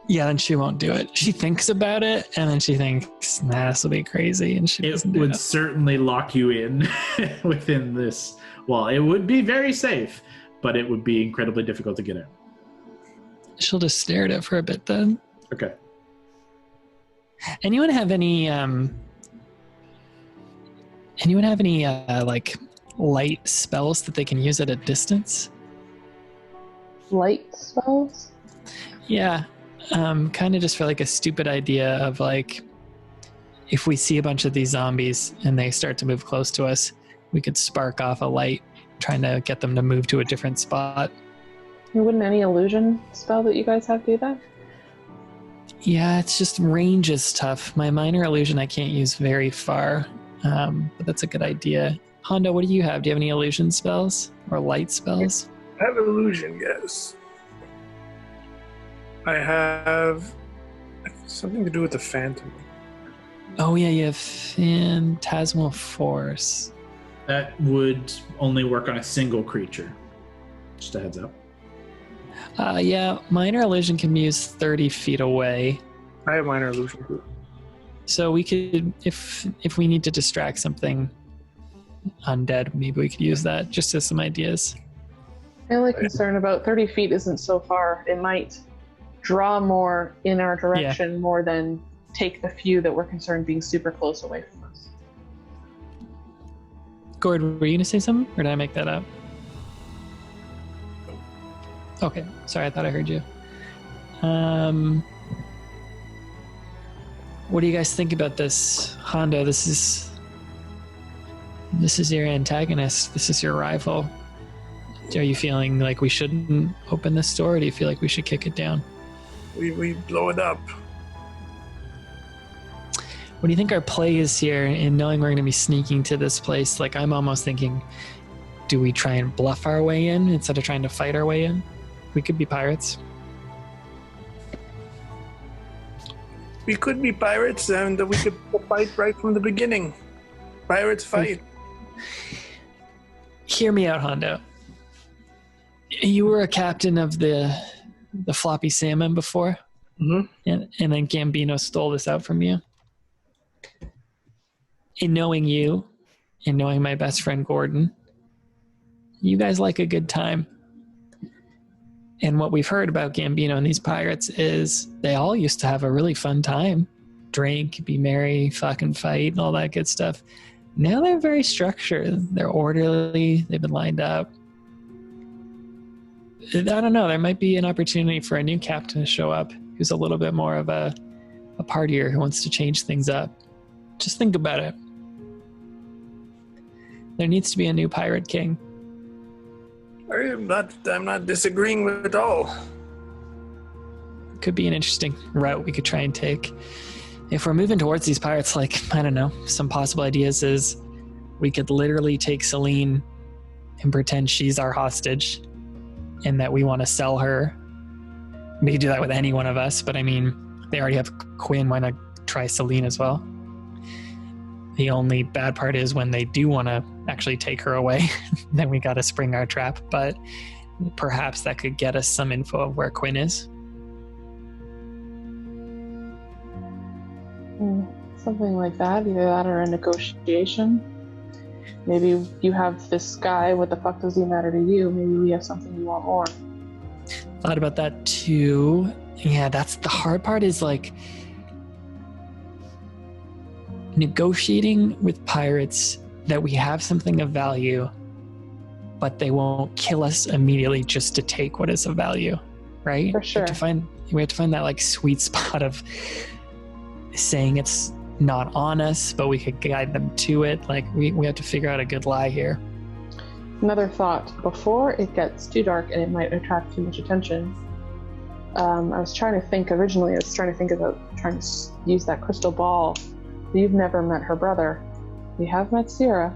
Yeah, then she won't do it. She thinks about it, and then she thinks, nah, this will be crazy, and she It doesn't do would it. certainly lock you in within this. Well, it would be very safe, but it would be incredibly difficult to get out. She'll just stare at it for a bit then. Okay. Anyone have any like light spells that they can use at a distance? Light spells? Yeah. Kind of just for like a stupid idea of like, if we see a bunch of these zombies and they start to move close to us, we could spark off a light trying to get them to move to a different spot. Wouldn't any illusion spell that you guys have do that? Yeah, it's just range is tough. My minor illusion I can't use very far, but that's a good idea. Hondo, what do you have? Do you have any illusion spells or light spells? I have illusion, yes. I have something to do with the phantom. Oh yeah, you have phantasmal force. That would only work on a single creature. Just a heads up. Yeah, minor illusion can be used 30 feet away. I have minor illusion too. So we could, if we need to distract something undead, maybe we could use that just as some ideas. My only concern about 30 feet isn't so far. It might draw more in our direction more than take the few that we're concerned being super close away from us. Gord, were you going to say something, or did I make that up? Okay, sorry, I thought I heard you. What do you guys think about this? Hondo, this is your antagonist. This is your rival. Are you feeling like we shouldn't open this door, or do you feel like we should kick it down? We blow it up. What do you think our play is here in knowing we're going to be sneaking to this place? Like, I'm almost thinking, do we try and bluff our way in instead of trying to fight our way in? We could be pirates. We could be pirates, and we could fight right from the beginning. Pirates fight. Hear me out, Hondo. You were a captain of the Floppy Salmon before, and then Gambino stole this out from you. In knowing you, and knowing my best friend Gordon, you guys like a good time. And what we've heard about Gambino and these pirates is they all used to have a really fun time. Drink, be merry, fucking fight, and all that good stuff. Now they're very structured. They're orderly. They've been lined up. I don't know. There might be an opportunity for a new captain to show up who's a little bit more of a partier who wants to change things up. Just think about it. There needs to be a new pirate king. I'm not disagreeing with it all. Could be an interesting route we could try and take. If we're moving towards these pirates, like, I don't know, some possible ideas is we could literally take Celine and pretend she's our hostage and that we want to sell her. We could do that with any one of us, but I mean, they already have Quinn, why not try Celine as well? The only bad part is when they do want to actually take her away, then we got to spring our trap, but perhaps that could get us some info of where Quinn is. Something like that, either that or a negotiation. Maybe you have this guy, what the fuck does he matter to you? Maybe we have something you want more. Thought about that too. Yeah, that's the hard part is like negotiating with pirates that we have something of value, but they won't kill us immediately just to take what is of value, right? For sure. We have to find that like sweet spot of saying it's not on us, but we could guide them to it. Like we have to figure out a good lie here. Another thought, before it gets too dark and it might attract too much attention, I was trying to think about trying to use that crystal ball. You've never met her brother. We have met Sierra.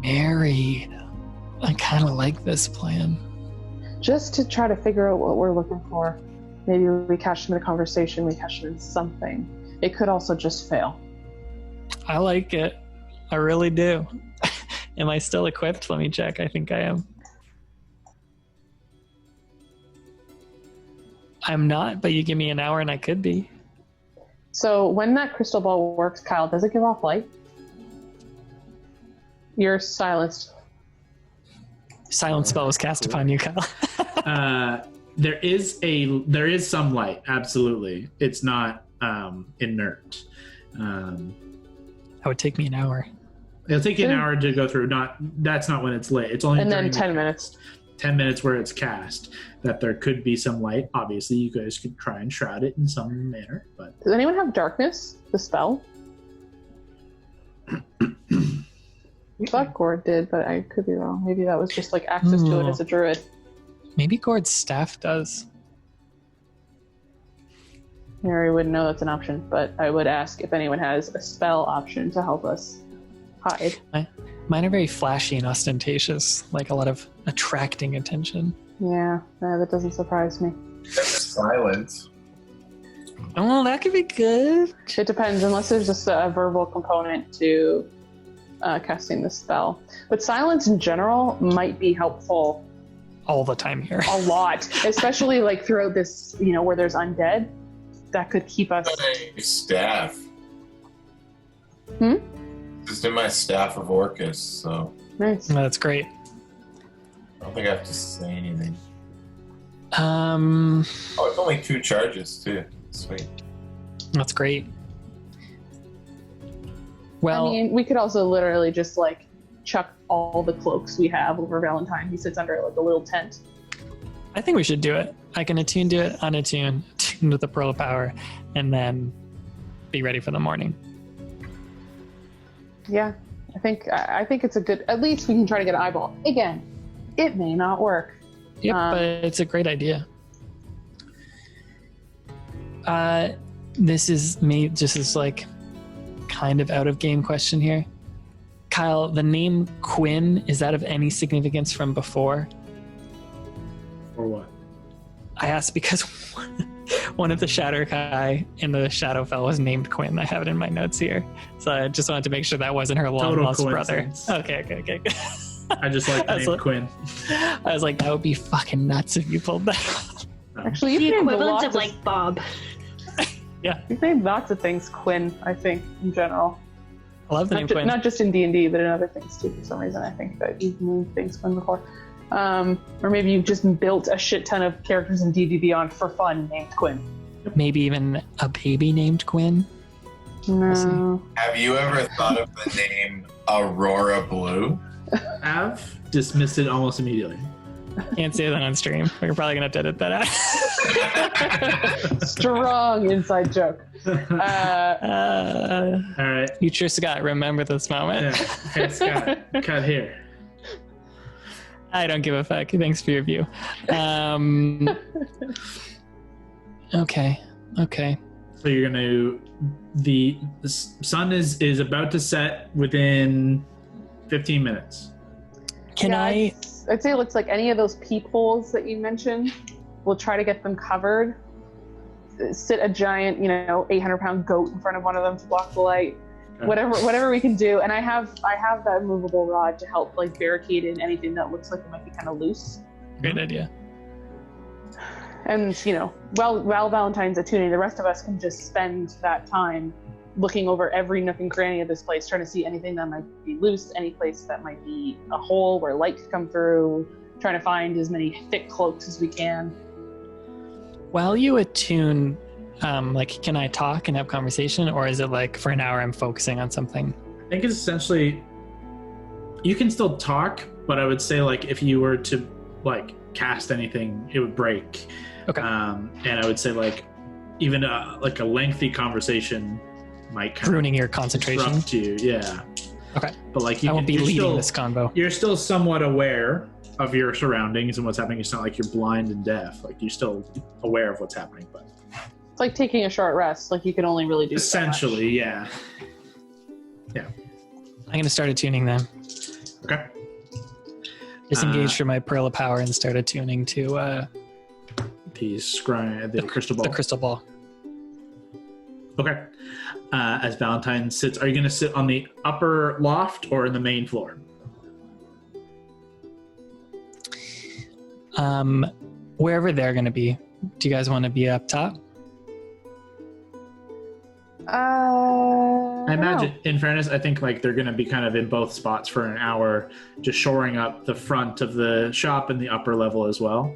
Married. I kind of like this plan. Just to try to figure out what we're looking for. Maybe we catch them in a conversation, we catch them in something. It could also just fail. I like it. I really do. Am I still equipped? Let me check. I think I am. I'm not, but you give me an hour and I could be. So when that crystal ball works, Kyle, does it give off light? You're silenced. Silent spell was cast upon you, Kyle. There is some light, absolutely. It's not inert. That would take me an hour. It'll take you an hour to go through. That's not when it's lit. It's only and then 10 minutes. 10 minutes where it's cast. That there could be some light. Obviously, you guys could try and shroud it in some manner. But does anyone have darkness? The spell. I thought Gord did, but I could be wrong. Maybe that was just like access to it as a druid. Maybe Gord's staff does. Mary wouldn't know that's an option, but I would ask if anyone has a spell option to help us hide. Mine are very flashy and ostentatious, like a lot of attracting attention. Yeah, that doesn't surprise me. Silence. Oh, that could be good. It depends, unless there's just a verbal component to casting the spell. But silence in general might be helpful. All the time here. A lot. Especially like throughout this, where there's undead. That could keep us... Staff. Just in my staff of Orcus, so... Nice. That's great. I don't think I have to say anything. Oh, it's only 2 charges, too. Sweet. That's great. Well, I mean, we could also literally just like chuck all the cloaks we have over Valentine. He sits under like a little tent. I think we should do it. I can attune to it, unattune, attune to the Pearl of Power, and then be ready for the morning. Yeah, I think it's a good. At least we can try to get an eyeball. Again, it may not work. Yep, but it's a great idea. This is me. Just as like kind of out of game question here. Kyle, the name Quinn, is that of any significance from before? Or what? I asked because one of the Shatterkai in the Shadowfell was named Quinn. I have it in my notes here. So I just wanted to make sure that wasn't her long-lost brother. Okay. I just like the name Quinn. I was like, that would be fucking nuts if you pulled that. Actually, The you've named equivalent lots of like Bob. Yeah. You've named lots of things Quinn, I think, in general. I love the name Quinn. Not just in D&D, but in other things too. For some reason, I think that you've named things Quinn before. Or maybe you've just built a shit ton of characters in D&D Beyond for fun named Quinn. Maybe even a baby named Quinn. No. Have you ever thought of the name Aurora Blue? Have dismissed it almost immediately. Can't say that on stream. We're probably going to edit that out. Strong inside joke. All right. Future Scott, remember this moment. Yeah. Hey, Scott, cut here. I don't give a fuck. Thanks for your view. Okay. So you're gonna. The sun is about to set within 15 minutes. I'd say it looks like any of those peepholes that you mentioned. We'll try to get them covered. Sit a giant, 800-pound goat in front of one of them to block the light. Okay. Whatever we can do. And I have that movable rod to help like barricade in anything that looks like it might be kind of loose. Great idea. And while Valentine's attuning, the rest of us can just spend that time looking over every nook and cranny of this place, trying to see anything that might be loose, any place that might be a hole where light could come through, trying to find as many thick cloaks as we can. While you attune, can I talk and have conversation, or is it like for an hour I'm focusing on something? I think it's essentially, you can still talk, but I would say like if you were to like cast anything, it would break. Okay. And I would say like even like a lengthy conversation might kind ruining of your concentration. disrupt you. Yeah. Okay. But like I won't be leading this convo. You're still somewhat aware of your surroundings and what's happening. It's not like you're blind and deaf. Like you're still aware of what's happening, but it's like taking a short rest. Like you can only really do essentially, so yeah. I'm gonna start attuning then. Okay. Disengage from my Pearl of Power and start attuning to the crystal ball. The crystal ball. Okay. As Valentine sits, are you going to sit on the upper loft or in the main floor? Wherever they're going to be. Do you guys want to be up top? I imagine, in fairness, I think like they're going to be kind of in both spots for an hour, just shoring up the front of the shop and the upper level as well.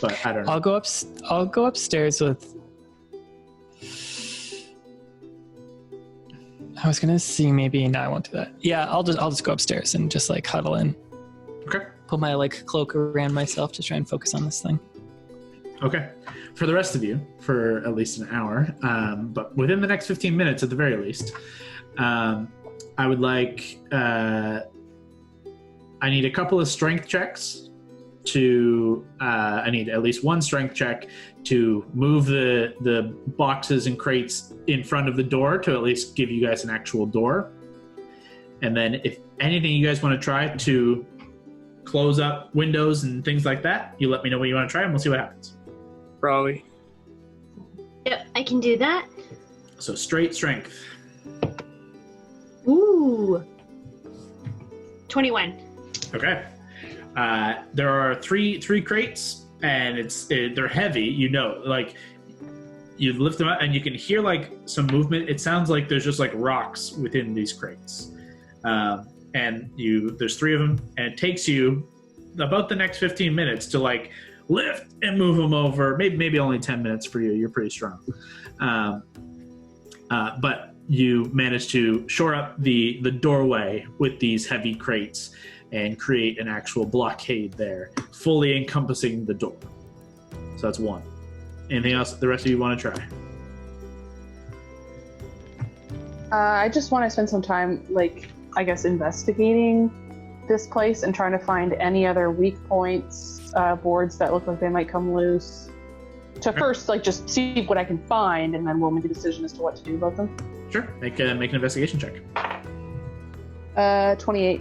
But I don't know. I'll go upstairs with. I was gonna see maybe. No, I won't do that. Yeah, I'll just go upstairs and just like huddle in. Okay. Put my like cloak around myself to try and focus on this thing. Okay. For the rest of you, for at least an hour, but within the next 15 minutes at the very least, I would like. I need a couple of strength checks. I need at least one strength check to move the boxes and crates in front of the door to at least give you guys an actual door. And then if anything you guys want to try to close up windows and things like that, you let me know what you want to try and we'll see what happens. Raleigh. Yep, I can do that. So straight strength. Ooh. 21. Okay. There are three crates, and they're heavy. You know, like you lift them up, and you can hear like some movement. It sounds like there's just like rocks within these crates, and there's three of them, and it takes you about the next 15 minutes to like lift and move them over. Maybe only 10 minutes for you. You're pretty strong, but you manage to shore up the doorway with these heavy crates and create an actual blockade there, fully encompassing the door. So that's one. Anything else the rest of you want to try? I just want to spend some time, like, I guess, investigating this place and trying to find any other weak points, boards that look like they might come loose. To first, like, just see what I can find, and then we'll make a decision as to what to do about them. Sure. Make an investigation check. 28.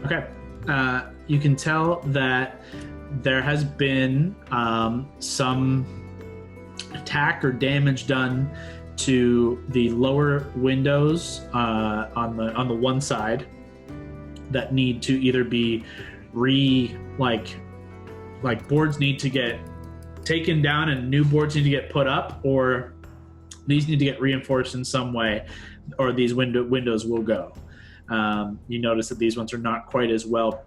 Okay. You can tell that there has been some attack or damage done to the lower windows on the one side that need to either be like boards need to get taken down and new boards need to get put up, or these need to get reinforced in some way, or these windows will go. You notice that these ones are not quite as well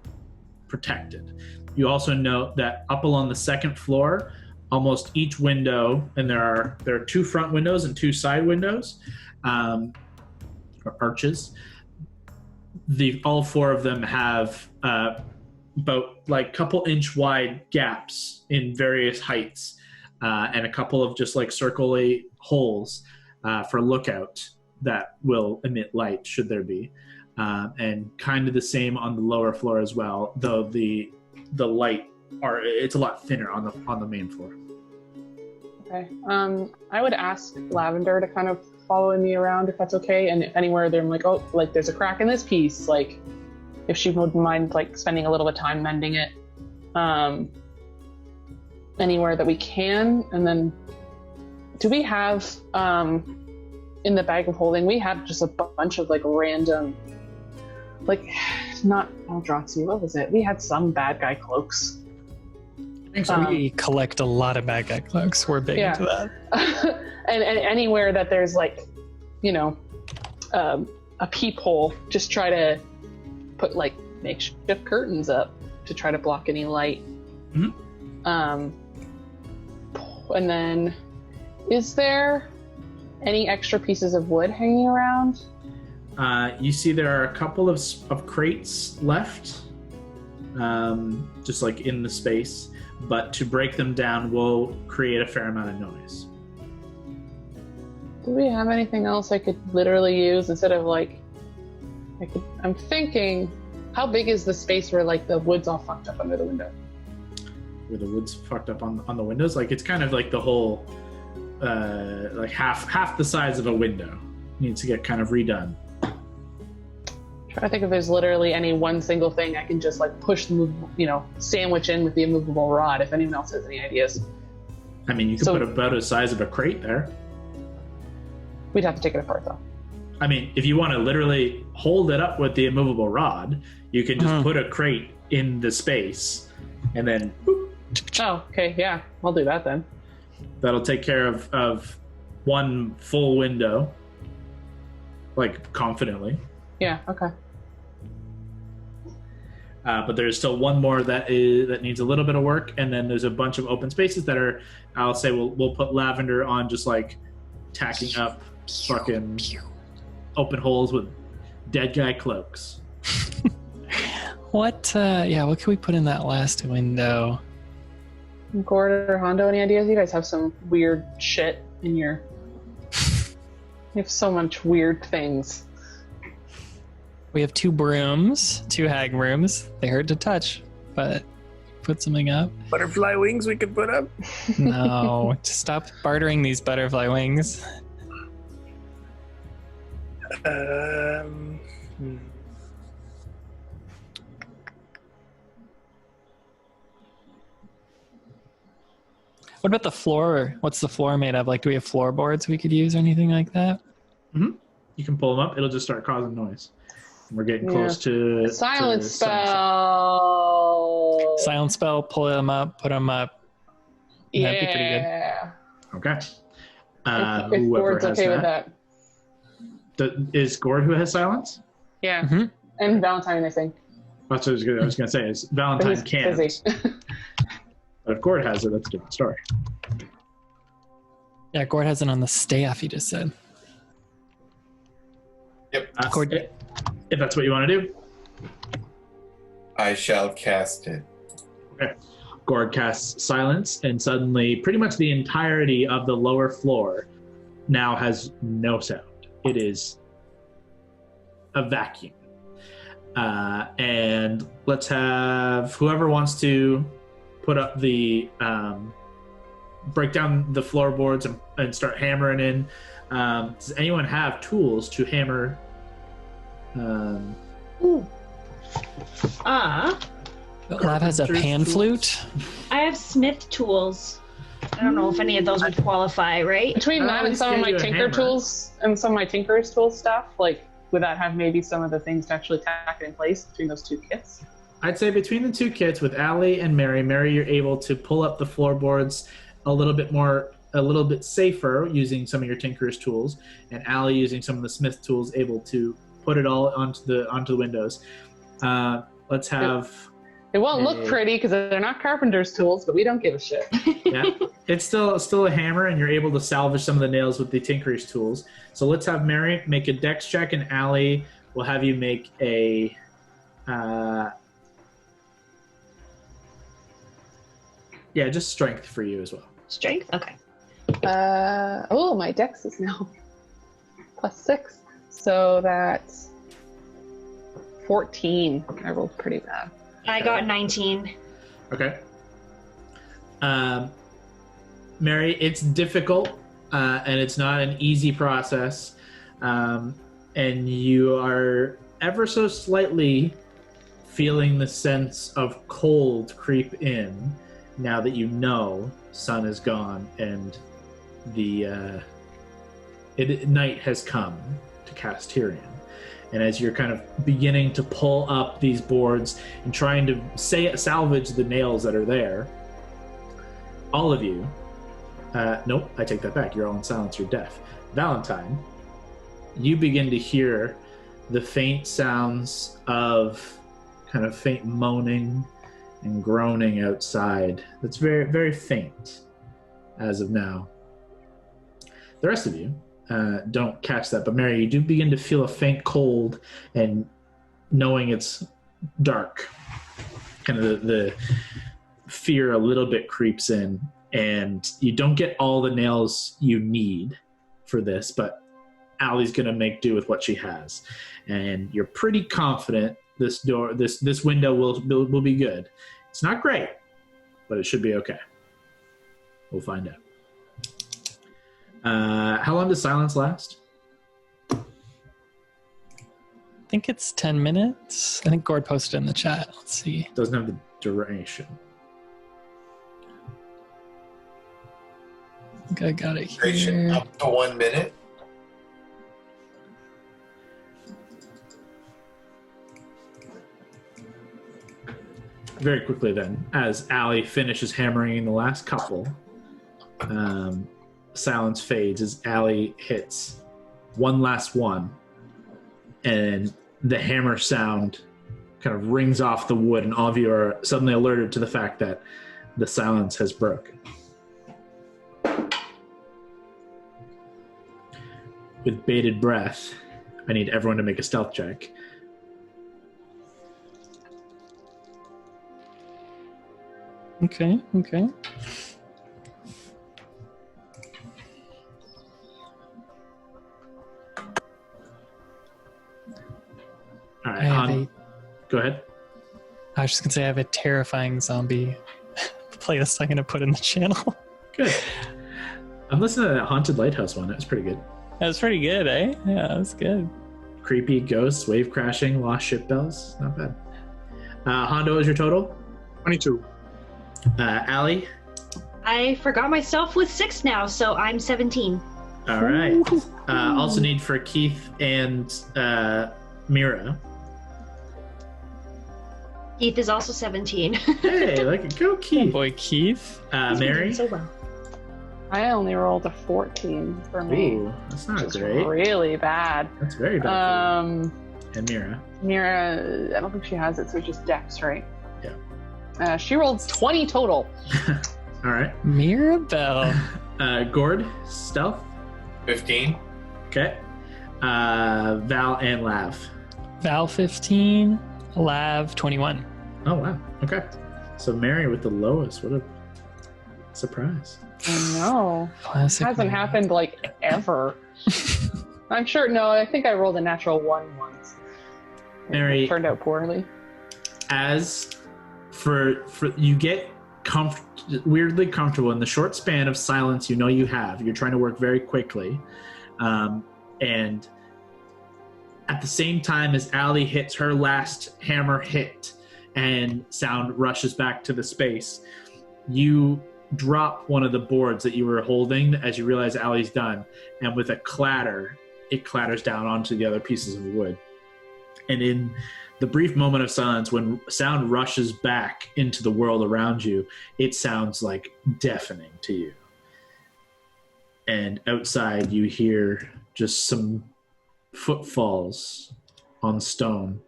protected. You also note that up along the second floor, almost each window, and there are 2 front windows and 2 side windows, or arches. All 4 of them have about like couple inch wide gaps in various heights, and a couple of just like circular holes for lookout that will emit light should there be. And kind of the same on the lower floor as well, though the light it's a lot thinner on the main floor. Okay. I would ask Lavender to kind of follow me around if that's okay, and if anywhere they're like, oh, like there's a crack in this piece, like if she wouldn't mind like spending a little bit of time mending it, anywhere that we can. And then do we have in the bag of holding, we have just a bunch of like random, like, not Eldrazi, what was it? We had some bad guy cloaks. We collect a lot of bad guy cloaks. We're big into that. and anywhere that there's like, you know, a peephole, just try to put like makeshift curtains up to try to block any light. Mm-hmm. And then, is there any extra pieces of wood hanging around? You see there are a couple of crates left, just like in the space, but to break them down will create a fair amount of noise. Do we have anything else I could literally use instead of like, I'm thinking, how big is the space where like the wood's all fucked up under the window? Where the wood's fucked up on the windows? Like it's kind of like the whole, like half the size of a window needs to get kind of redone. Trying to think if there's literally any one single thing I can just like push the sandwich in with the immovable rod, if anyone else has any ideas. I mean, you could put about the size of a crate there. We'd have to take it apart though. I mean, if you want to literally hold it up with the immovable rod, you can just put a crate in the space and then Oh, okay, yeah. I'll do that then. That'll take care of one full window, like confidently. Yeah, okay. But there's still one more that needs a little bit of work, and then there's a bunch of open spaces that are, I'll say we'll put Lavender on just like tacking up fucking open holes with dead guy cloaks. What can we put in that last window? Gord or Hondo, any ideas? You guys have some weird shit in your... You have so much weird things. We have 2 brooms, 2 hag brooms. They hurt to touch, but put something up. Butterfly wings we could put up? No, stop bartering these butterfly wings. What about the floor? What's the floor made of? Like, do we have floorboards we could use or anything like that? Mm-hmm. You can pull them up. It'll just start causing noise. We're getting close to... Silence spell! Silence spell, pull them up, put them up. Yeah. That'd be pretty good. Okay. If Gord's okay with that. Is Gord who has silence? Yeah. Mm-hmm. And Valentine, I think. That's what I was going to say. Is Valentine can't. Busy. But if Gord has it, that's a different story. Yeah, Gord has it on the staff, he just said. Yep. Gord, if that's what you want to do. I shall cast it. Okay. Gord casts silence, and suddenly pretty much the entirety of the lower floor now has no sound. It is a vacuum. And let's have whoever wants to put up the break down the floorboards and start hammering in. Does anyone have tools to hammer? Lav has a pan flute. I have smith tools. I don't know if any of those would qualify, right? Between that and some of my tinker tools and some of my tinker's tool stuff, like, would that have maybe some of the things to actually tack it in place between those 2 kits? I'd say between the 2 kits with Allie and Mary, you're able to pull up the floorboards a little bit safer using some of your tinker's tools, and Allie using some of the smith tools able to put it all onto the windows. Let's have... It won't look pretty because they're not carpenter's tools, but we don't give a shit. Yeah, it's still a hammer, and you're able to salvage some of the nails with the tinker's tools. So let's have Mary make a dex check, and Allie will have you make a... just strength for you as well. Strength? Okay. My dex is now +6. So that's 14. I rolled pretty bad. I got 19. Okay. Mary, it's difficult, and it's not an easy process. And you are ever so slightly feeling the sense of cold creep in now that you know sun is gone and the night has come to Kas'Tyrian. And as you're kind of beginning to pull up these boards and trying to salvage the nails that are there, all of you, nope, I take that back. You're all in silence. You're deaf. Valentine, you begin to hear the faint sounds of kind of faint moaning and groaning outside. That's very, very faint as of now. The rest of you don't catch that, but Mary, you do begin to feel a faint cold, and knowing it's dark, kind of the fear a little bit creeps in, and you don't get all the nails you need for this, but Allie's gonna make do with what she has, and you're pretty confident this window will be good. It's not great, but it should be okay. We'll find out. How long does silence last? I think it's 10 minutes. I think Gord posted in the chat. Let's see. Doesn't have the duration. I think I got it Duration here. up to 1 minute. very quickly then, as Allie finishes hammering the last couple, silence fades as Allie hits one last one, and the hammer sound kind of rings off the wood, and all of you are suddenly alerted to the fact that the silence has broken. With bated breath, I need everyone to make a stealth check. Okay. All right, go ahead. I was just going to say I have a terrifying zombie playlist I'm going to put in the channel. Good. I'm listening to that Haunted Lighthouse one. That was pretty good. That was pretty good, eh? Yeah, that was good. Creepy ghosts, wave crashing, lost ship bells. Not bad. Hondo is your total? 22. Allie? I forgot myself with 6 now, so I'm 17. All right. Also need for Keith and Mira. Keith is also 17. Hey, go Keith. Oh boy, Keith. Mary? So well. I only rolled a 14 for me. Ooh, that's not which is great. really bad. That's very bad. Um, And Mira? Mira, I don't think she has it, so it's just Dex, right? Yeah. She rolled 20 total. All right. Mirabelle. Gord, stealth? 15. Okay. Val and Lav. Val 15, Lav 21. Oh, wow. Okay. So Mary with the lowest. What a surprise. I know. Classic. Hasn't happened ever. I'm sure. No, I think I rolled a natural 1 once. Mary, It turned out poorly. as for you get weirdly comfortable in the short span of silence you have. You're trying to work very quickly. And at the same time as Allie hits her last hammer hit and sound rushes back to the space, you drop one of the boards that you were holding as you realize Allie's done, and with a clatter, it clatters down onto the other pieces of wood. And in the brief moment of silence, when sound rushes back into the world around you, it sounds like deafening to you. And outside, you hear just some footfalls on stone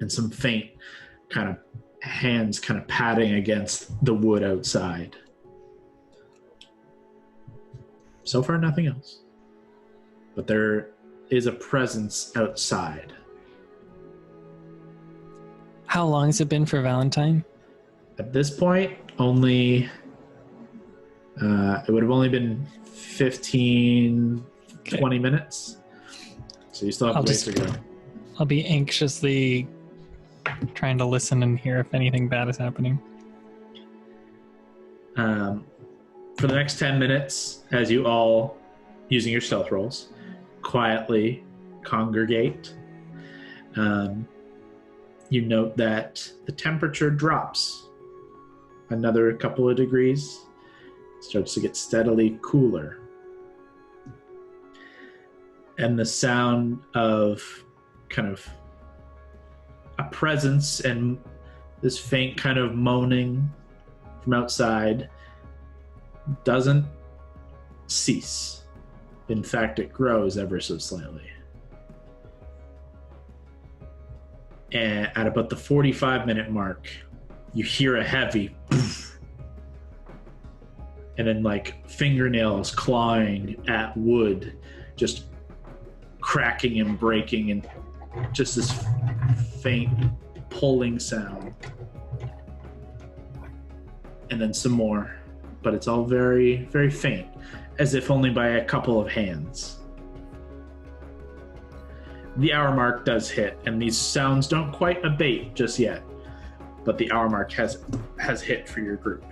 and some faint kind of hands kind of patting against the wood outside. So far, nothing else. But there is a presence outside. How long has it been for Valentine? At this point, only... it would have only been 15, 20 minutes. So you still have a ways to go. I'll be anxiously trying to listen and hear if anything bad is happening. For the next 10 minutes, as you all, using your stealth rolls, quietly congregate, you note that the temperature drops another couple of degrees, starts to get steadily cooler. And the sound of kind of a presence and this faint kind of moaning from outside doesn't cease. In fact, it grows ever so slightly. And at about the 45-minute mark, you hear a heavy poof, and then fingernails clawing at wood, just cracking and breaking, and just this faint pulling sound. And then some more, but it's all very, very faint, as if only by a couple of hands. The hour mark does hit, and these sounds don't quite abate just yet, but the hour mark has hit for your group.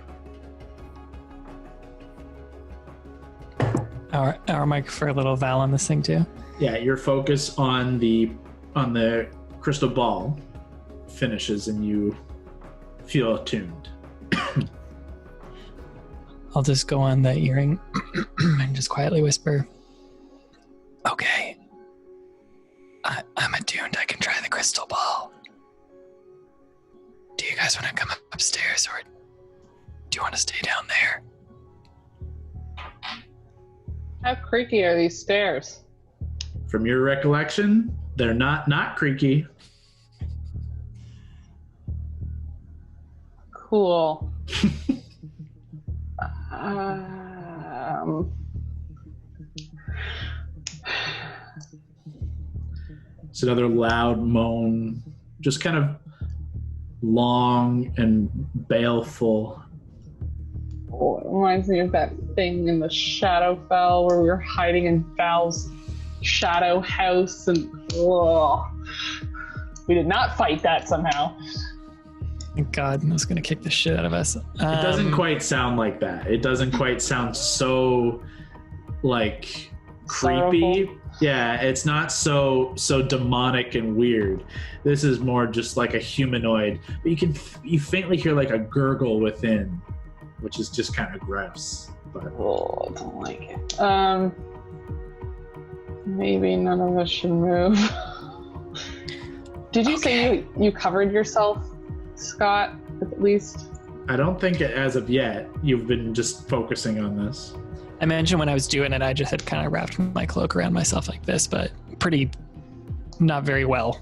Our mic for a little Val on this thing too. Yeah, your focus on the crystal ball finishes, and you feel attuned. I'll just go on the earring and just quietly whisper, "Okay, I'm attuned. I can try the crystal ball. Do you guys guys want to come upstairs, or do you want to stay down there? How creaky are these stairs? From your recollection, they're not creaky. Cool. It's another loud moan, just kind of long and baleful. Oh, it reminds me of that thing in the Shadowfell where we were hiding in Val's shadow house, and we did not fight that somehow. Thank God, I was going to kick the shit out of us. It doesn't quite sound like that. It doesn't quite sound so, like, creepy. Sorrowful. Yeah, it's not so demonic and weird. This is more just like a humanoid, but you faintly hear like a gurgle within, which is just kind of gross. But Oh, I don't like it. Maybe none of us should move. Did you say you covered yourself, Scott, at least? I don't think as of yet you've been just focusing on this. I mentioned when I was doing it, I just had kind of wrapped my cloak around myself like this, but not very well.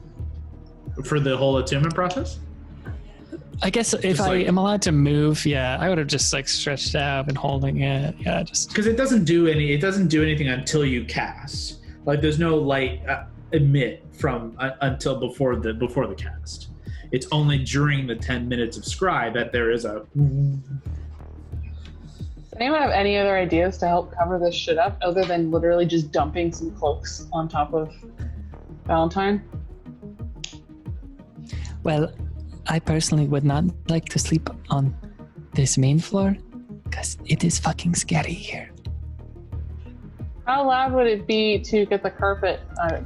For the whole attunement process? I guess if I am allowed to move, yeah, I would have just like stretched out and holding it. Yeah, just because it doesn't do anything until you cast. Like there's no light emit from until before the cast. It's only during the 10 minutes of scry that there is a. Does anyone have any other ideas to help cover this shit up other than literally just dumping some cloaks on top of Valentine? Well, I personally would not like to sleep on this main floor because it is fucking scary here. How loud would it be to get the carpet? I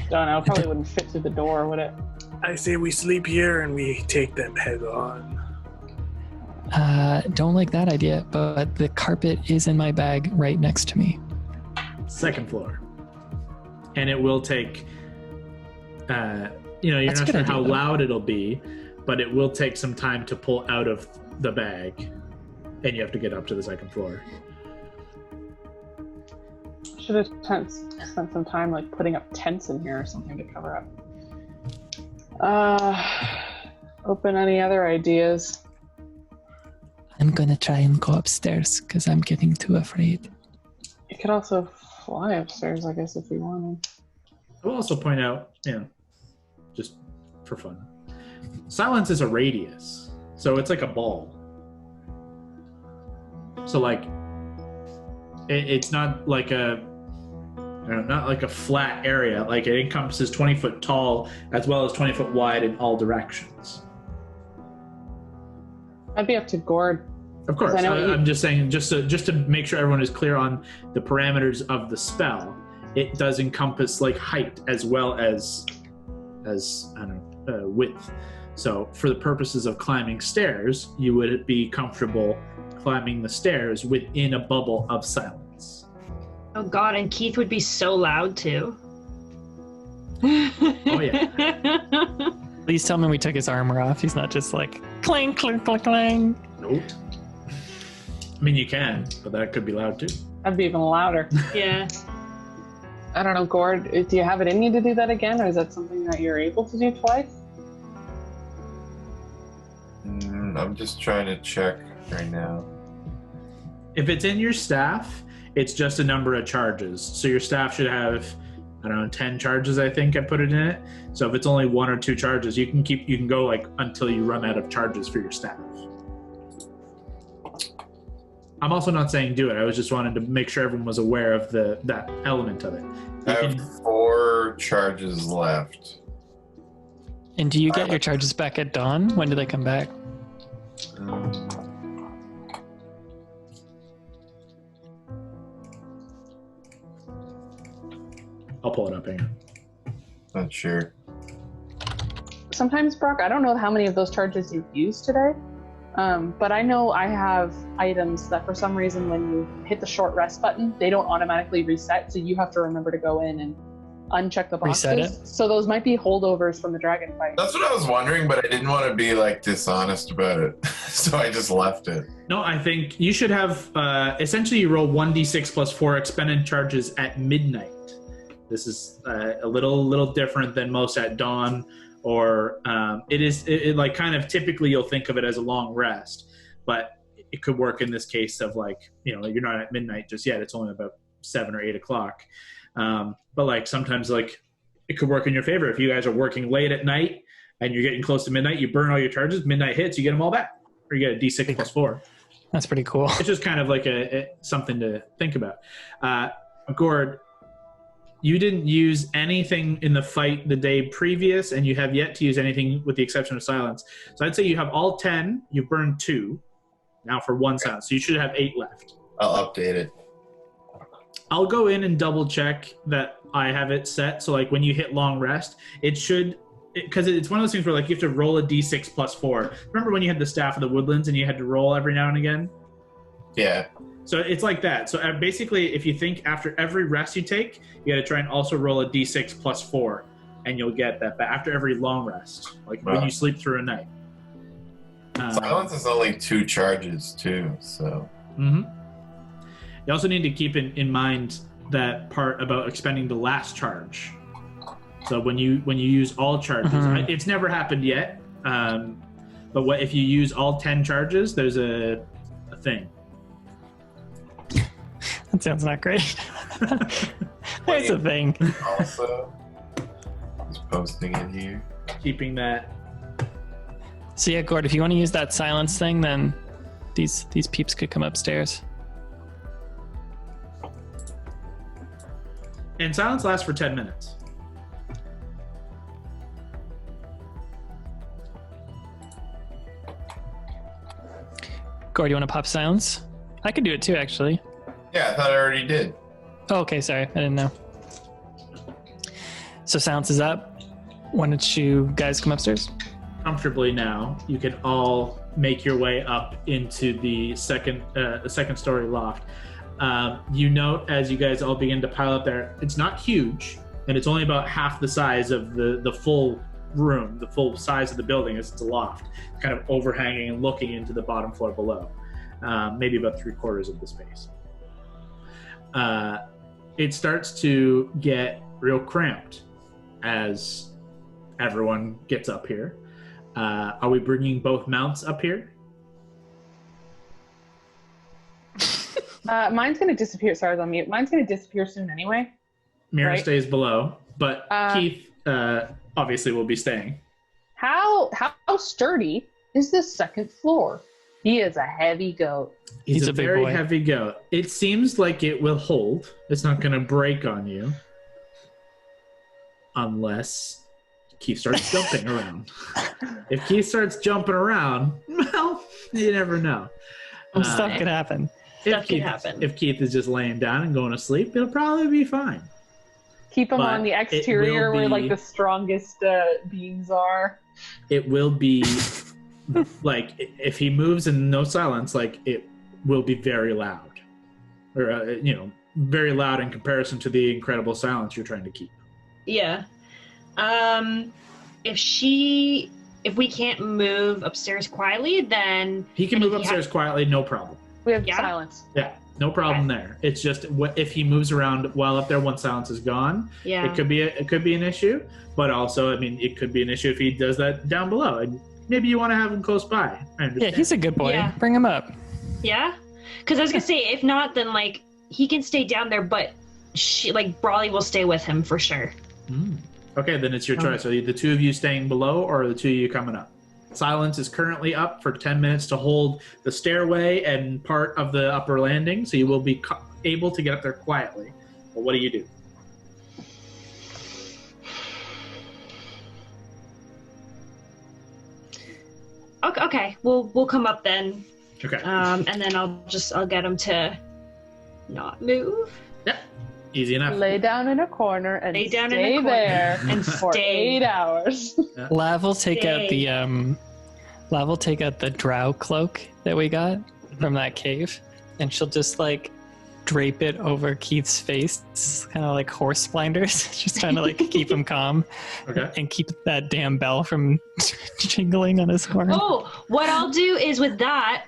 don't know. Probably wouldn't fit through the door, would it? I say we sleep here and we take them head on. Don't like that idea, but the carpet is in my bag right next to me. Second floor. And it will take, you're That's not a good sure how idea, though. loud it'll be, but it will take some time to pull out of the bag. And you have to get up to the second floor. Should have spent some time like putting up tents in here or something to cover up. Open any other ideas? I'm gonna try and go upstairs because I'm getting too afraid. You could also fly upstairs, I guess, if you wanted. I will also point out, just for fun, silence is a radius, so it's like a ball. So like, it's not like not like a flat area. Like it encompasses 20 foot tall as well as 20 foot wide in all directions. I'd be up to Gord. Of course, I'm just saying, just to make sure everyone is clear on the parameters of the spell. It does encompass like height as well as width. So for the purposes of climbing stairs, you would be comfortable climbing the stairs within a bubble of silence. Oh God, and Keith would be so loud too. Oh yeah. Please tell me we took his armor off. He's not just like clang, clang, clang, clang. Nope. I mean, you can, but that could be loud too. That'd be even louder. Yeah. I don't know, Gord. Do you have it in you to do that again, or is that something that you're able to do twice? I'm just trying to check right now. If it's in your staff, it's just a number of charges. So your staff should have, 10 charges, I think I put it in it. So if it's only 1 or 2 charges, you can go like until you run out of charges for your staff. I'm also not saying do it. I was just wanting to make sure everyone was aware of that element of it. I have 4 charges left. And do you get your charges back at dawn? When do they come back? I'll pull it up here. Not sure. Sometimes, Brock, I don't know how many of those charges you've used today, but I know I have items that for some reason when you hit the short rest button, they don't automatically reset, so you have to remember to go in and uncheck the boxes. Reset it. So those might be holdovers from the dragon fight. That's what I was wondering, but I didn't want to be like dishonest about it, so I just left it. No, I think you should have, essentially you roll 1d6 plus 4 expended charges at midnight. This is a little different than most at dawn, or it like kind of typically you'll think of it as a long rest, but it could work in this case of like, you're not at midnight just yet. It's only about 7 or 8 o'clock. But like sometimes like it could work in your favor. If you guys are working late at night and you're getting close to midnight, you burn all your charges, midnight hits, you get them all back, or you get a d6 plus 4. That's pretty cool. It's just kind of like something to think about. Gord, you didn't use anything in the fight the day previous, and you have yet to use anything with the exception of silence. So I'd say you have all 10, you've burned 2, now for 1 silence. So you should have 8 left. I'll update it. I'll go in and double check that I have it set. So like when you hit long rest, it should, because it's one of those things where like you have to roll a d6 plus 4. Remember when you had the Staff of the Woodlands and you had to roll every now and again? Yeah. So it's like that. So basically, if you think after every rest you take, you got to try and also roll a d6 plus 4, and you'll get that back after every long rest, like when you sleep through a night. Silence is only 2 charges too, so. Mm-hmm. You also need to keep in mind that part about expending the last charge. So when you use all charges, it's never happened yet. But what if you use all 10 charges? There's a thing. That sounds not great. There's a thing. Also, just posting it here. Keeping that. So yeah, Gord, if you want to use that silence thing, then these peeps could come upstairs. And silence lasts for 10 minutes. Gord, you want to pop silence? I could do it too, actually. Yeah, I thought I already did. Oh, okay, sorry. I didn't know. So silence is up. Why don't you guys come upstairs? Comfortably now, you can all make your way up into the second story loft. You note as you guys all begin to pile up there, it's not huge, and it's only about half the size of the full room, the full size of the building as it's a loft, kind of overhanging and looking into the bottom floor below, maybe about 3/4 of the space. It starts to get real cramped as everyone gets up here. Are we bringing both mounts up here? Mine's going to disappear. Sorry, I was on mute. Mine's going to disappear soon anyway. Mira right? stays below, but Keith obviously will be staying. How sturdy is this second floor? He is a heavy goat. He's a big very boy. heavy goat. It seems like it will hold. It's not going to break on you. Unless Keith starts jumping around. If Keith starts jumping around, well, you never know. Stuff could happen. Stuff can happen. If Keith is just laying down and going to sleep, it'll probably be fine. Keep him But on the it exterior will where like be- the strongest beams are. It will be like if he moves in no silence, like it will be very loud, or very loud in comparison to the incredible silence you're trying to keep. Yeah. If we can't move upstairs quietly, then He can move upstairs quietly, no problem. We have Yeah. silence. Yeah, no problem there. It's just if he moves around while up there once silence is gone. yeah. It could be an issue, but also, I mean, it could be an issue if he does that down below. And maybe you want to have him close by. I Yeah, understand. he's a good boy. Yeah. Bring him up. Yeah? Because I was going to say, if not, then, like, he can stay down there, but, Brawley will stay with him for sure. Okay, then it's your choice. Are the two of you staying below, or are the two of you coming up? Silence is currently up for 10 minutes to hold the stairway and part of the upper landing, so you will be able to get up there quietly. But what do you do? Okay, we'll come up then. Okay. And then I'll get him to not move. Yeah, easy enough. Lay down in a corner and Lay down in stay a corner there and for stay. 8 hours. Lav will take out the drow cloak that we got from that cave, and she'll just drape it over Keith's face, kind of like horse blinders, just trying to like keep him calm. Okay. And keep that damn bell from jingling on his horn. Oh, what I'll do is with that,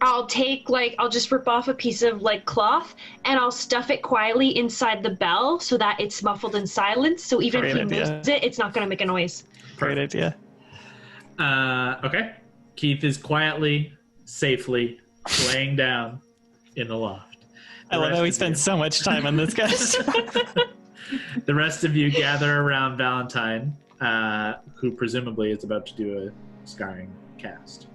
I'll just rip off a piece of like cloth and I'll stuff it quietly inside the bell so that it's muffled in silence. So even if he moves it, it's not going to make a noise. Great idea. Okay. Keith is quietly, safely laying down in the loft. I love how we spend so much time on this, guys. The rest of you gather around Valentine, who presumably is about to do a scrying cast.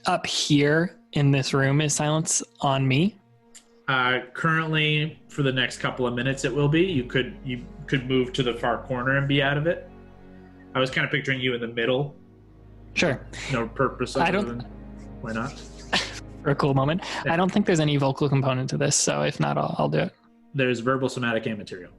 Up here in this room is silence on me. Currently, for the next couple of minutes, it will be. You could move to the far corner and be out of it. I was kind of picturing you in the middle. Sure. No purpose other than why not? For a cool moment. Yeah. I don't think there's any vocal component to this, so if not, I'll do it. There's verbal, somatic, and material.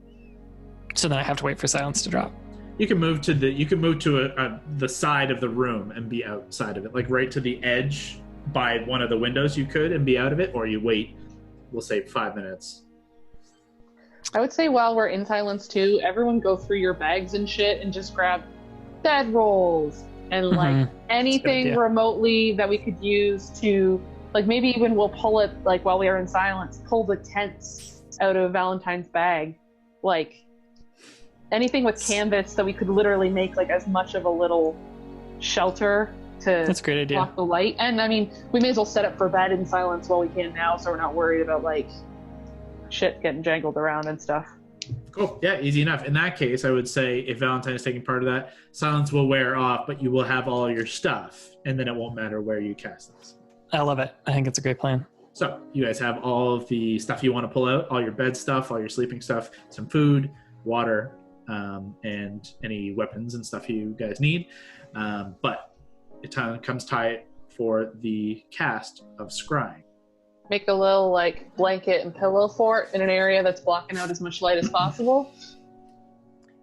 So then I have to wait for silence to drop. You can move to the side of the room and be outside of it, like right to the edge by one of the windows. You could and be out of it, or you wait. We'll say 5 minutes. I would say while we're in silence too, everyone go through your bags and shit and just grab bedrolls and like anything remotely that we could use to, like, maybe even we'll pull it, like while we are in silence, pull the tents out of Valentine's bag, like anything with canvas that we could literally make like as much of a little shelter to That's a great idea. block the light. And I mean, we may as well set up for bed in silence while we can now, so we're not worried about like shit getting jangled around and stuff. Cool. Yeah, easy enough. In that case, I would say if Valentine is taking part of that, silence will wear off, but you will have all your stuff, and then it won't matter where you cast this. I love it. I think it's a great plan. So you guys have all of the stuff you want to pull out, all your bed stuff, all your sleeping stuff, some food, water, and any weapons and stuff you guys need. But it comes time for the cast of scrying. Make a little like blanket and pillow fort in an area that's blocking out as much light as possible.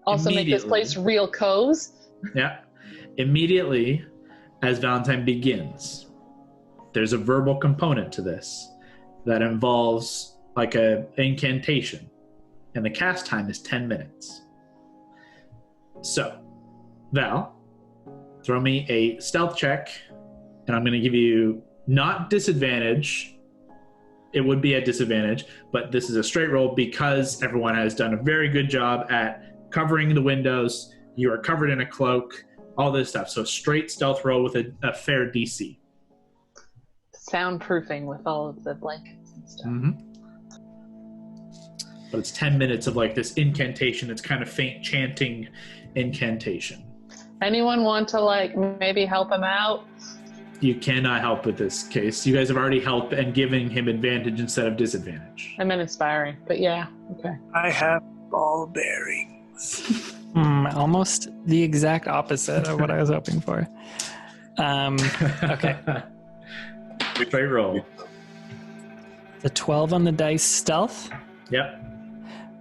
Also make this place real cozy. Yeah. Immediately, as Valentine begins, there's a verbal component to this that involves like a incantation, and the cast time is 10 minutes. So, Val, throw me a stealth check, and I'm going to give you not disadvantage. It would be a disadvantage, but this is a straight roll because everyone has done a very good job at covering the windows. You are covered in a cloak, all this stuff. So straight stealth roll with a fair DC. Soundproofing with all of the blankets and stuff. Mm-hmm. But it's 10 minutes of like this incantation. It's kind of faint chanting incantation. Anyone want to like maybe help him out? You cannot help with this case. You guys have already helped and giving him advantage instead of disadvantage. I meant inspiring, but yeah, okay. I have ball bearings. Almost the exact opposite of what I was hoping for. Okay. Straight roll. The 12 on the dice stealth. Yep.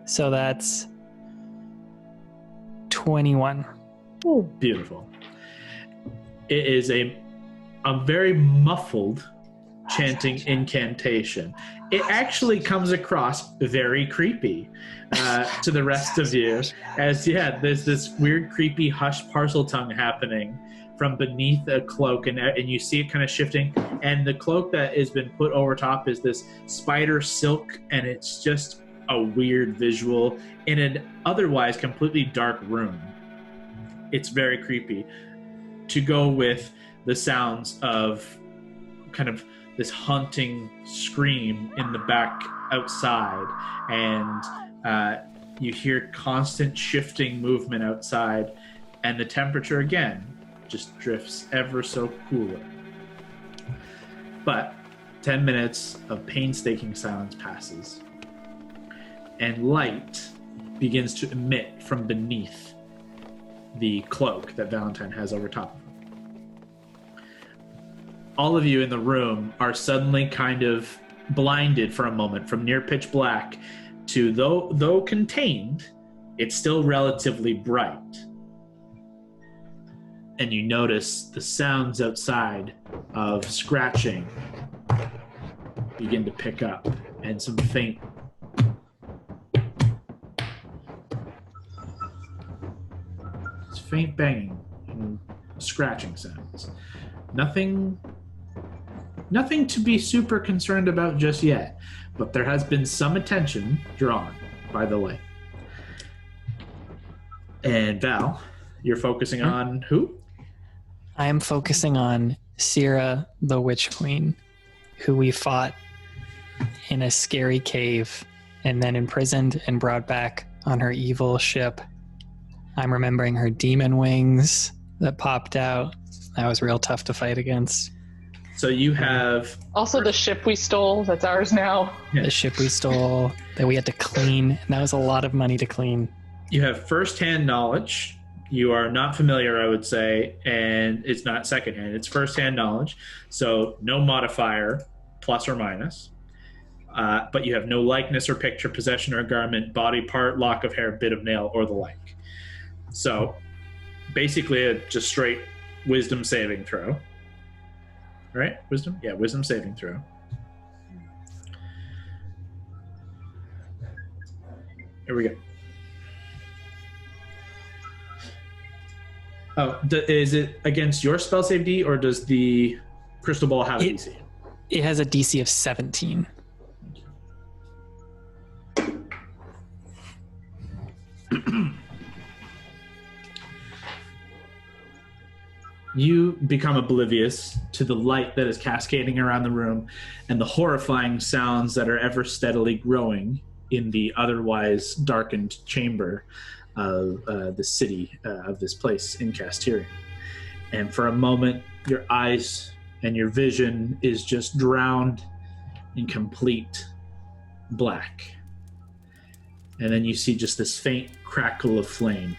So that's 21. Ooh. Beautiful. It is a very muffled chanting incantation. It actually comes across very creepy to the rest of you, as there's this weird creepy hush parcel tongue happening from beneath a cloak, and you see it kind of shifting, and the cloak that has been put over top is this spider silk, and it's just a weird visual in an otherwise completely dark room. It's very creepy. To go with the sounds of kind of this haunting scream in the back outside, and you hear constant shifting movement outside, and the temperature again just drifts ever so cooler. But 10 minutes of painstaking silence passes, and light begins to emit from beneath the cloak that Valentine has over top of him. All of you in the room are suddenly kind of blinded for a moment from near pitch black to, though contained, it's still relatively bright. And you notice the sounds outside of scratching begin to pick up, and some faint banging and scratching sounds. Nothing to be super concerned about just yet, but there has been some attention drawn by the light. And Val, you're focusing on who? I am focusing on Syrah, the Witch Queen, who we fought in a scary cave and then imprisoned and brought back on her evil ship. I'm remembering her demon wings that popped out. That was real tough to fight against. So you have... Also the ship we stole, that's ours now. The ship we stole that we had to clean, and that was a lot of money to clean. You have first-hand knowledge. You are not familiar, I would say, and it's not second-hand. It's first-hand knowledge, so no modifier, plus or minus. But you have no likeness or picture, possession or garment, body part, lock of hair, bit of nail, or the like. So basically a just straight wisdom saving throw. Right? Wisdom? Yeah, wisdom saving throw. Here we go. Oh, is it against your spell save D, or does the crystal ball have a DC? It has a DC of 17. You become oblivious to the light that is cascading around the room and the horrifying sounds that are ever steadily growing in the otherwise darkened chamber of the city of this place in Kas'Tyrian. And for a moment, your eyes and your vision is just drowned in complete black. And then you see just this faint crackle of flame.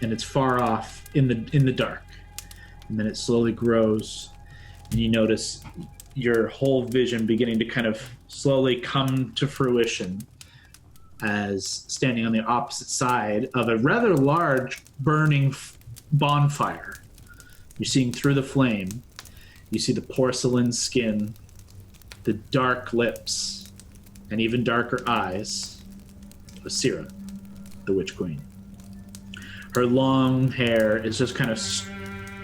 And it's far off in the dark. And then it slowly grows, and you notice your whole vision beginning to kind of slowly come to fruition as standing on the opposite side of a rather large burning bonfire. You're seeing through the flame. You see the porcelain skin, the dark lips, and even darker eyes of Syrah, the Witch Queen. Her long hair is just kind of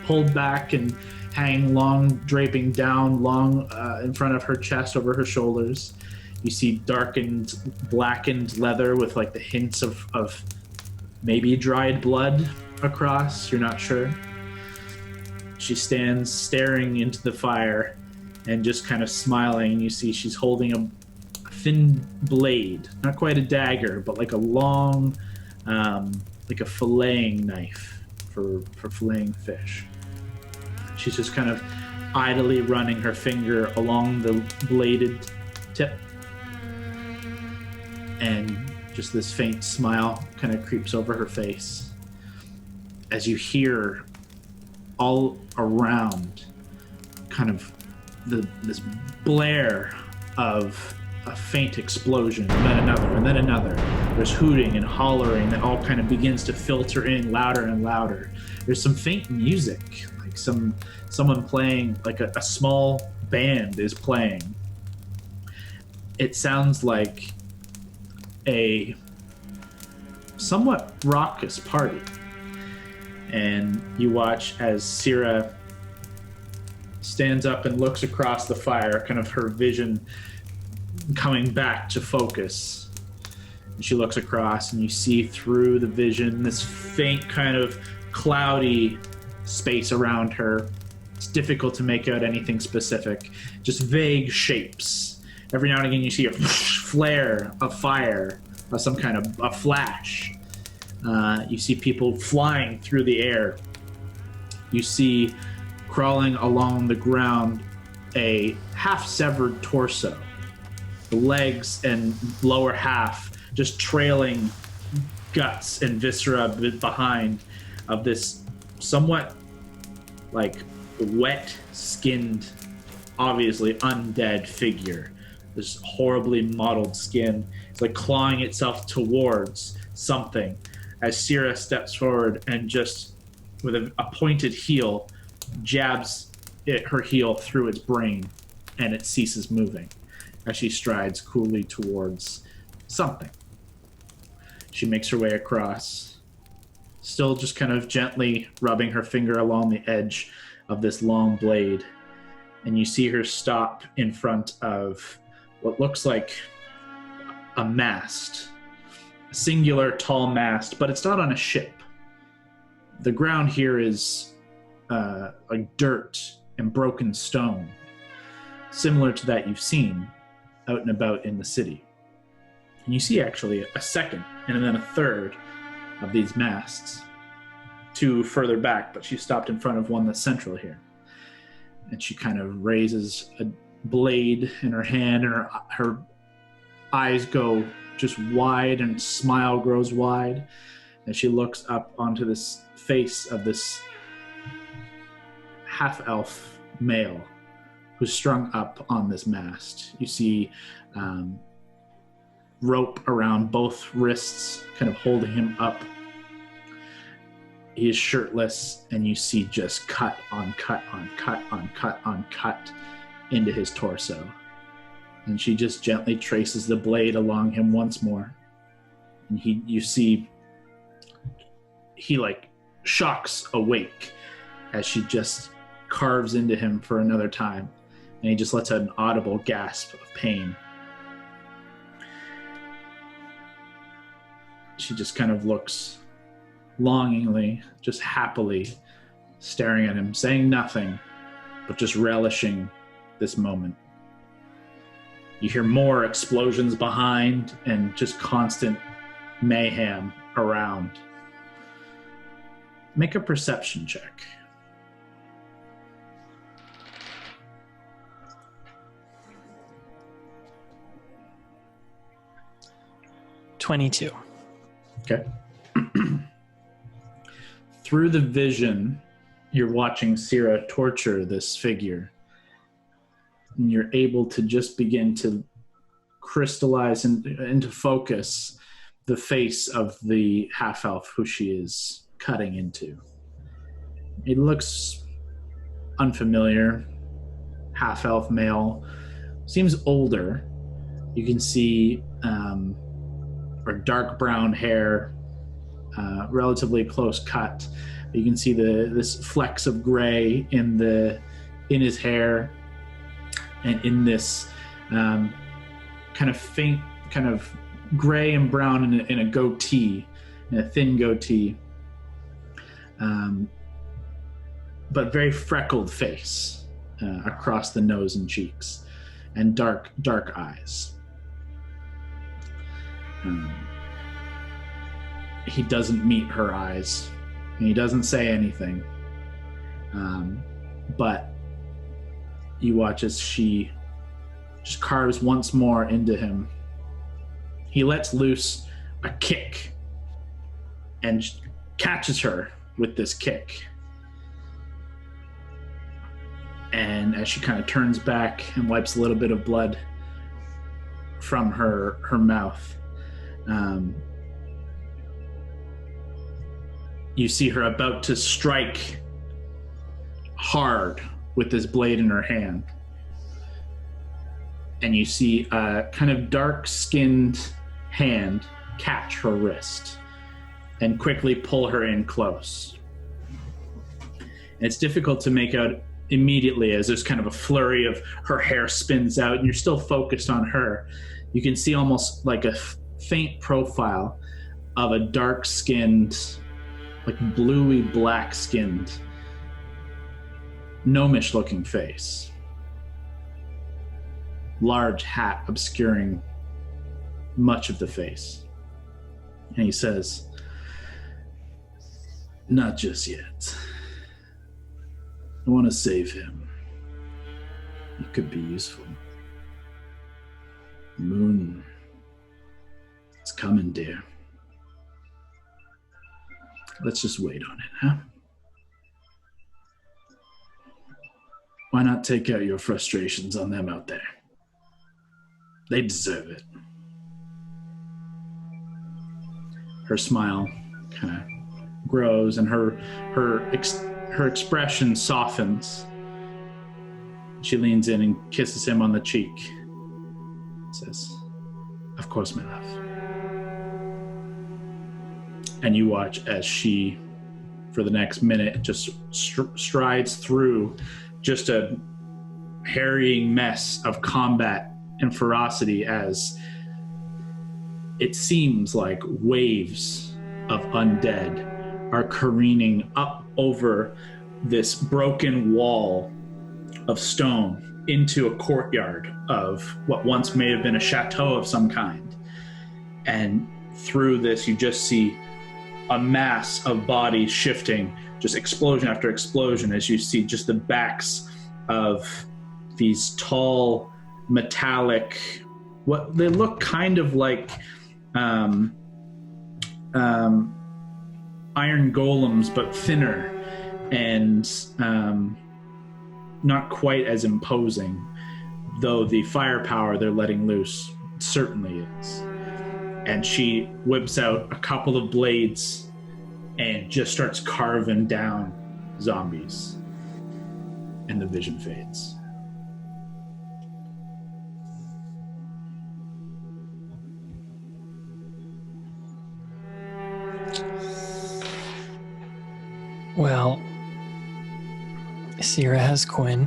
pulled back and hanging long, draping down long in front of her chest, over her shoulders. You see darkened, blackened leather with like the hints of maybe dried blood across. You're not sure. She stands staring into the fire and just kind of smiling. You see she's holding a thin blade, not quite a dagger, but like a long... like a filleting knife for filleting fish. She's just kind of idly running her finger along the bladed tip, and just this faint smile kind of creeps over her face as you hear all around kind of this blare of a faint explosion, and then another, and then another. There's hooting and hollering that all kind of begins to filter in louder and louder. There's some faint music, like someone playing, like a small band is playing. It sounds like a somewhat raucous party. And you watch as Syrah stands up and looks across the fire, kind of her vision coming back to focus. And she looks across, and you see through the vision this faint kind of cloudy space around her. It's difficult to make out anything specific, just vague shapes. Every now and again you see a flare of fire, of some kind of a flash. You see people flying through the air. You see crawling along the ground a half-severed torso. The legs and lower half just trailing guts and viscera behind of this somewhat like wet-skinned, obviously undead figure. This horribly mottled skin. It's like clawing itself towards something as Syrah steps forward and just with a pointed heel jabs her heel through its brain and it ceases moving as she strides coolly towards something. She makes her way across, still just kind of gently rubbing her finger along the edge of this long blade, and you see her stop in front of what looks like a mast, a singular tall mast, but it's not on a ship. The ground here is like dirt and broken stone, similar to that you've seen out and about in the city. And you see actually a second and then a third of these masts, two further back, but she stopped in front of one that's central here. And she kind of raises a blade in her hand, and her eyes go just wide, and smile grows wide. And she looks up onto this face of this half-elf male who's strung up on this mast. You see rope around both wrists, kind of holding him up. He is shirtless, and you see just cut on cut on cut on cut on cut into his torso. And she just gently traces the blade along him once more. And you see he like shocks awake as she just carves into him for another time. And he just lets out an audible gasp of pain. She just kind of looks longingly, just happily staring at him, saying nothing, but just relishing this moment. You hear more explosions behind and just constant mayhem around. Make a perception check. $22. Okay. Through the vision, you're watching Syrah torture this figure. And you're able to just begin to crystallize into focus the face of the half-elf who she is cutting into. It looks unfamiliar. Half-elf male. Seems older. You can see or dark brown hair, relatively close cut. You can see this flecks of gray in his hair, and in this kind of faint, kind of gray and brown in a goatee, in a thin goatee, but very freckled face across the nose and cheeks, and dark eyes. He doesn't meet her eyes, and he doesn't say anything. But you watch as she just carves once more into him. He lets loose a kick and catches her with this kick. And as she kind of turns back and wipes a little bit of blood from her mouth, you see her about to strike hard with this blade in her hand. And you see a kind of dark-skinned hand catch her wrist and quickly pull her in close. And it's difficult to make out immediately as there's kind of a flurry of her hair spins out and you're still focused on her. You can see almost like a faint profile of a dark-skinned, like bluey black-skinned, gnomish-looking face. Large hat obscuring much of the face. And he says, "Not just yet. I want to save him. He could be useful. Moon. It's coming, dear. Let's just wait on it, huh? Why not take out your frustrations on them out there? They deserve it." Her smile kind of grows and her expression softens. She leans in and kisses him on the cheek. Says, "Of course, my love." And you watch as she, for the next minute, just strides through just a harrying mess of combat and ferocity as it seems like waves of undead are careening up over this broken wall of stone into a courtyard of what once may have been a chateau of some kind. And through this, you just see a mass of bodies shifting, just explosion after explosion, as you see just the backs of these tall, metallic, what they look kind of like iron golems, but thinner and not quite as imposing, though the firepower they're letting loose certainly is. And she whips out a couple of blades and just starts carving down zombies. And the vision fades. Well, Sierra has Quinn.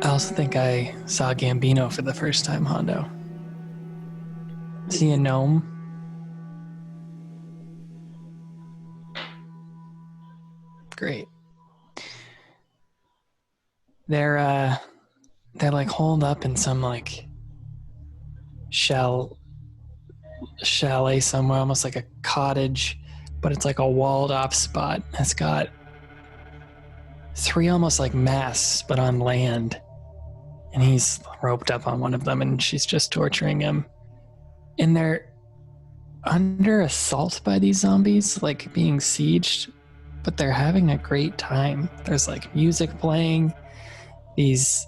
I also think I saw Gambino for the first time, Hondo. Is he a gnome? Great. They're like holed up in some like chalet somewhere, almost like a cottage, but it's like a walled off spot. It's got 3 almost like masts, but on land. And he's roped up on one of them, and she's just torturing him. And they're under assault by these zombies, like being sieged, but they're having a great time. There's like music playing. These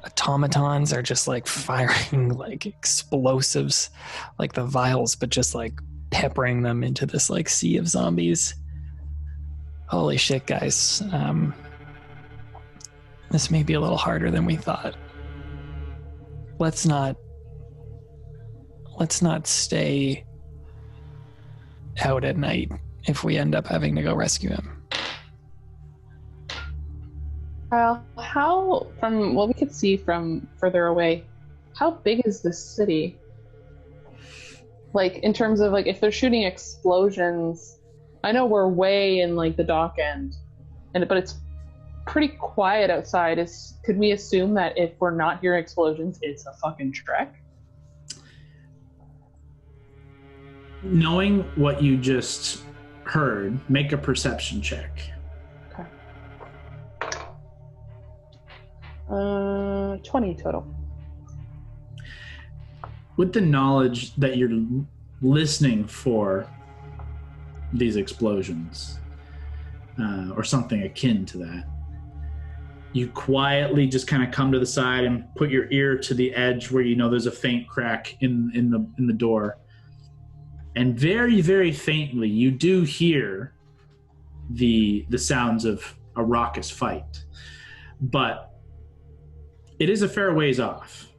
automatons are just like firing like explosives, like the vials, but just like peppering them into this like sea of zombies. Holy shit, guys. This may be a little harder than we thought. Let's not stay out at night if we end up having to go rescue him. How, from what we could see from further away, how big is this city? Like, in terms of, like, if they're shooting explosions, I know we're way in, like, the dock end, but it's pretty quiet outside. Could we assume that if we're not hearing explosions, it's a fucking trek? Knowing what you just heard, make a perception check. Okay. 20 total. With the knowledge that you're listening for these explosions, or something akin to that, you quietly just kind of come to the side and put your ear to the edge where you know there's a faint crack in the door. And very, very faintly, you do hear the sounds of a raucous fight. But it is a fair ways off.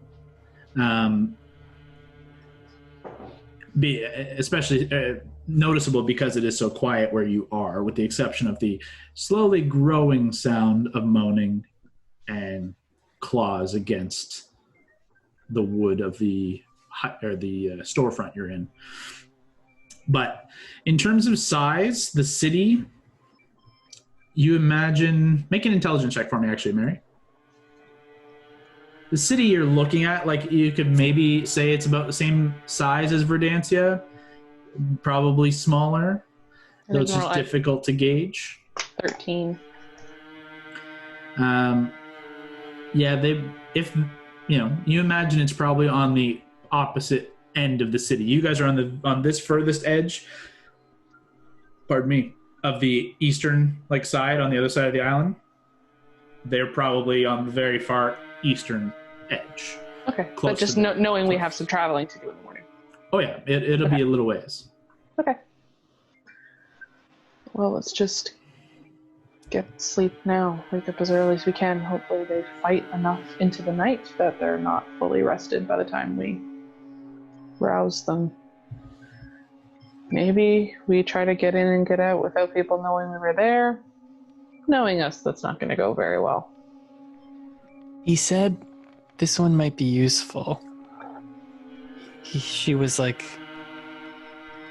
Especially noticeable because it is so quiet where you are, with the exception of the slowly growing sound of moaning and claws against the wood of the hut or the storefront you're in. But in terms of size, the city, you imagine... Make an intelligence check for me, actually, Mary. The city you're looking at, like, you could maybe say it's about the same size as Verdantia, probably smaller, though it's just difficult to gauge. 13. You imagine it's probably on the opposite end of the city. You guys are on this furthest edge, of the eastern side, on the other side of the island. They're probably on the very far eastern edge. Okay, but just knowing we have some traveling to do in the morning. Oh yeah, it'll be a little ways. Okay. Well, let's just get sleep now. Wake up as early as we can. Hopefully they fight enough into the night that they're not fully rested by the time we rouse them. Maybe we try to get in and get out without people knowing we were there. Knowing us, that's not going to go very well. He said this one might be useful. She was like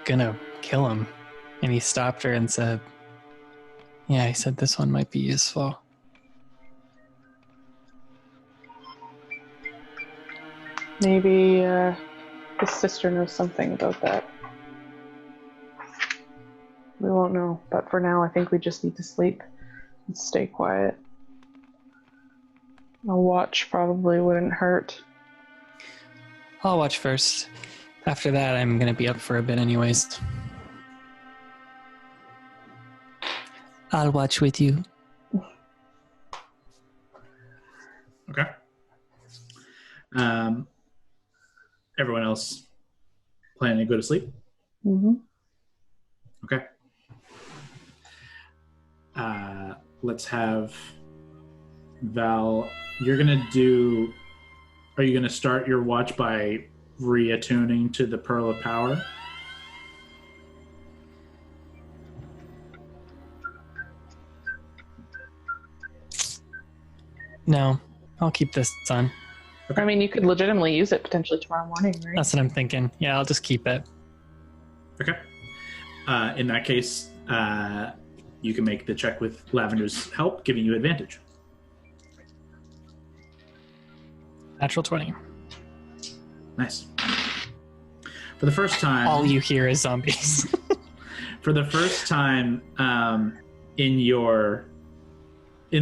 gonna kill him, and he stopped her and said, yeah, he said this one might be useful. Maybe his sister knows something about that. We won't know, but for now I think we just need to sleep and stay quiet. A watch probably wouldn't hurt. I'll watch first. After that, I'm gonna be up for a bit anyways. I'll watch with you. Okay. Everyone else planning to go to sleep? Mm-hmm. Okay. Let's have Val. Are you gonna start your watch by reattuning to the Pearl of Power? No, I'll keep this on. Okay. I mean, you could legitimately use it potentially tomorrow morning, right? That's what I'm thinking. Yeah, I'll just keep it. Okay. In that case, you can make the check with Lavender's help, giving you advantage. Natural 20. Nice. For the first time... All you hear is zombies. For the first time in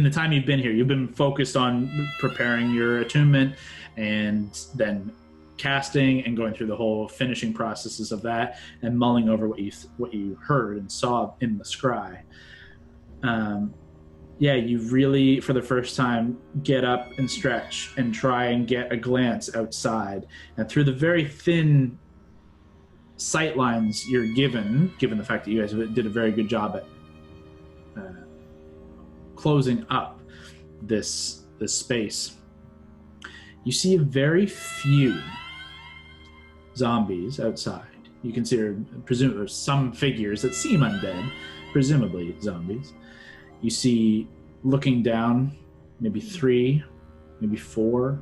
the time you've been here, you've been focused on preparing your attunement and then casting and going through the whole finishing processes of that and mulling over what you heard and saw in the scry. You really, for the first time, get up and stretch and try and get a glance outside. And through the very thin sight lines you're given the fact that you guys did a very good job at closing up this space, you see very few zombies outside. You consider presumably some figures that seem undead, presumably zombies. You see, looking down, maybe 3, maybe 4,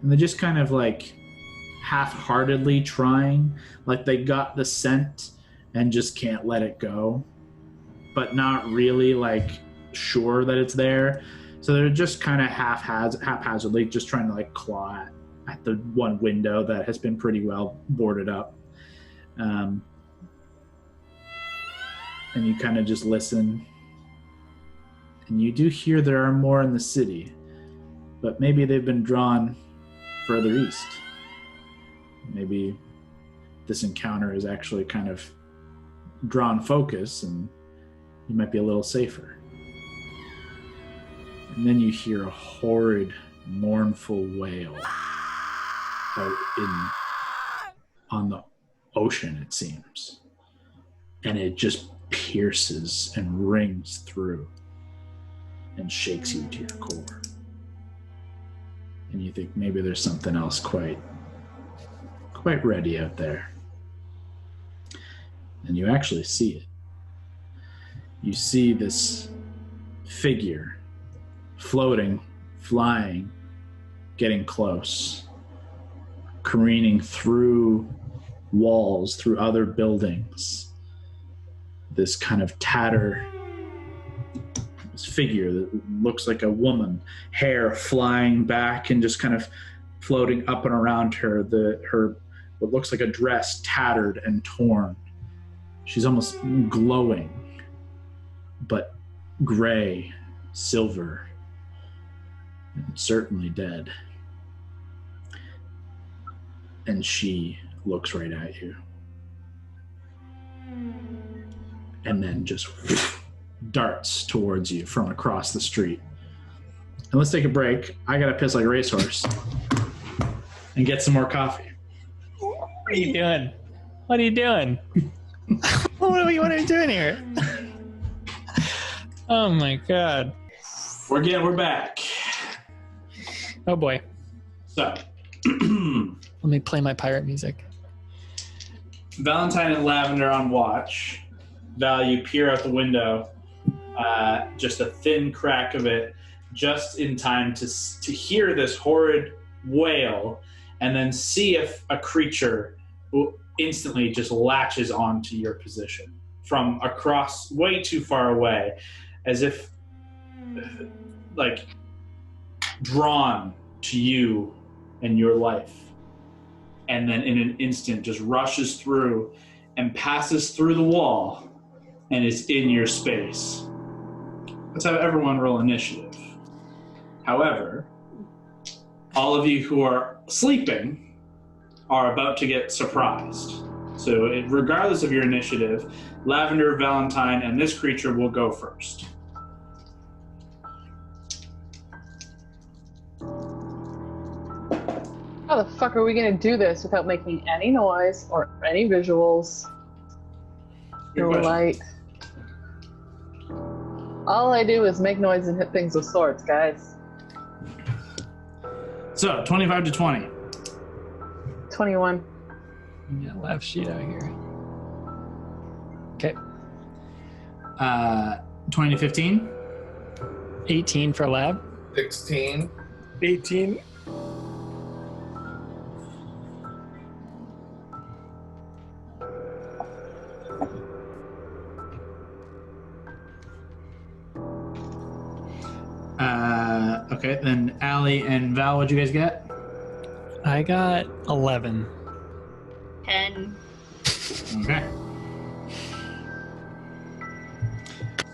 and they're just kind of like half-heartedly trying, like they got the scent and just can't let it go, but not really like sure that it's there. So they're just kind of haphazardly just trying to like claw at the one window that has been pretty well boarded up. And you kind of just listen. And you do hear there are more in the city, but maybe they've been drawn further east. Maybe this encounter is actually kind of drawn focus and you might be a little safer. And then you hear a horrid, mournful wail out on the ocean, it seems. And it just pierces and rings through and shakes you to your core. And you think maybe there's something else quite ready out there. And you actually see it. You see this figure floating, flying, getting close, careening through walls, through other buildings. This kind of tattered figure that looks like a woman, hair flying back and just kind of floating up and around her. Her what looks like a dress tattered and torn. She's almost glowing, but gray, silver, and certainly dead. And she looks right at you. And then just darts towards you from across the street. And let's take a break. I gotta piss like a racehorse and get some more coffee. What are you doing? What are you doing? What are we doing here? Oh my god. We're back. Oh boy. So, Let me play my pirate music. Valentine and Lavender on watch. Val, you peer out the window, just a thin crack of it, just in time to hear this horrid wail, and then see if a creature instantly just latches onto your position from across, way too far away, as if like drawn to you and your life, and then in an instant just rushes through and passes through the wall and is in your space. Let's have everyone roll initiative. However, all of you who are sleeping are about to get surprised. So regardless of your initiative, Lavender, Valentine, and this creature will go first. How the fuck are we gonna do this without making any noise or any visuals? Good No question. light. All I do is make noise and hit things with swords, guys. So, 25 to 20. 21. Yeah, left sheet out here. Okay. 20 to 15. 18 for lab. 16. 18. Okay, then Allie and Val, what'd you guys get? I got 11. 10. Okay.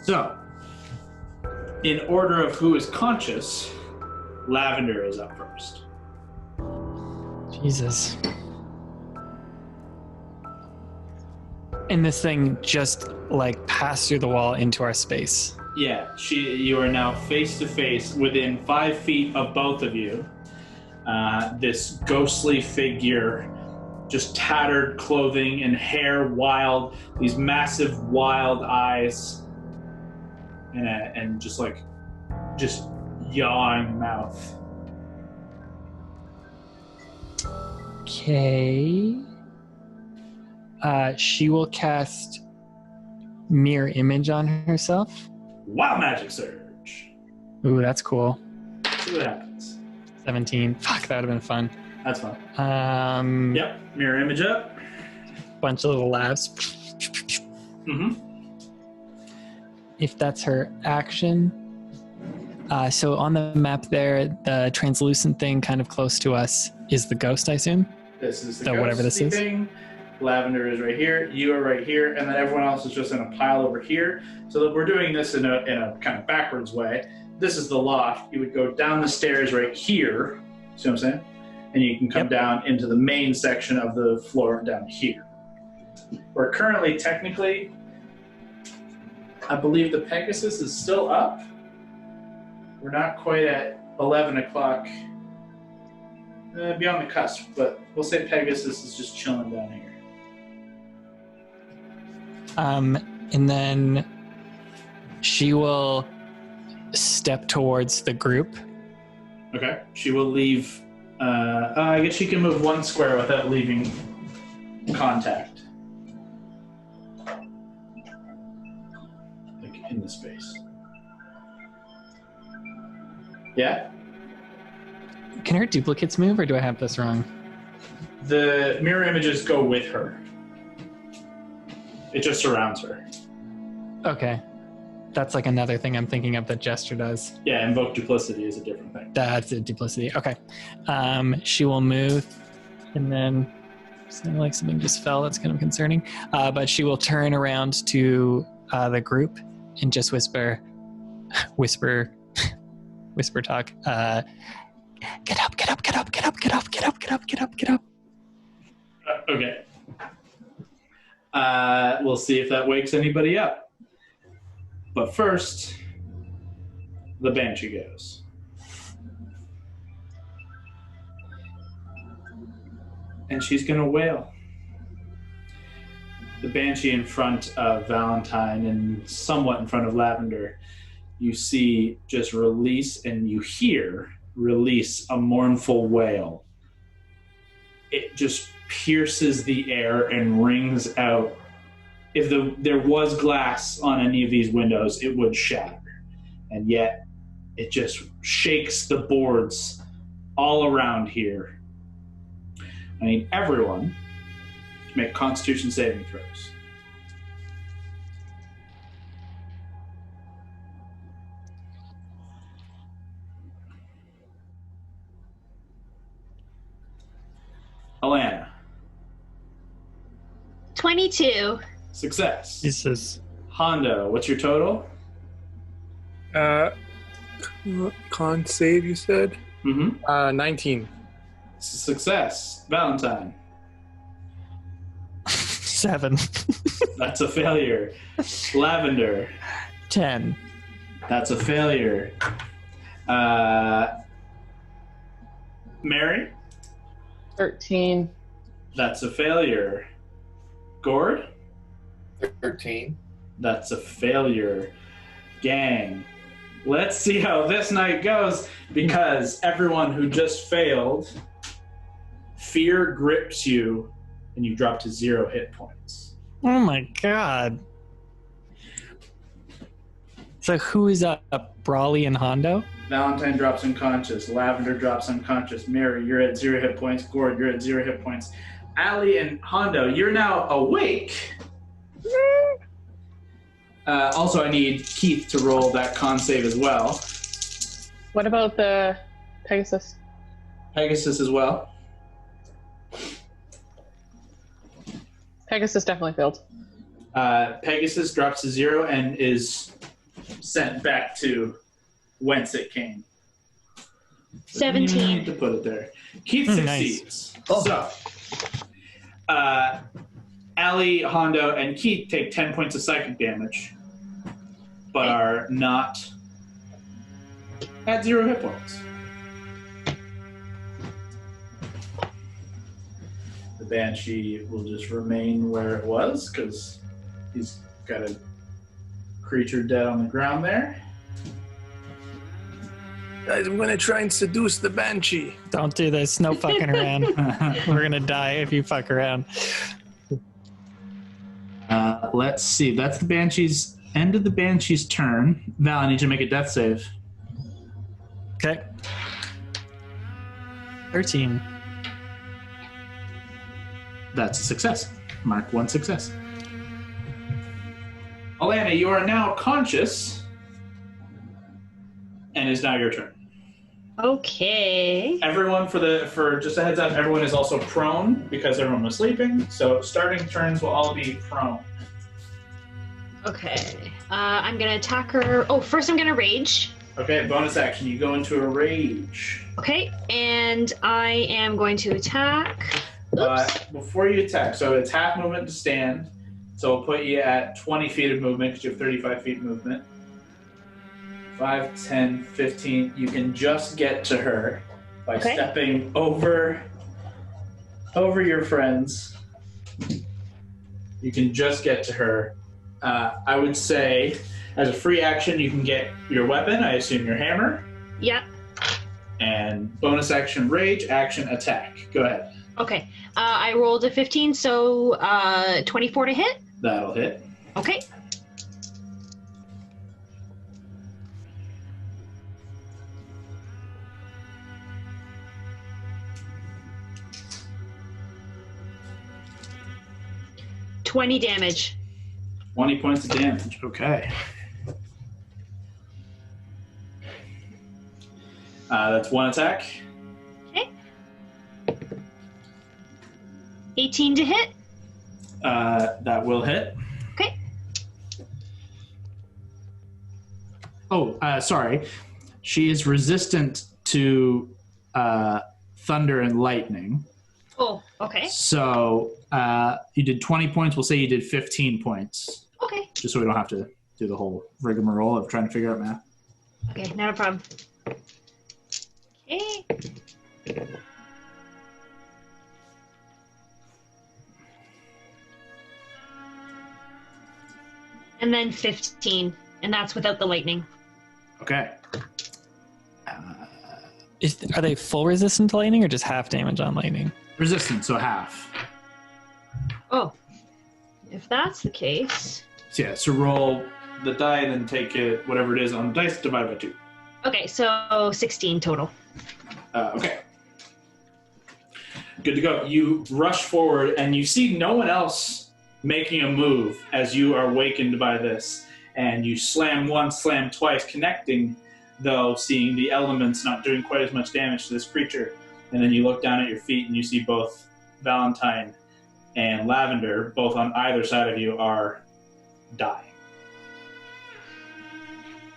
So, in order of who is conscious, Lavender is up first. Jesus. And this thing just like passed through the wall into our space. Yeah, you are now face to face within 5 feet of both of you. This ghostly figure, just tattered clothing and hair wild, these massive wild eyes, and just yawing mouth. Okay. She will cast Mirror Image on herself. Wild magic surge. Ooh, that's cool. See what happens. 17. Fuck, that would have been fun. That's fun. Yep, mirror image up. Bunch of little laughs. Mm-hmm. If that's her action. So on the map there, the translucent thing kind of close to us is the ghost, I assume? This is the So whatever this is. thing. Lavender is right here, you are right here, and then everyone else is just in a pile over here. So that we're doing this in a kind of backwards way. This is the loft. You would go down the stairs right here. See what I'm saying? And you can come down into the main section of the floor down here. We're currently, technically, I believe the Pegasus is still up. We're not quite at 11 o'clock. Beyond the cusp, but we'll say Pegasus is just chilling down here. And then she will step towards the group. Okay. She will leave. I guess she can move 1 square without leaving contact. Like in the space. Yeah? Can her duplicates move, or do I have this wrong? The mirror images go with her. It just surrounds her. Okay. That's like another thing I'm thinking of that Gesture does. Yeah, invoke duplicity is a different thing. That's a duplicity. Okay. She will move, and then sounded like something just fell. That's kind of concerning. But she will turn around to the group and just whisper talk. Get up, get up, get up, get up, get up, get up, get up, get up, get up. Okay. We'll see if that wakes anybody up. But first, the Banshee goes. And she's going to wail. The Banshee in front of Valentine and somewhat in front of Lavender you see just release, and you hear release a mournful wail. It just pierces the air and rings out. If there was glass on any of these windows, it would shatter. And yet, it just shakes the boards all around here. I need everyone to make Constitution saving throws. Alana. 22. Success. Jesus. Hondo, what's your total? Con save, you said? Mm-hmm. 19. Success. Valentine. 7. That's a failure. Lavender. 10. That's a failure. Mary. 13. That's a failure. Gord. 13. That's a failure. Gang. Let's see how this night goes, because everyone who just failed, fear grips you and you drop to 0 hit points. Oh my god. So who is up? Brawley and Hondo? Valentine drops unconscious. Lavender drops unconscious. Mary, you're at 0 hit points. Gord, you're at 0 hit points. Allie and Hondo, you're now awake. Also, I need Keith to roll that con save as well. What about the Pegasus? Pegasus as well. Pegasus definitely failed. Pegasus drops to 0 and is sent back to whence it came. 17. You need to put it there. Keith succeeds. Nice. Oh. So, Allie, Hondo, and Keith take 10 points of psychic damage, but are not at 0 hit points. The Banshee will just remain where it was, because he's got a creature dead on the ground there. Guys, I'm going to try and seduce the Banshee. Don't do this. No fucking around. We're gonna die if you fuck around. Let's see. That's the Banshee's end of the Banshee's turn. Val, I need you to make a death save. Okay. 13. That's a success. Mark 1 success. Alana, you are now conscious, and it's now your turn. Okay. Everyone, for just a heads up, everyone is also prone because everyone was sleeping. So starting turns will all be prone. Okay. I'm gonna attack her. Oh, first I'm gonna rage. Okay, bonus action. You go into a rage. Okay, and I am going to attack. Before you attack, so it's half movement to stand. So we'll put you at 20 feet of movement because you have 35 feet movement. 5, 10, 15. You can just get to her by stepping over your friends. You can just get to her. I would say, as a free action, you can get your weapon. I assume your hammer. Yep. And bonus action, rage, action, attack. Go ahead. Okay. I rolled a 15, so 24 to hit. That'll hit. Okay. $20 damage. 20 points of damage. Okay. That's one attack. Okay. 18 to hit. That will hit. Okay. Oh, sorry. She is resistant to thunder and lightning. Oh, okay. So you did 20 points. We'll say you did 15 points. Okay. Just so we don't have to do the whole rigmarole of trying to figure out math. Okay, not a problem. Okay. And then 15, and that's without the lightning. Okay. Are they full resistant to lightning or just half damage on lightning? Resistant, so half. Oh, if that's the case. So yeah, so roll the die and then take it, whatever it is on the dice, divided by 2. Okay, so 16 total. Okay. Good to go. You rush forward and you see no one else making a move as you are awakened by this. And you slam once, slam twice, connecting, though, seeing the elements not doing quite as much damage to this creature. And then you look down at your feet and you see both Valentine and Lavender, both on either side of you, are dying.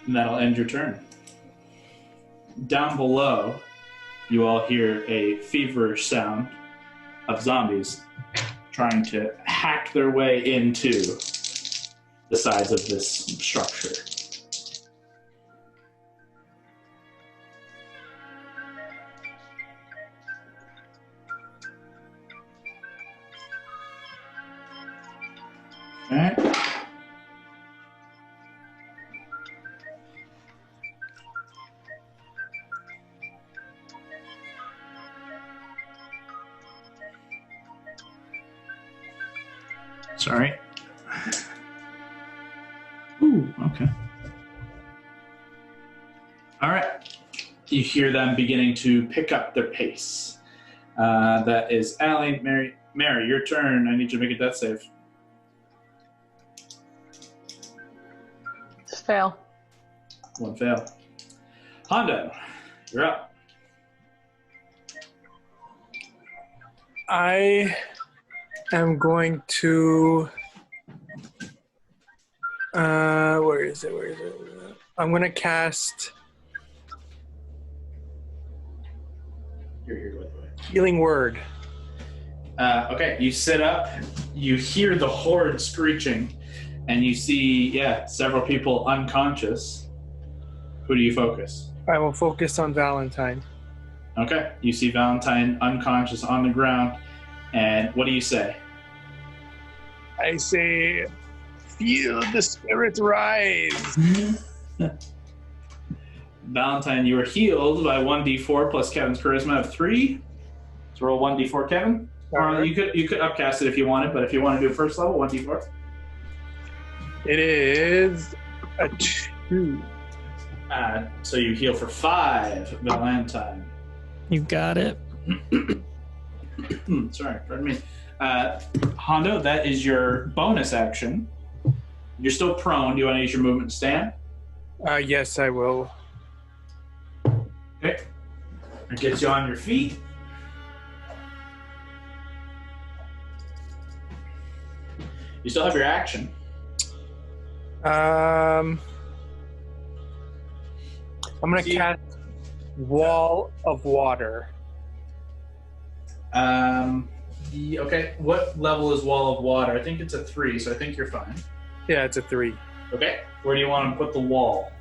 And that'll end your turn. Down below, you all hear a feverish sound of zombies trying to hack their way into the sides of this structure. All right. Sorry. Ooh, okay. All right. You hear them beginning to pick up their pace. That is Allie, Mary. Mary, your turn. I need you to make a death save. Just fail. One fail. Hondo, you're up. I am going to. Where is it? I'm going to cast You're here, by the way. Healing Word. Okay, you sit up, you hear the horde screeching, and you see, several people unconscious. Who do you focus? I will focus on Valentine. Okay, you see Valentine unconscious on the ground, and what do you say? I say, feel the spirit rise. Valentine, you are healed by 1d4 plus Kevin's charisma of 3. So roll 1d4, Kevin. Or you could upcast it if you wanted, but if you want to do first level, 1d4. It is a 2. So you heal for 5, Valentine. You got it. Sorry, pardon me. Hondo, that is your bonus action. You're still prone. Do you want to use your movement to stand? Yes, I will. Okay. It gets you on your feet. You still have your action. I'm going to cast Wall of Water. Okay. What level is Wall of Water? I think it's a 3, so I think you're fine. Yeah, it's a 3. Okay. Where do you want to put the wall?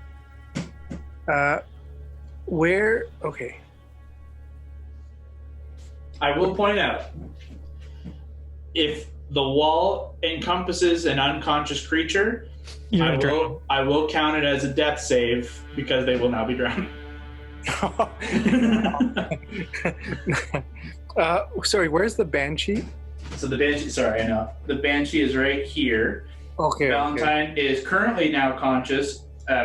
Where? Okay. I will point out, if the wall encompasses an unconscious creature, I will count it as a death save because they will now be drowned. Sorry, where's the Banshee? So the Banshee, sorry, I know. The Banshee is right here. Okay. Valentine is currently now conscious,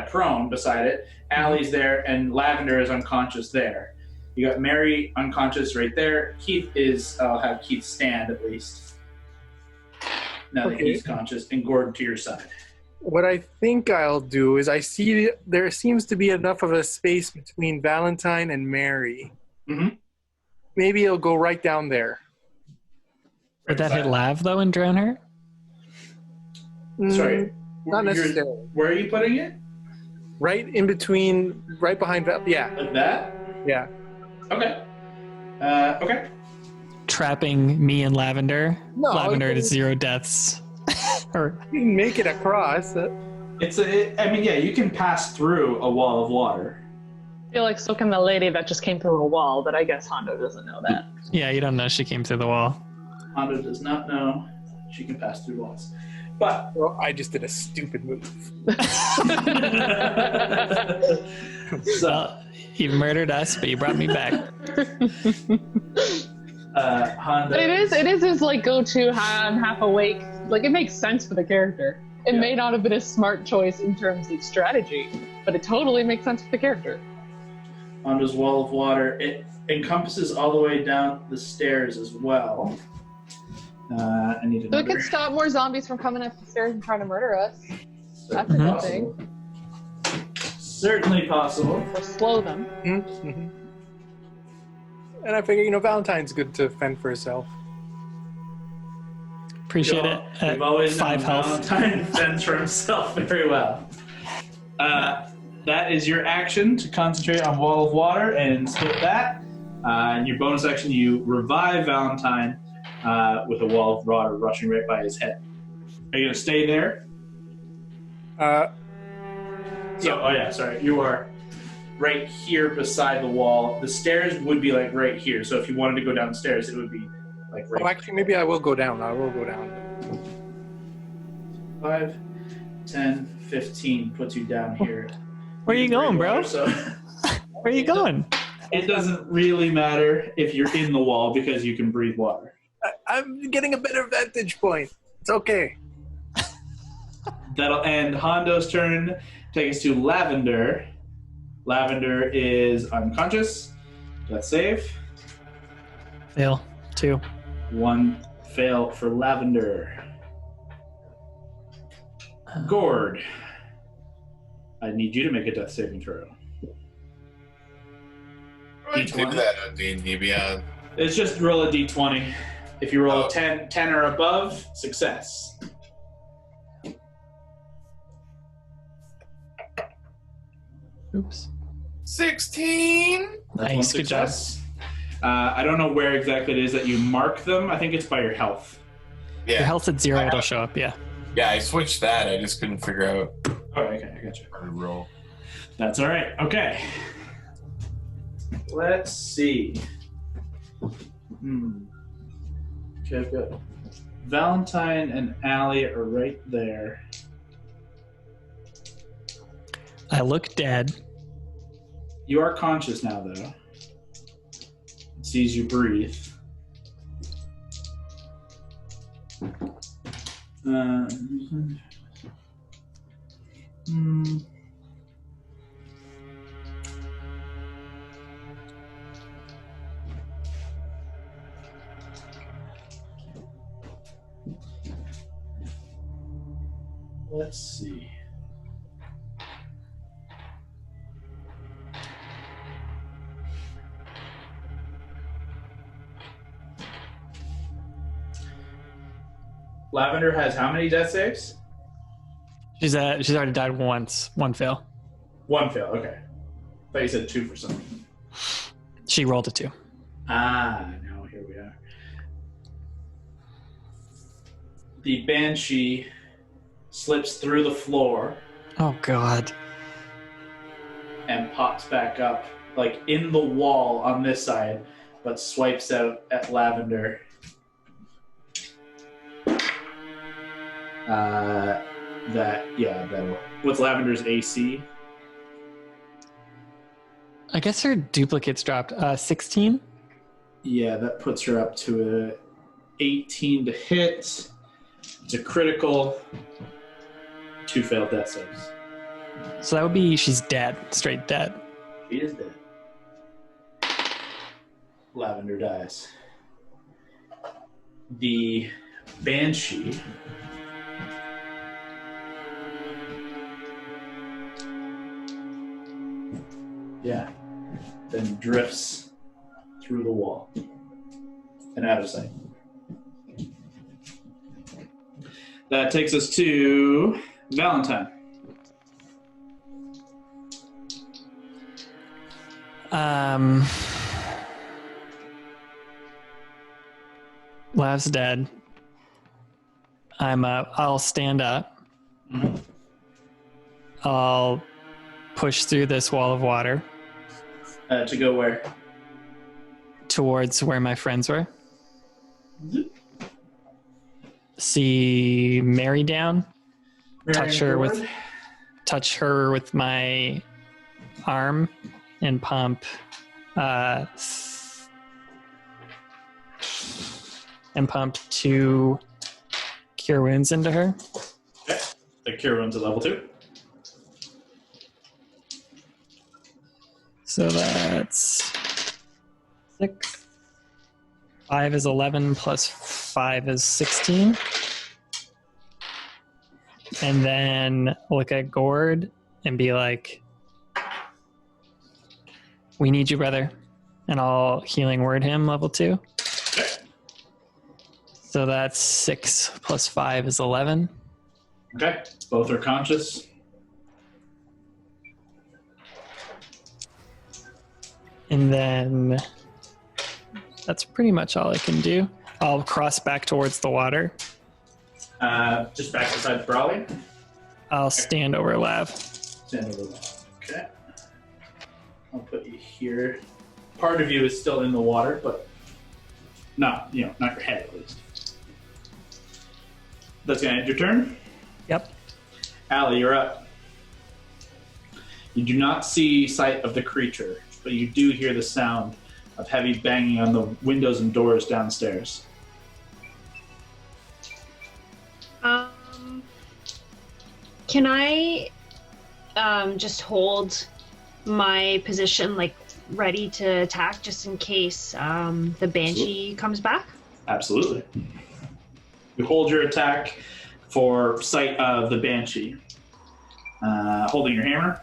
prone beside it. Allie's there, and Lavender is unconscious there. You got Mary unconscious right there. Keith is, I'll have Keith stand at least. Now that he's conscious, and Gordon to your side. What I think I'll do is I see there seems to be enough of a space between Valentine and Mary. Mm-hmm. Maybe it'll go right down there. Would that hit Lav, though, and drown her? Sorry. Not necessarily. Where are you putting it? Right in between, right behind yeah. Like that? Yeah. Okay. Okay. Trapping me and Lavender. No, Lavender to 0 deaths. Or you can make it across. I mean, you can pass through a wall of water. I feel like so can the lady that just came through a wall, but I guess Hondo doesn't know that. yeah, you don't know she came through the wall. Hondo does not know she can pass through walls. But Well, I just did a stupid move. So you murdered us, but you brought me back. Honda. But it is his like go-to half awake. Like it makes sense for the character. It may not have been a smart choice in terms of strategy, but it totally makes sense for the character. Honda's wall of water. It encompasses all the way down the stairs as well. I need So another. it could stop more zombies from coming up the stairs and trying to murder us. That's a good thing. Certainly possible. Or slow them. Mm-hmm. And I figure, Valentine's good to fend for herself. Appreciate it. We've always known 5 health. Valentine fends for himself very well. That is your action to concentrate on Wall of Water and skip that. In your bonus action, you revive Valentine with a Wall of Water rushing right by his head. Are you going to stay there? Sorry. You are right here beside the wall. The stairs would be like right here. So if you wanted to go downstairs, it would be like right. Oh, actually, maybe I will go down. 5, 10, 15 puts you down here. Where are you going, bro? So Where are you going? it doesn't really matter if you're in the wall because you can breathe water. I'm getting a better vantage point. It's okay. That'll end Hondo's turn. Take us to Lavender. Lavender is unconscious. Death save. Fail. 2. 1 fail for Lavender. Gord. I need you to make a death saving throw. I do that on D&D Beyond. It's just roll a d20. If you roll a 10 or above, success. Oops. 16. Nice. Good job. I don't know where exactly it is that you mark them. I think it's by your health. Yeah. Your health's at 0, it'll show up, yeah. Yeah, I switched that. I just couldn't figure out Oh, okay, I got you. how to roll. That's all right. Okay. Let's see. Okay, good. Valentine and Allie are right there. I look dead. You are conscious now, though. It sees you breathe. Let's see. Lavender has how many death saves? She's already died once. 1 fail. 1 fail, okay. I thought you said 2 for something. She rolled a 2. Now here we are. The Banshee slips through the floor Oh, God. and pops back up, like in the wall on this side, but swipes out at Lavender. That'll. What's Lavender's AC? I guess her duplicates dropped. 16? Yeah, that puts her up to a 18 to hit. It's a critical. 2 failed death saves. So that would be she's dead. Straight dead. She is dead. Lavender dies. The Banshee then drifts through the wall and out of sight. That takes us to Valentine. Lav's dead. I'll stand up. Mm-hmm. I'll push through this wall of water To go where? towards where my friends were. see Mary down. Touch her forward. with my arm and pump and pump 2 cure wounds into her. Okay. The cure wounds at level 2. So that's 6. 5 is 11 plus 5 is 16. And then look at Gord and be like, we need you, brother. And I'll healing word him level 2. Okay. So that's 6 plus 5 is 11. Okay. Both are conscious. And then that's pretty much all I can do. I'll cross back towards the water. Just back beside Brawley. I'll stand over Lav. Stand over there. Okay. I'll put you here. Part of you is still in the water, but not your head at least. That's gonna end your turn. Yep. Allie, you're up. You do not see sight of the creature, but you do hear the sound of heavy banging on the windows and doors downstairs. Can I just hold my position, like, ready to attack just in case the Banshee comes back? Absolutely. You hold your attack for sight of the Banshee. Holding your hammer?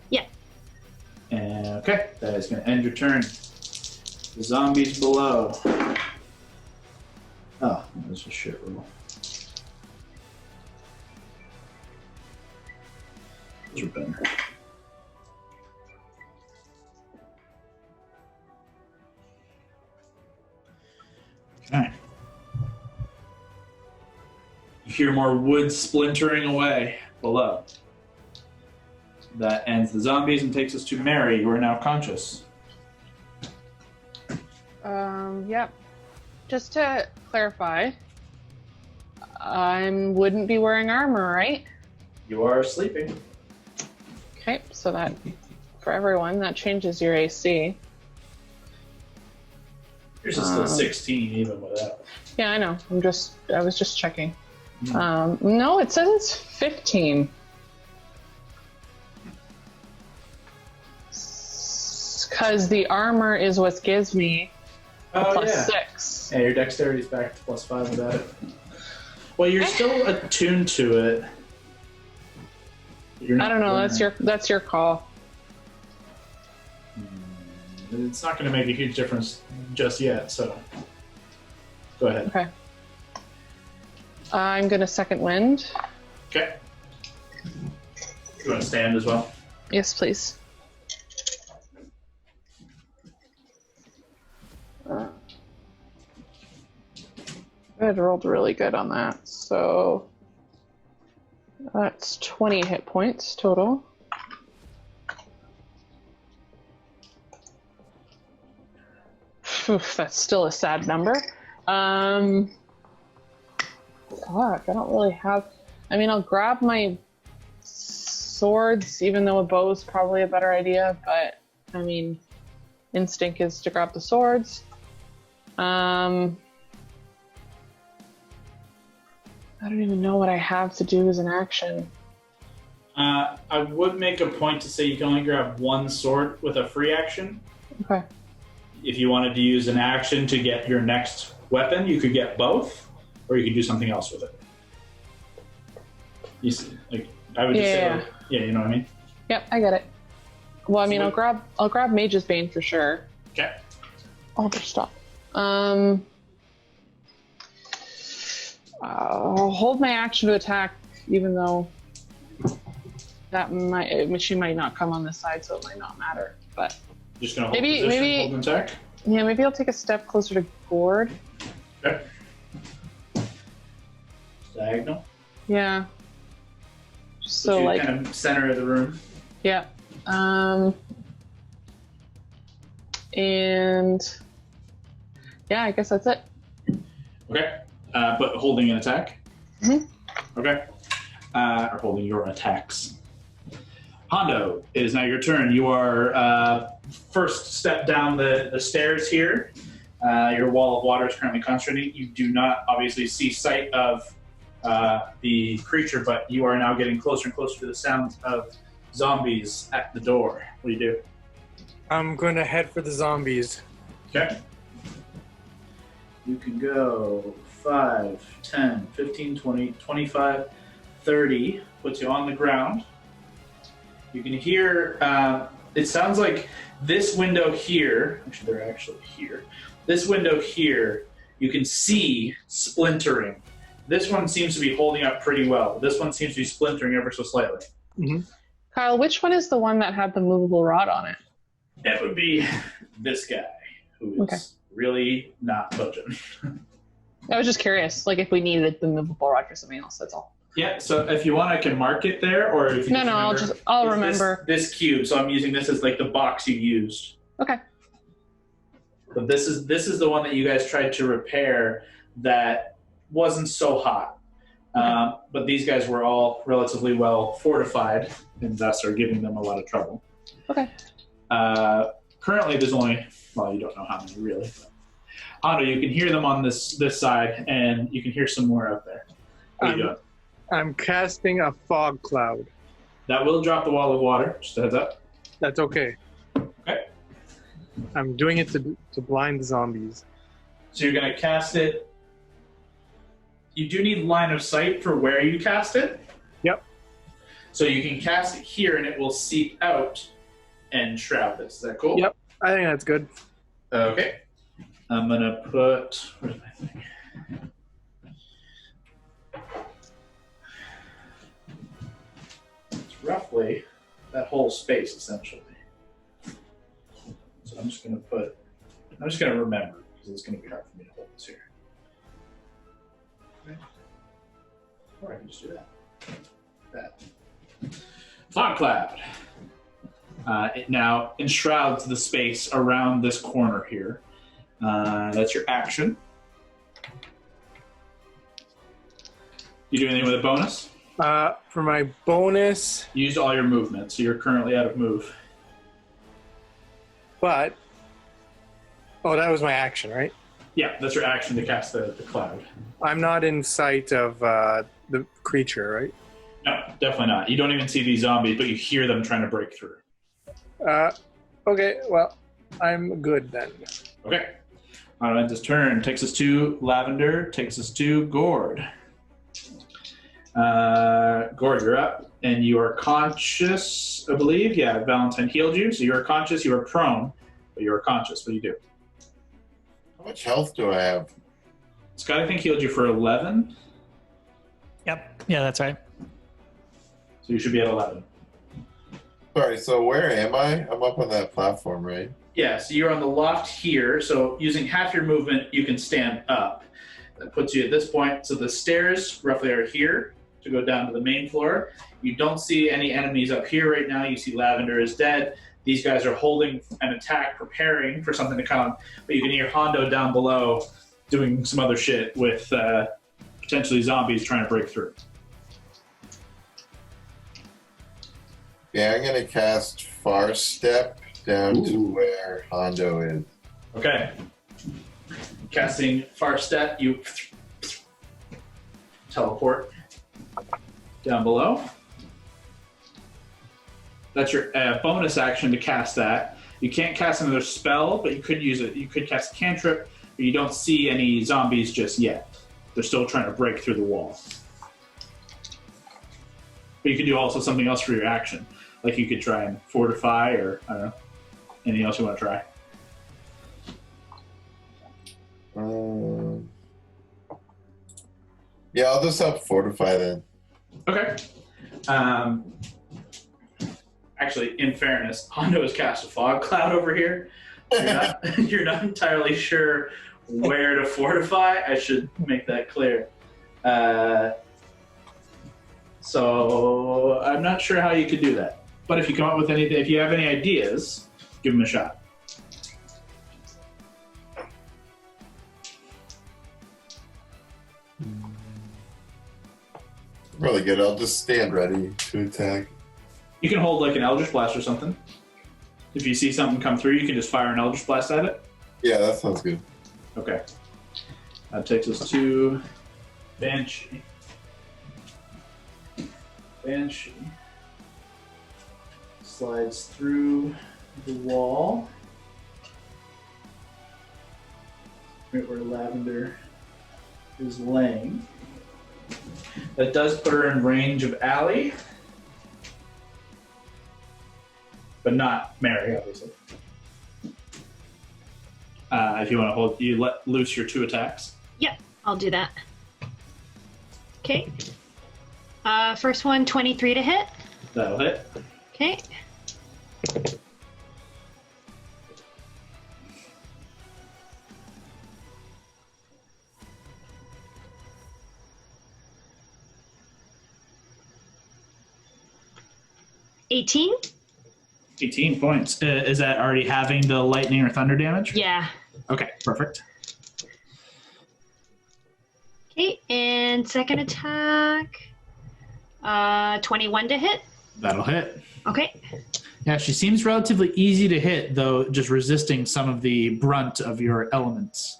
Yeah. Okay, that is going to end your turn. The zombies below. Oh, that was a shit roll. Those are better. Okay. You hear more wood splintering away below. That ends the zombies and takes us to Mary, who are now conscious. Yep. Just to clarify, I wouldn't be wearing armor, right? You are sleeping. Okay, so that, for everyone, that changes your AC. Yours is still 16 even without. Yeah, I know. I was just checking. No, it says it's 15. Because the armor is what gives me plus 6. Yeah, your dexterity's back to +5 without it. Well, you're still attuned to it. You're not I don't know. That's your call. It's not going to make a huge difference just yet, so go ahead. Okay. I'm going to second wind. Okay. You want to stand as well? Yes, please. I had rolled really good on that, so that's 20 hit points total. Oof, that's still a sad number. Fuck, I don't really have... I mean, I'll grab my swords, even though a bow is probably a better idea, but, I mean, instinct is to grab the swords. I don't even know what I have to do as an action. I would make a point to say you can only grab one sword with a free action. Okay. If you wanted to use an action to get your next weapon, you could get both, or you could do something else with it. You see, like, I would just say, like, yeah, you know what I mean? Yep, I get it. Well, I mean, I'll grab Mage's Bane for sure. Okay. I'll just stop. I'll hold my action to attack, even though she might not come on this side, so it might not matter. But just gonna hold position, hold and attack. Yeah, maybe I'll take a step closer to Gord. Okay. Diagonal. Yeah. So like kind of center of the room. Yeah. And yeah, I guess that's it. Okay. But holding an attack? Mm-hmm. Okay. Or holding your attacks. Hondo, it is now your turn. You are first step down the stairs here. Your wall of water is currently concentrating. You do not obviously see sight of the creature, but you are now getting closer and closer to the sound of zombies at the door. What do you do? I'm going to head for the zombies. Okay. You can go 5, 10, 15, 20, 25, 30. Puts you on the ground. You can hear, it sounds like this window here, actually they're actually here. This window here, you can see splintering. This one seems to be holding up pretty well. This one seems to be splintering ever so slightly. Mm-hmm. Kyle, which one is the one that had the movable rod on it? It would be this guy, who is really not budging. I was just curious, like if we needed the movable rod for something else, that's all. Yeah, so if you want, I can mark it there, or if you I'll remember. This cube, so I'm using this as like the box you used. Okay. But this is the one that you guys tried to repair that wasn't so hot. But these guys were all relatively well fortified, and thus are giving them a lot of trouble. Okay. Currently, there's only, well, you don't know how many really. Hondo, you can hear them on this side, and you can hear some more out there. What are you doing? I'm casting a fog cloud. That will drop the wall of water, just a heads up. That's okay. Okay. I'm doing it to blind the zombies. So you're going to cast it. You do need line of sight for where you cast it. Yep. So you can cast it here, and it will seep out and shroud this. Is that cool? Yep. I think that's good. Okay. I'm going to put... Where's my thing? It's roughly that whole space, essentially. So I'm just going to remember, because it's going to be hard for me to hold this here. Okay. Or I can just do that. Fog cloud. It now enshrouds the space around this corner here. That's your action. You do anything with a bonus? For my bonus... You used all your movement, so you're currently out of move. But... Oh, that was my action, right? Yeah, that's your action to cast the cloud. I'm not in sight of the creature, right? No, definitely not. You don't even see these zombies, but you hear them trying to break through. Okay, well, I'm good then. Okay. On ends turn. Takes us to Lavender, takes us to Gord. Gord, you're up, and you are conscious, I believe. Yeah, Valentine healed you, so you are conscious, you are prone, but you are conscious. What do you do? How much health do I have? Scott, I think, healed you for 11. Yep. Yeah, that's right. So you should be at 11. Sorry, so where am I? I'm up on that platform, right? Yeah, so you're on the loft here, so using half your movement, you can stand up. That puts you at this point. So the stairs roughly are here to go down to the main floor. You don't see any enemies up here right now. You see Lavender is dead. These guys are holding an attack, preparing for something to come. But you can hear Hondo down below doing some other shit with potentially zombies trying to break through. Yeah, I'm going to cast Far Step down to where Hondo is. Okay. Casting Far Step, you teleport down below. That's your bonus action to cast that. You can't cast another spell, but you could use it. You could cast a cantrip, but you don't see any zombies just yet. They're still trying to break through the wall. But you could do also something else for your action. Like you could try and fortify, or I don't know, anything else you want to try. Yeah, I'll just help fortify then. Okay. Actually, in fairness, Hondo has cast a fog cloud over here. You're not entirely sure where to fortify. I should make that clear. So I'm not sure how you could do that. But if you come up with anything, if you have any ideas, give them a shot. Really good. I'll just stand ready to attack. You can hold like an Eldritch Blast or something. If you see something come through, you can just fire an Eldritch Blast at it. Yeah, that sounds good. Okay. That takes us to Banshee. Banshee slides through the wall. Right where Lavender is laying. That does put her in range of Allie. But not Mary, obviously. If you want to hold, you let loose your 2 attacks. Yep, I'll do that. Okay. First one, 23 to hit. That'll hit. Okay. $18. 18 points. Is that already having the lightning or thunder damage? Yeah. Okay, perfect. Okay, and second attack, 21 to hit. That'll hit. Okay. Yeah, she seems relatively easy to hit, though just resisting some of the brunt of your elements.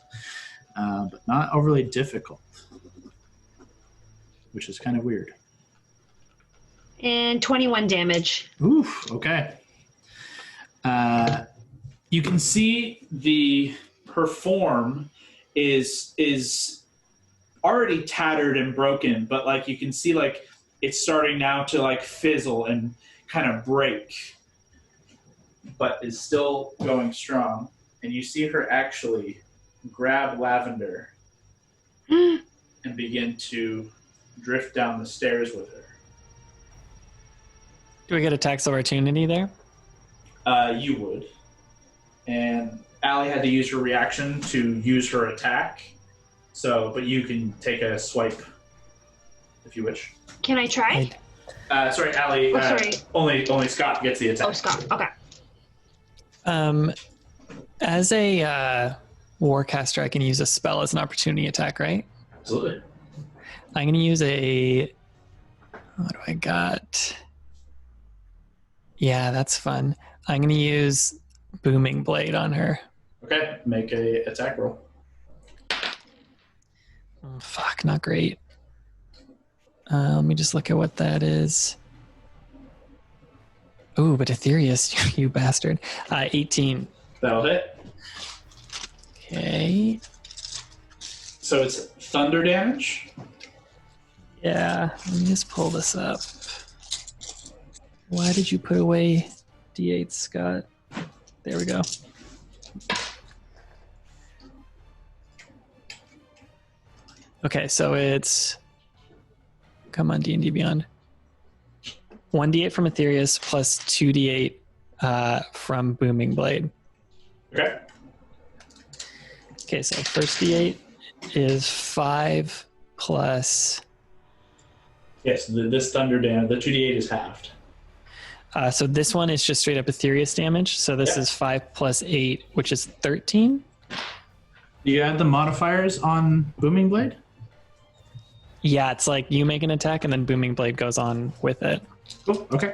But not overly difficult, which is kind of weird. And 21 damage. Oof, okay. You can see her form is already tattered and broken, but like you can see like it's starting now to like fizzle and kind of break, but is still going strong. And you see her actually grab Lavender and begin to drift down the stairs with her. Do we get a tax opportunity there? You would. And Allie had to use her reaction to use her attack. So, but you can take a swipe if you wish. Can I try? Sorry, Allie. Sorry. Only Scott gets the attack. Oh, Scott. Okay. As a warcaster, I can use a spell as an opportunity attack, right? Absolutely. I'm going to use a... What do I got? Yeah, that's fun. I'm going to use Booming Blade on her. Okay, make a attack roll. Oh, fuck, not great. Let me just look at what that is. Ooh, but Aetherius, you bastard. 18. That'll hit. Okay. So it's thunder damage. Yeah, let me just pull this up. Why did you put away D8, Scott? There we go. Okay, so it's... Come on, D&D Beyond. 1d8 from Aetherius plus 2d8 from Booming Blade. Okay. Okay, so first d8 is 5 plus... Yes, this thunder damage, the 2d8 is halved. So this one is just straight up Aetherius damage. So this is 5 plus 8, which is 13. You add the modifiers on Booming Blade? Yeah, it's like you make an attack and then Booming Blade goes on with it. Cool, okay.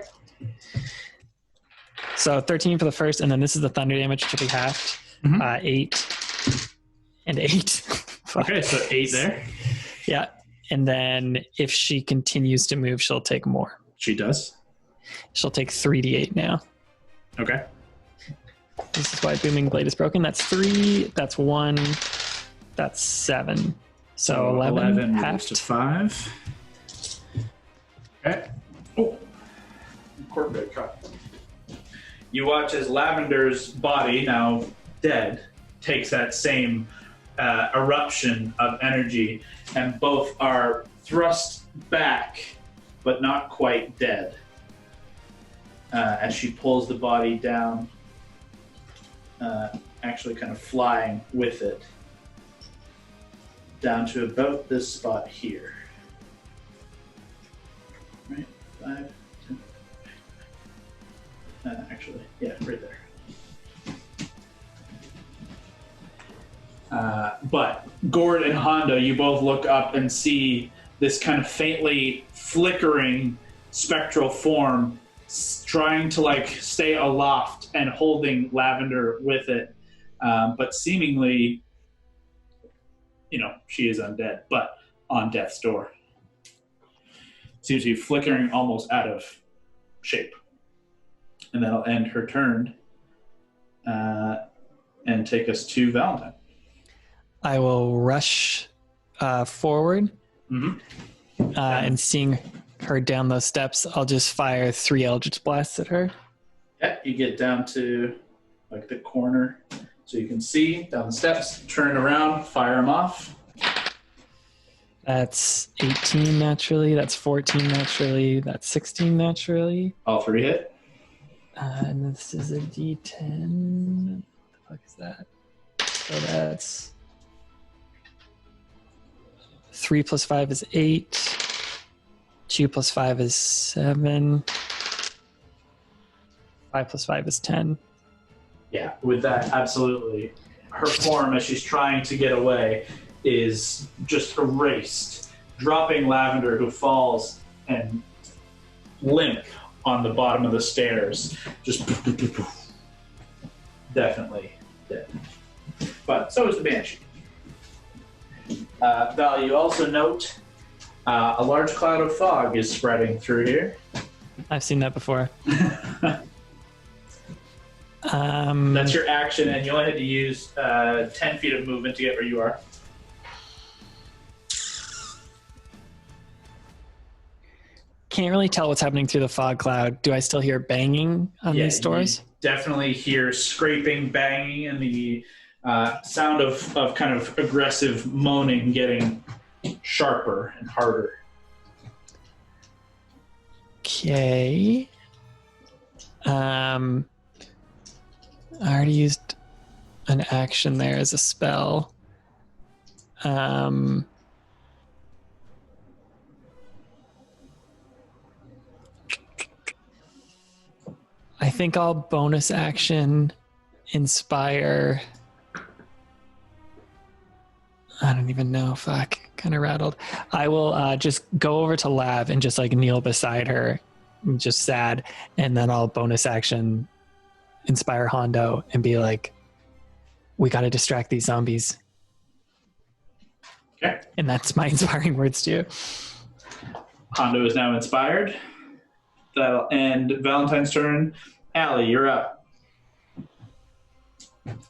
So 13 for the first, and then this is the thunder damage, which will be halved. 8 and 8. Okay, so 8 there. Yeah, and then if she continues to move, she'll take more. She does. She'll take 3d8 now. Okay. This is why Booming Blade is broken. That's 3, that's 1, that's 7. So 11 half to 5. Okay. Oh, corporate cut. You watch as Lavender's body, now dead, takes that same eruption of energy, and both are thrust back, but not quite dead. As she pulls the body down, actually kind of flying with it, down to about this spot here. Right? 5, 10. Actually, yeah, right there. But Gord and Hondo, you both look up and see this kind of faintly flickering spectral form, trying to like stay aloft and holding Lavender with it, but seemingly, she is undead, but on death's door. Seems to be flickering almost out of shape. And that'll end her turn and take us to Valentine. I will rush forward, and seeing her down those steps, I'll just fire 3 Eldritch Blasts at her. Yeah, you get down to like the corner so you can see down the steps, turn around, fire them off. That's 18 naturally, that's 14 naturally, that's 16 naturally. All 3 hit. And this is a D10. What the fuck is that? So that's 3 plus 5 is 8. 2 plus 5 is 7. 5 plus 5 is 10. Yeah, with that, absolutely. Her form, as she's trying to get away, is just erased, dropping Lavender, who falls and limp on the bottom of the stairs. Just definitely dead. But so is the Banshee. Val, you also note a large cloud of fog is spreading through here. I've seen that before. That's your action, and you only had to use 10 feet of movement to get where you are. Can't really tell what's happening through the fog cloud. Do I still hear banging on these doors? You definitely hear scraping, banging, and the sound of kind of aggressive moaning getting sharper and harder. Okay. I already used an action there as a spell. I think I'll bonus action inspire. I don't even know. Fuck. Kind of rattled. I will just go over to Lav and just like kneel beside her, just sad, and then I'll bonus action inspire Hondo and be like, we got to distract these zombies. Okay. And that's my inspiring words to you. Hondo is now inspired. That'll end Valentine's turn. Allie, you're up.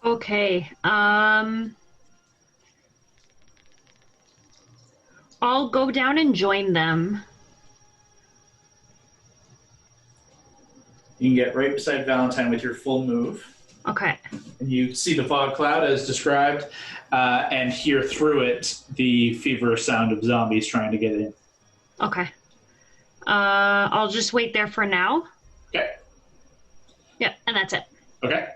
Okay. I'll go down and join them. You can get right beside Valentine with your full move. Okay. And you see the fog cloud as described, and hear through it the feverish sound of zombies trying to get in. Okay. I'll just wait there for now. Okay. Yeah, and that's it. Okay.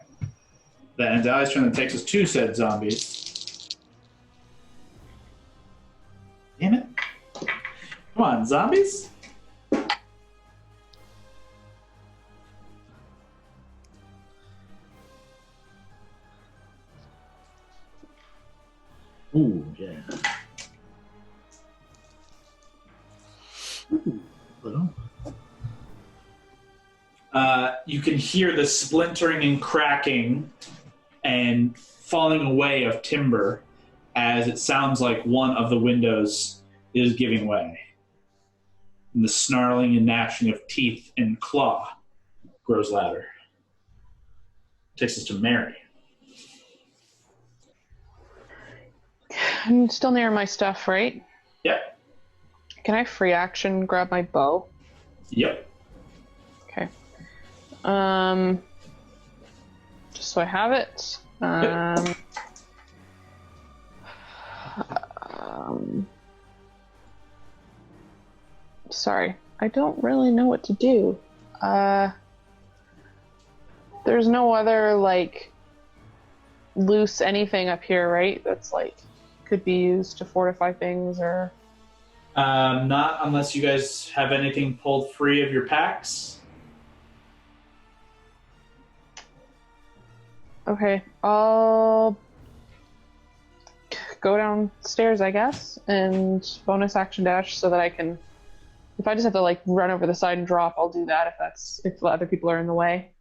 Then ends Allie's turn, that takes us to said zombies. Damn it. Come on, zombies? Ooh, yeah. Ooh, well. You can hear the splintering and cracking and falling away of timber as it sounds like one of the windows is giving way. And the snarling and gnashing of teeth and claw grows louder. Takes us to Mary. I'm still near my stuff, right? Yep. Can I free action grab my bow? Yep. Okay. Just so I have it. Sorry, I don't really know what to do. There's no other, like, loose anything up here, right? That's, like, could be used to fortify things, or... Not unless you guys have anything pulled free of your packs. Okay, I'll go downstairs, I guess, and bonus action dash so that I can If I just have to like run over the side and drop, I'll do that if the other people are in the way.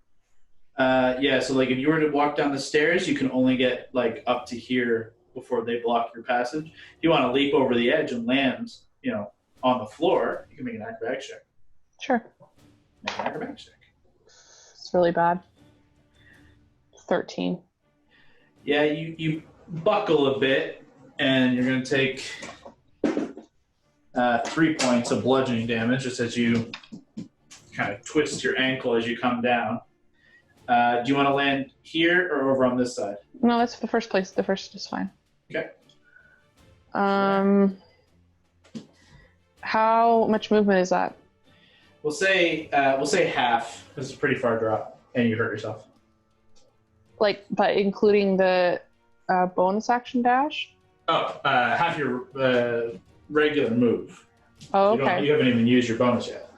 Yeah, so like if you were to walk down the stairs, you can only get like up to here before they block your passage. If you want to leap over the edge and land, on the floor, you can make an acrobatics check. Sure. Make an acrobatics check. It's really bad. 13. Yeah, you buckle a bit, and you're going to take 3 points of bludgeoning damage just as you kind of twist your ankle as you come down. Do you want to land here or over on this side? No, that's the first place. The first is fine. Okay. How much movement is that? We'll say half. This is a pretty far drop, and you hurt yourself. Like, but including the bonus action dash? Oh, half your regular move. Oh, okay. You haven't even used your bonus yet.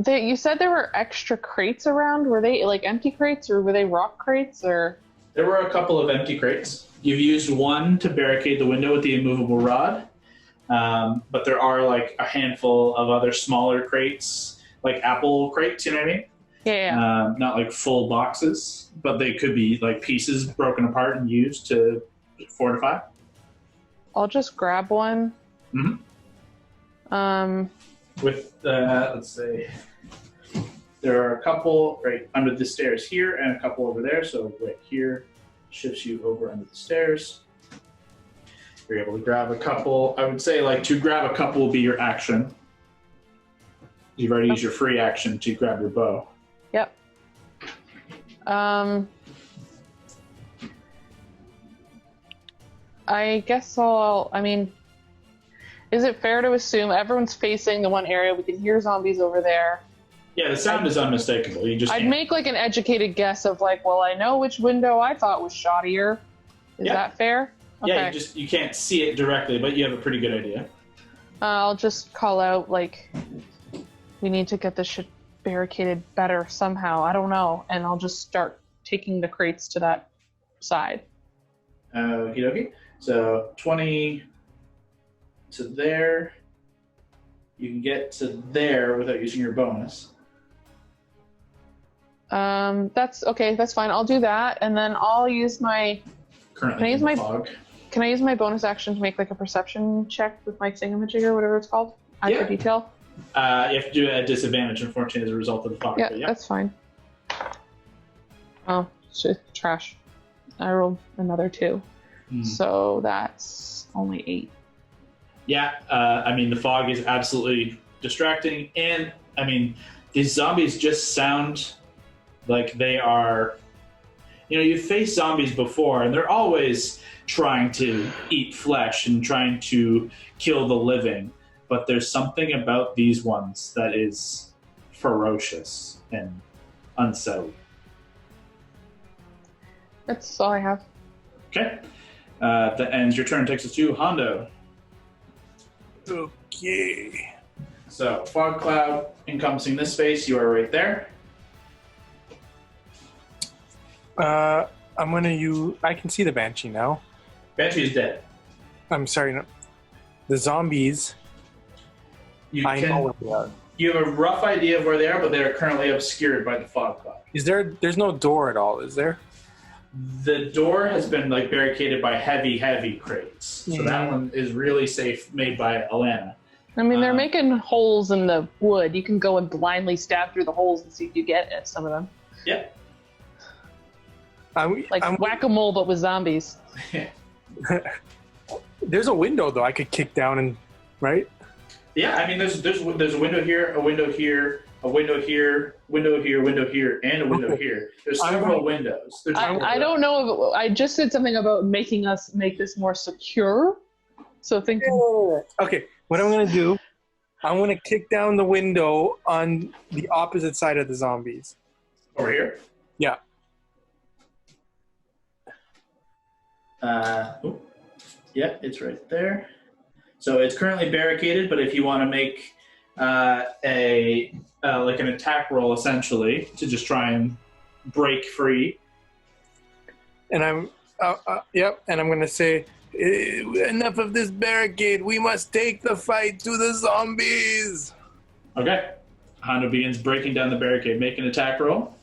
You said there were extra crates around. Were they like empty crates or were they rock crates or? There were a couple of empty crates. You've used one to barricade the window with the immovable rod, but there are like a handful of other smaller crates, like apple crates, you know what I mean? Yeah. Not like full boxes, but they could be like pieces broken apart and used to fortify. I'll just grab one. Mm-hmm. With, let's say, there are a couple right under the stairs here and a couple over there. So right here shifts you over under the stairs. You're able to grab a couple. I would say like to grab a couple will be your action. You've already used your free action to grab your bow. Yep. I guess is it fair to assume everyone's facing the one area? We can hear zombies over there. Yeah, the sound is unmistakable. I'd make like an educated guess of like, well, I know which window I thought was shottier. Is that fair? Okay. Yeah, you can't see it directly, but you have a pretty good idea. I'll just call out like, we need to get this shit barricaded better somehow. I don't know, and I'll just start taking the crates to that side. Okie dokie. So 20 to there. You can get to there without using your bonus. That's okay. That's fine. I'll do that, and then I'll use my. Currently in the fog. Can I use my bonus action to make like a perception check with my thingamajig or whatever it's called? Eye for detail. You have to do it at disadvantage, unfortunately, as a result of the fog. Yeah, that's fine. Oh, shit, trash. I rolled another 2. So that's only 8. Yeah, the fog is absolutely distracting. And, these zombies just sound like they are... you've faced zombies before, and they're always trying to eat flesh and trying to kill the living. But there's something about these ones that is ferocious and unsettling. That's all I have. Okay. That ends your turn. Takes us to Hondo. Okay. So, fog cloud encompassing this space. You are right there. I'm going to use... I can see the Banshee now. Banshee is dead. I'm sorry. No. The zombies... know where they are. You have a rough idea of where they are, but they are currently obscured by the fog cloud. There's no door at all, is there? The door has been barricaded by heavy crates. So that one is really safe, made by Alana. They're making holes in the wood. You can go and blindly stab through the holes and see if you get at some of them. Yep. I'm whack-a-mole, but with zombies. There's a window, though, I could kick down and... Right? Yeah, there's a window here, a window here, a window here, window here, window here, and a window here. There's several windows. I don't know. I just said something about making us make this more secure. So think. Okay, what I'm going to do, I'm going to kick down the window on the opposite side of the zombies. Over here? Yeah. Yeah, it's right there. So it's currently barricaded, but if you want to make an attack roll, essentially, to just try and break free. And Yep, and I'm going to say, enough of this barricade. We must take the fight to the zombies. Okay. Hondo begins breaking down the barricade. Make an attack roll.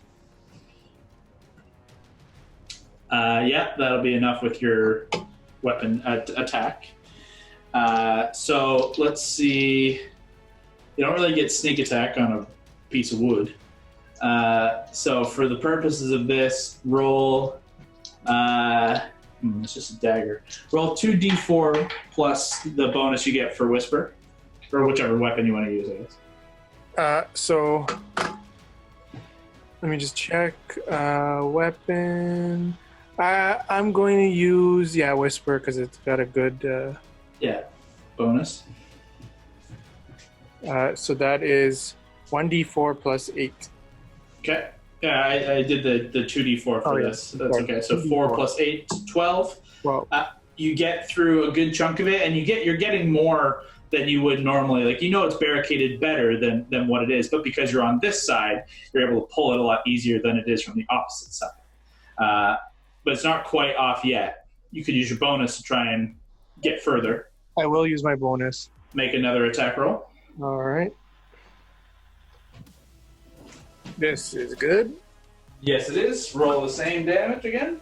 Yeah, that'll be enough with your weapon attack. So let's see. You don't really get sneak attack on a piece of wood. So for the purposes of this, roll... it's just a dagger. Roll 2d4 plus the bonus you get for Whisper. Or whichever weapon you want to use, I guess. So let me just check. Weapon. I'm going to use Whisper because it's got a good bonus. So that is 1d4 plus 8. Okay. Yeah, I did the 2d4 for this. That's okay. So 4 plus 8, 12. Well, you get through a good chunk of it, and you're getting more than you would normally. Like, it's barricaded better than what it is, but because you're on this side, you're able to pull it a lot easier than it is from the opposite side. But it's not quite off yet. You could use your bonus to try and get further. I will use my bonus. Make another attack roll. All right. This is good. Yes, it is. Roll the same damage again.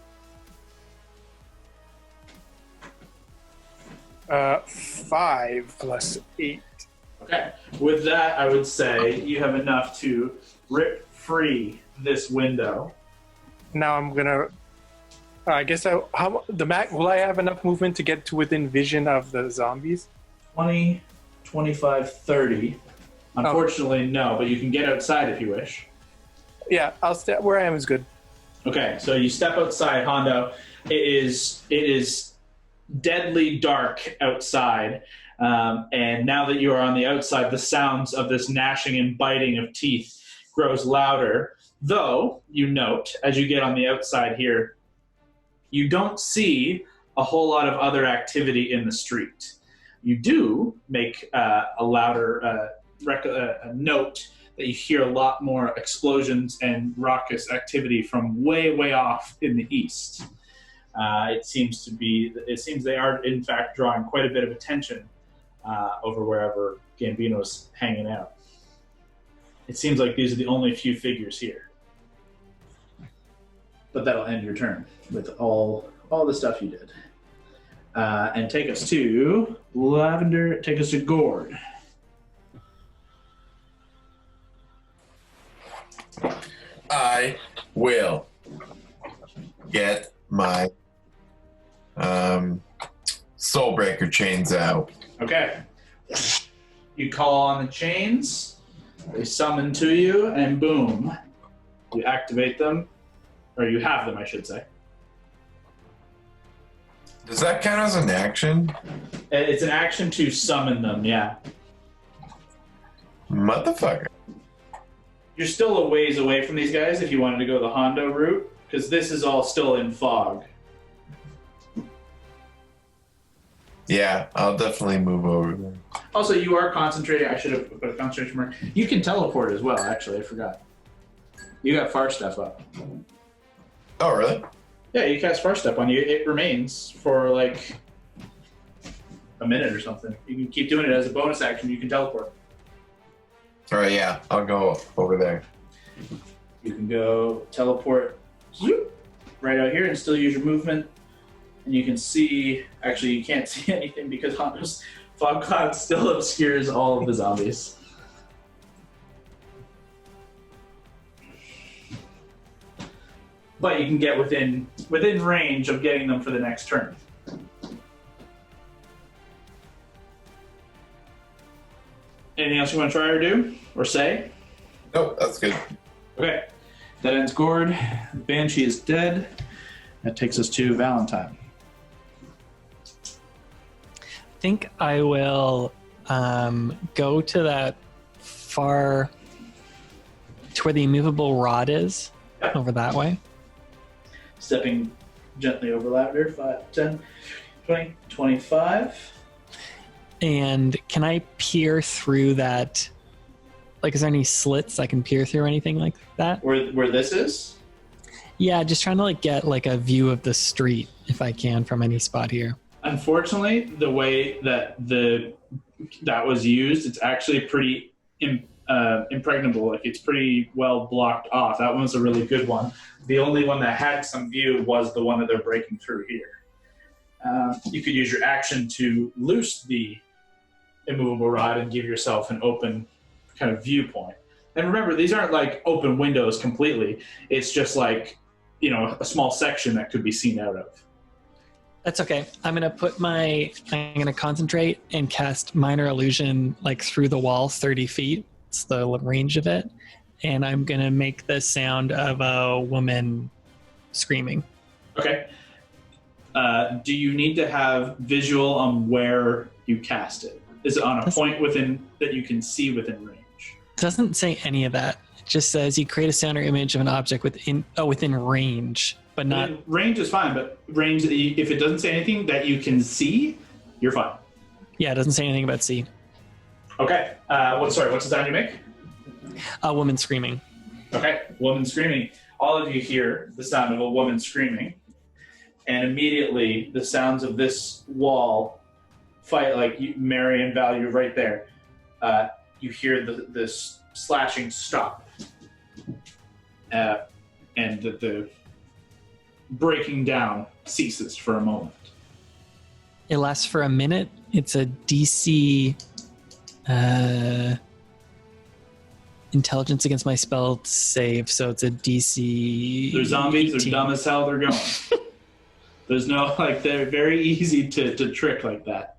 5 plus 8. Okay. With that, I would say you have enough to rip free this window. Now I'm gonna. I guess will I have enough movement to get to within vision of the zombies? 20, 25, 30. Unfortunately, no, but you can get outside if you wish. Yeah, I'll stay where I am is good. Okay, so you step outside, Hondo. It is deadly dark outside, and now that you are on the outside, the sounds of this gnashing and biting of teeth grows louder. Though, you note, as you get on the outside here, you don't see a whole lot of other activity in the street. You do make a louder note that you hear a lot more explosions and raucous activity from way, way off in the east. It seems they are, in fact, drawing quite a bit of attention over wherever Gambino's hanging out. It seems like these are the only few figures here. But that'll end your turn with all the stuff you did. And take us to Lavender, take us to Gord. I will get my Soulbreaker chains out. Okay. You call on the chains, they summon to you, and boom. You activate them, or you have them, I should say. Does that count as an action? It's an action to summon them, yeah. Motherfucker. You're still a ways away from these guys if you wanted to go the Hondo route, because this is all still in fog. Yeah, I'll definitely move over there. Also, you are concentrating. I should have put a concentration mark. You can teleport as well, actually. I forgot. You got Far Step up. Oh, really? Yeah, you cast Far Step on you. It remains for like a minute or something. You can keep doing it as a bonus action. You can teleport. All right, yeah, I'll go over there. You can go teleport right out here and still use your movement. And you can see, actually you can't see anything because Hondo's fog cloud still obscures all of the zombies. But you can get within range of getting them for the next turn. Anything else you want to try or do? Or say? Nope, that's good. Okay. That ends Gord. Banshee is dead. That takes us to Valentine. I think I will go to that far, to where the immovable rod is, over that way. Stepping gently over ladder, 5, 10, 20, 25. And can I peer through that? Like, is there any slits I can peer through or anything like that? Where this is? Yeah, just trying to like get like a view of the street if I can from any spot here. Unfortunately, the way that that was used, it's actually pretty impregnable. Like it's pretty well blocked off. That one was a really good one. The only one that had some view was the one that they're breaking through here. You could use your action to loose the immovable rod and give yourself an open kind of viewpoint. And remember, these aren't like open windows completely. It's just like, a small section that could be seen out of. That's okay. I'm going to concentrate and cast Minor Illusion like through the wall 30 feet. It's the range of it. And I'm going to make the sound of a woman screaming. Okay. Do you need to have visual on where you cast it? Is it on a point within that you can see within range? It doesn't say any of that. It just says you create a sound or image of an object within range, but not... Range is fine, but range, if it doesn't say anything that you can see, you're fine. Yeah, it doesn't say anything about see. Okay. What's the sound you make? A woman screaming. Okay, woman screaming. All of you hear the sound of a woman screaming, and immediately the sounds of this wall fight, like Mary and Val, you're right there. You hear this slashing stop, and the breaking down ceases for a moment. It lasts for a minute. It's a DC intelligence against my spell save, so it's a DC. They're zombies. 18. They're dumb as hell. They're going. There's no they're very easy to trick like that.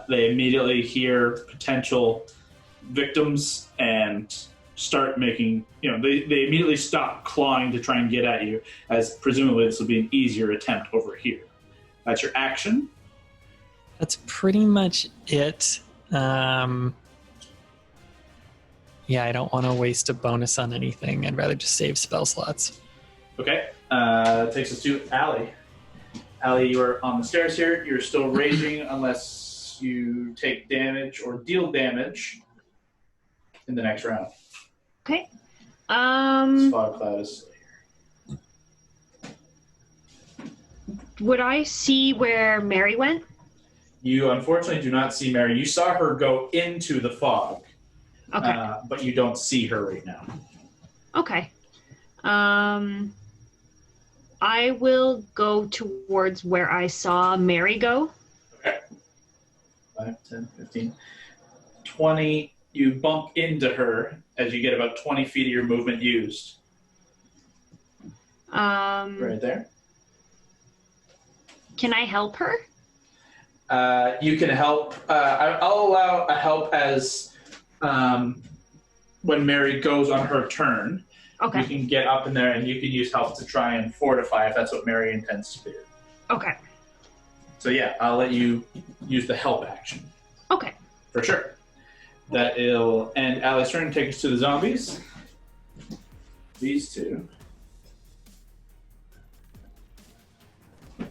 They immediately hear potential victims and start making, they immediately stop clawing to try and get at you, as presumably this will be an easier attempt over here. That's your action. That's pretty much it. Yeah, I don't want to waste a bonus on anything. I'd rather just save spell slots. Okay. Takes us to Allie. Allie, you are on the stairs here. You're still raging unless you take damage or deal damage in the next round. Okay. Fog cloud is still here. Would I see where Mary went? You unfortunately do not see Mary. You saw her go into the fog. Okay. But you don't see her right now. Okay. I will go towards where I saw Mary go. Okay. 5, 10, 15, 20. You bump into her as you get about 20 feet of your movement used. Right there. Can I help her? You can help. I'll allow a help as when Mary goes on her turn. Okay. You can get up in there and you can use help to try and fortify if that's what Mary intends to do. Okay. So yeah, I'll let you use the help action. Okay. For sure. That'll end Allie's turn and take us to the zombies. These two.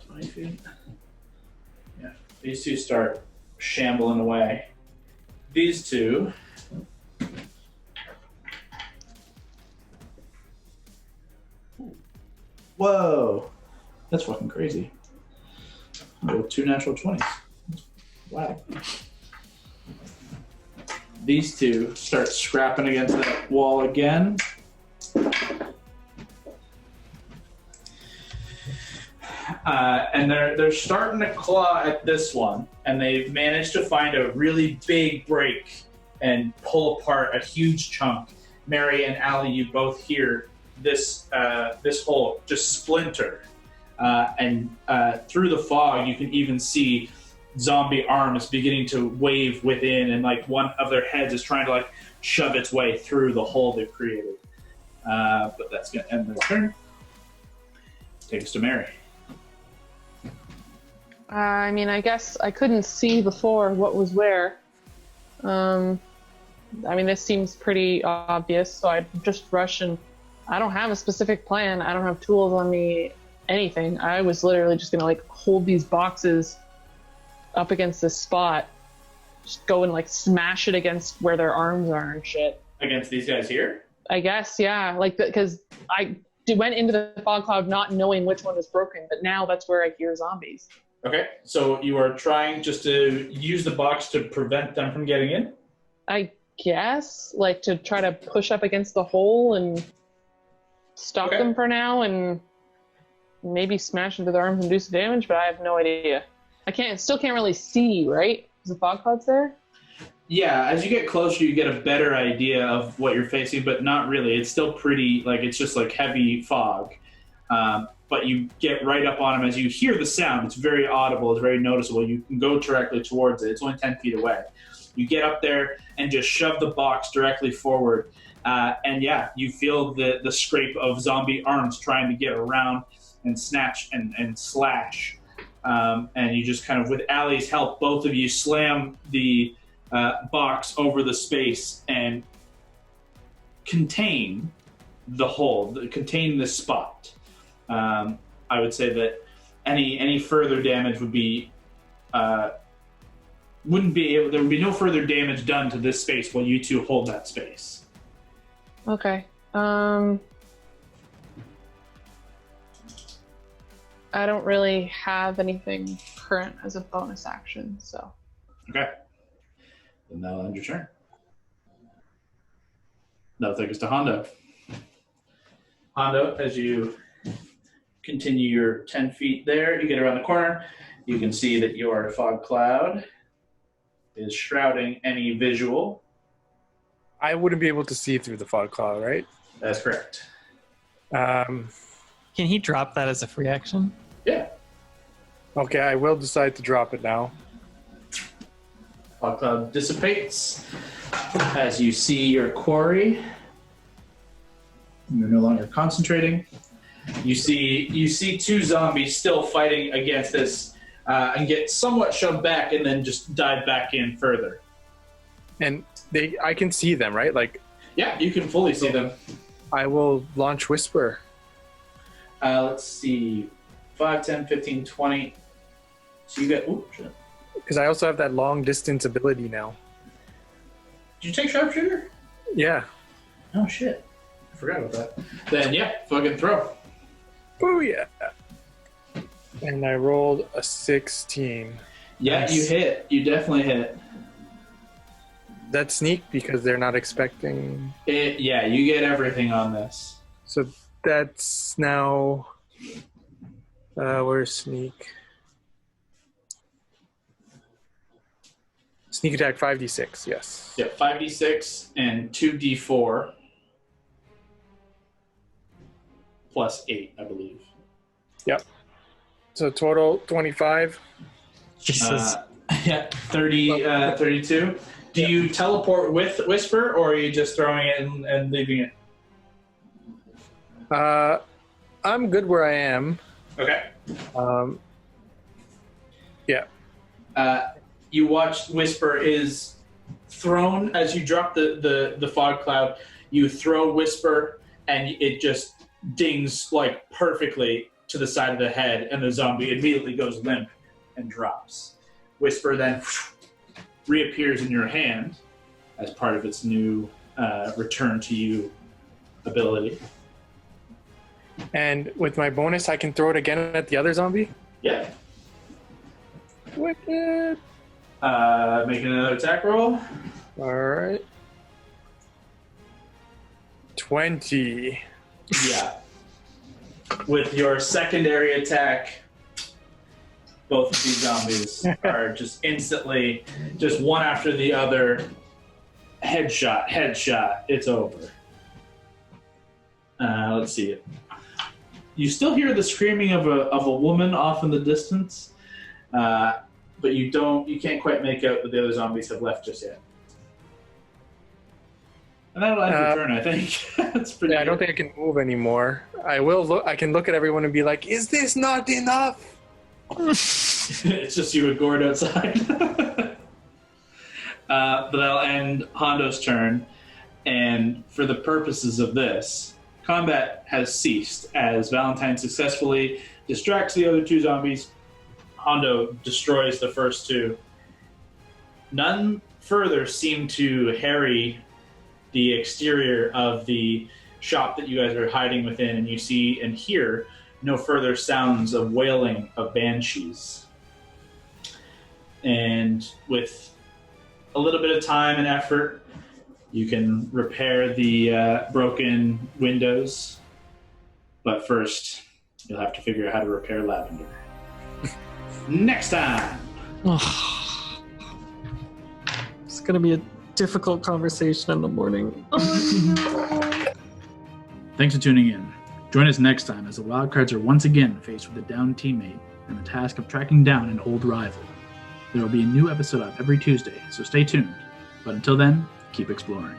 20 feet. Yeah. These two start shambling away. These two. Whoa. That's fucking crazy. I'll go 2 natural 20s. Wow. These two start scrapping against that wall again. And they're starting to claw at this one, and they've managed to find a really big break and pull apart a huge chunk. Mary and Allie, you both hear this hole just splinter, and through the fog, you can even see zombie arms beginning to wave within, and like one of their heads is trying to like shove its way through the hole they've created. But that's going to end their turn. Take us to Mary. I mean, I guess I couldn't see before what was where. I mean, this seems pretty obvious, so I'd just rush, and I don't have a specific plan. I don't have tools on me, anything. I was literally just going to like hold these boxes up against this spot, just go and like smash it against where their arms are and shit. Against these guys here? I guess, yeah. Like, because went into the fog cloud not knowing which one was broken, but now that's where I hear zombies. Okay, so you are trying just to use the box to prevent them from getting in? I guess, like to try to push up against the hole and stop them for now, and maybe smash into their arms and do some damage, but I have no idea. Still can't really see, right? Is the fog clouds there? Yeah, as you get closer, you get a better idea of what you're facing, but not really. It's still pretty, it's just heavy fog. But you get right up on them as you hear the sound. It's very audible. It's very noticeable. You can go directly towards it. It's only 10 feet away. You get up there and just shove the box directly forward. And you feel the scrape of zombie arms trying to get around and snatch and slash. And you just kind of, with Allie's help, both of you slam the box over the space and contain the hole, contain the spot. I would say that any further damage would be there would be no further damage done to this space while you two hold that space. Okay. I don't really have anything current as a bonus action, so. Okay. Then that'll end your turn. That'll take us to Hondo. Hondo, as you continue your 10 feet there, you get around the corner, you can see that your fog cloud is shrouding any visual. I wouldn't be able to see through the fog cloud, right? That's correct. Can he drop that as a free action? Yeah. Okay, I will decide to drop it now. Fog cloud dissipates as you see your quarry. You're no longer concentrating. You see two zombies still fighting against this and get somewhat shoved back and then just dive back in further. And I can see them, right? Yeah, you can fully see them. I will launch Whisper. Let's see. 5, 10, 15, 20. So you get... Ooh, shit. Because I also have that long distance ability now. Did you take sharpshooter? Yeah. Oh, shit. I forgot about that. Then, fucking throw. Oh, yeah. And I rolled a 16. Yeah, nice. You hit. You definitely hit. That sneak because they're not expecting... Yeah, you get everything on this. So that's now... where's sneak? Sneak attack 5d6, yes. Yeah, 5d6 and 2d4 plus 8, I believe. Yep. So total 25. Yeah, 32. Do you teleport with Whisper, or are you just throwing it and leaving it? I'm good where I am. Okay. Yeah. You watch Whisper is thrown as you drop the fog cloud. You throw Whisper, and it just dings perfectly to the side of the head, and the zombie immediately goes limp and drops. Whisper then reappears in your hand as part of its new return to you ability. And with my bonus, I can throw it again at the other zombie? Yeah. Wicked. Making another attack roll. All right. 20. Yeah. With your secondary attack, both of these zombies are just instantly, just one after the other, headshot, it's over. Let's see it. You still hear the screaming of a woman off in the distance, but you can't quite make out that the other zombies have left just yet. And that'll end your turn, I think. That's pretty good. I don't think I can move anymore. I can look at everyone and be like, is this not enough? It's just you and Gord outside. But that'll end Hondo's turn. And for the purposes of this, combat has ceased as Valentine successfully distracts the other two zombies. Hondo destroys the first two. None further seem to harry the exterior of the shop that you guys are hiding within, and you see and hear no further sounds of wailing of banshees. And with a little bit of time and effort, you can repair the broken windows. But first, you'll have to figure out how to repair Lavender. Next time! It's going to be a difficult conversation in the morning. Thanks for tuning in. Join us next time as the Wildcards are once again faced with a downed teammate and the task of tracking down an old rival. There will be a new episode up every Tuesday, so stay tuned. But until then, keep exploring.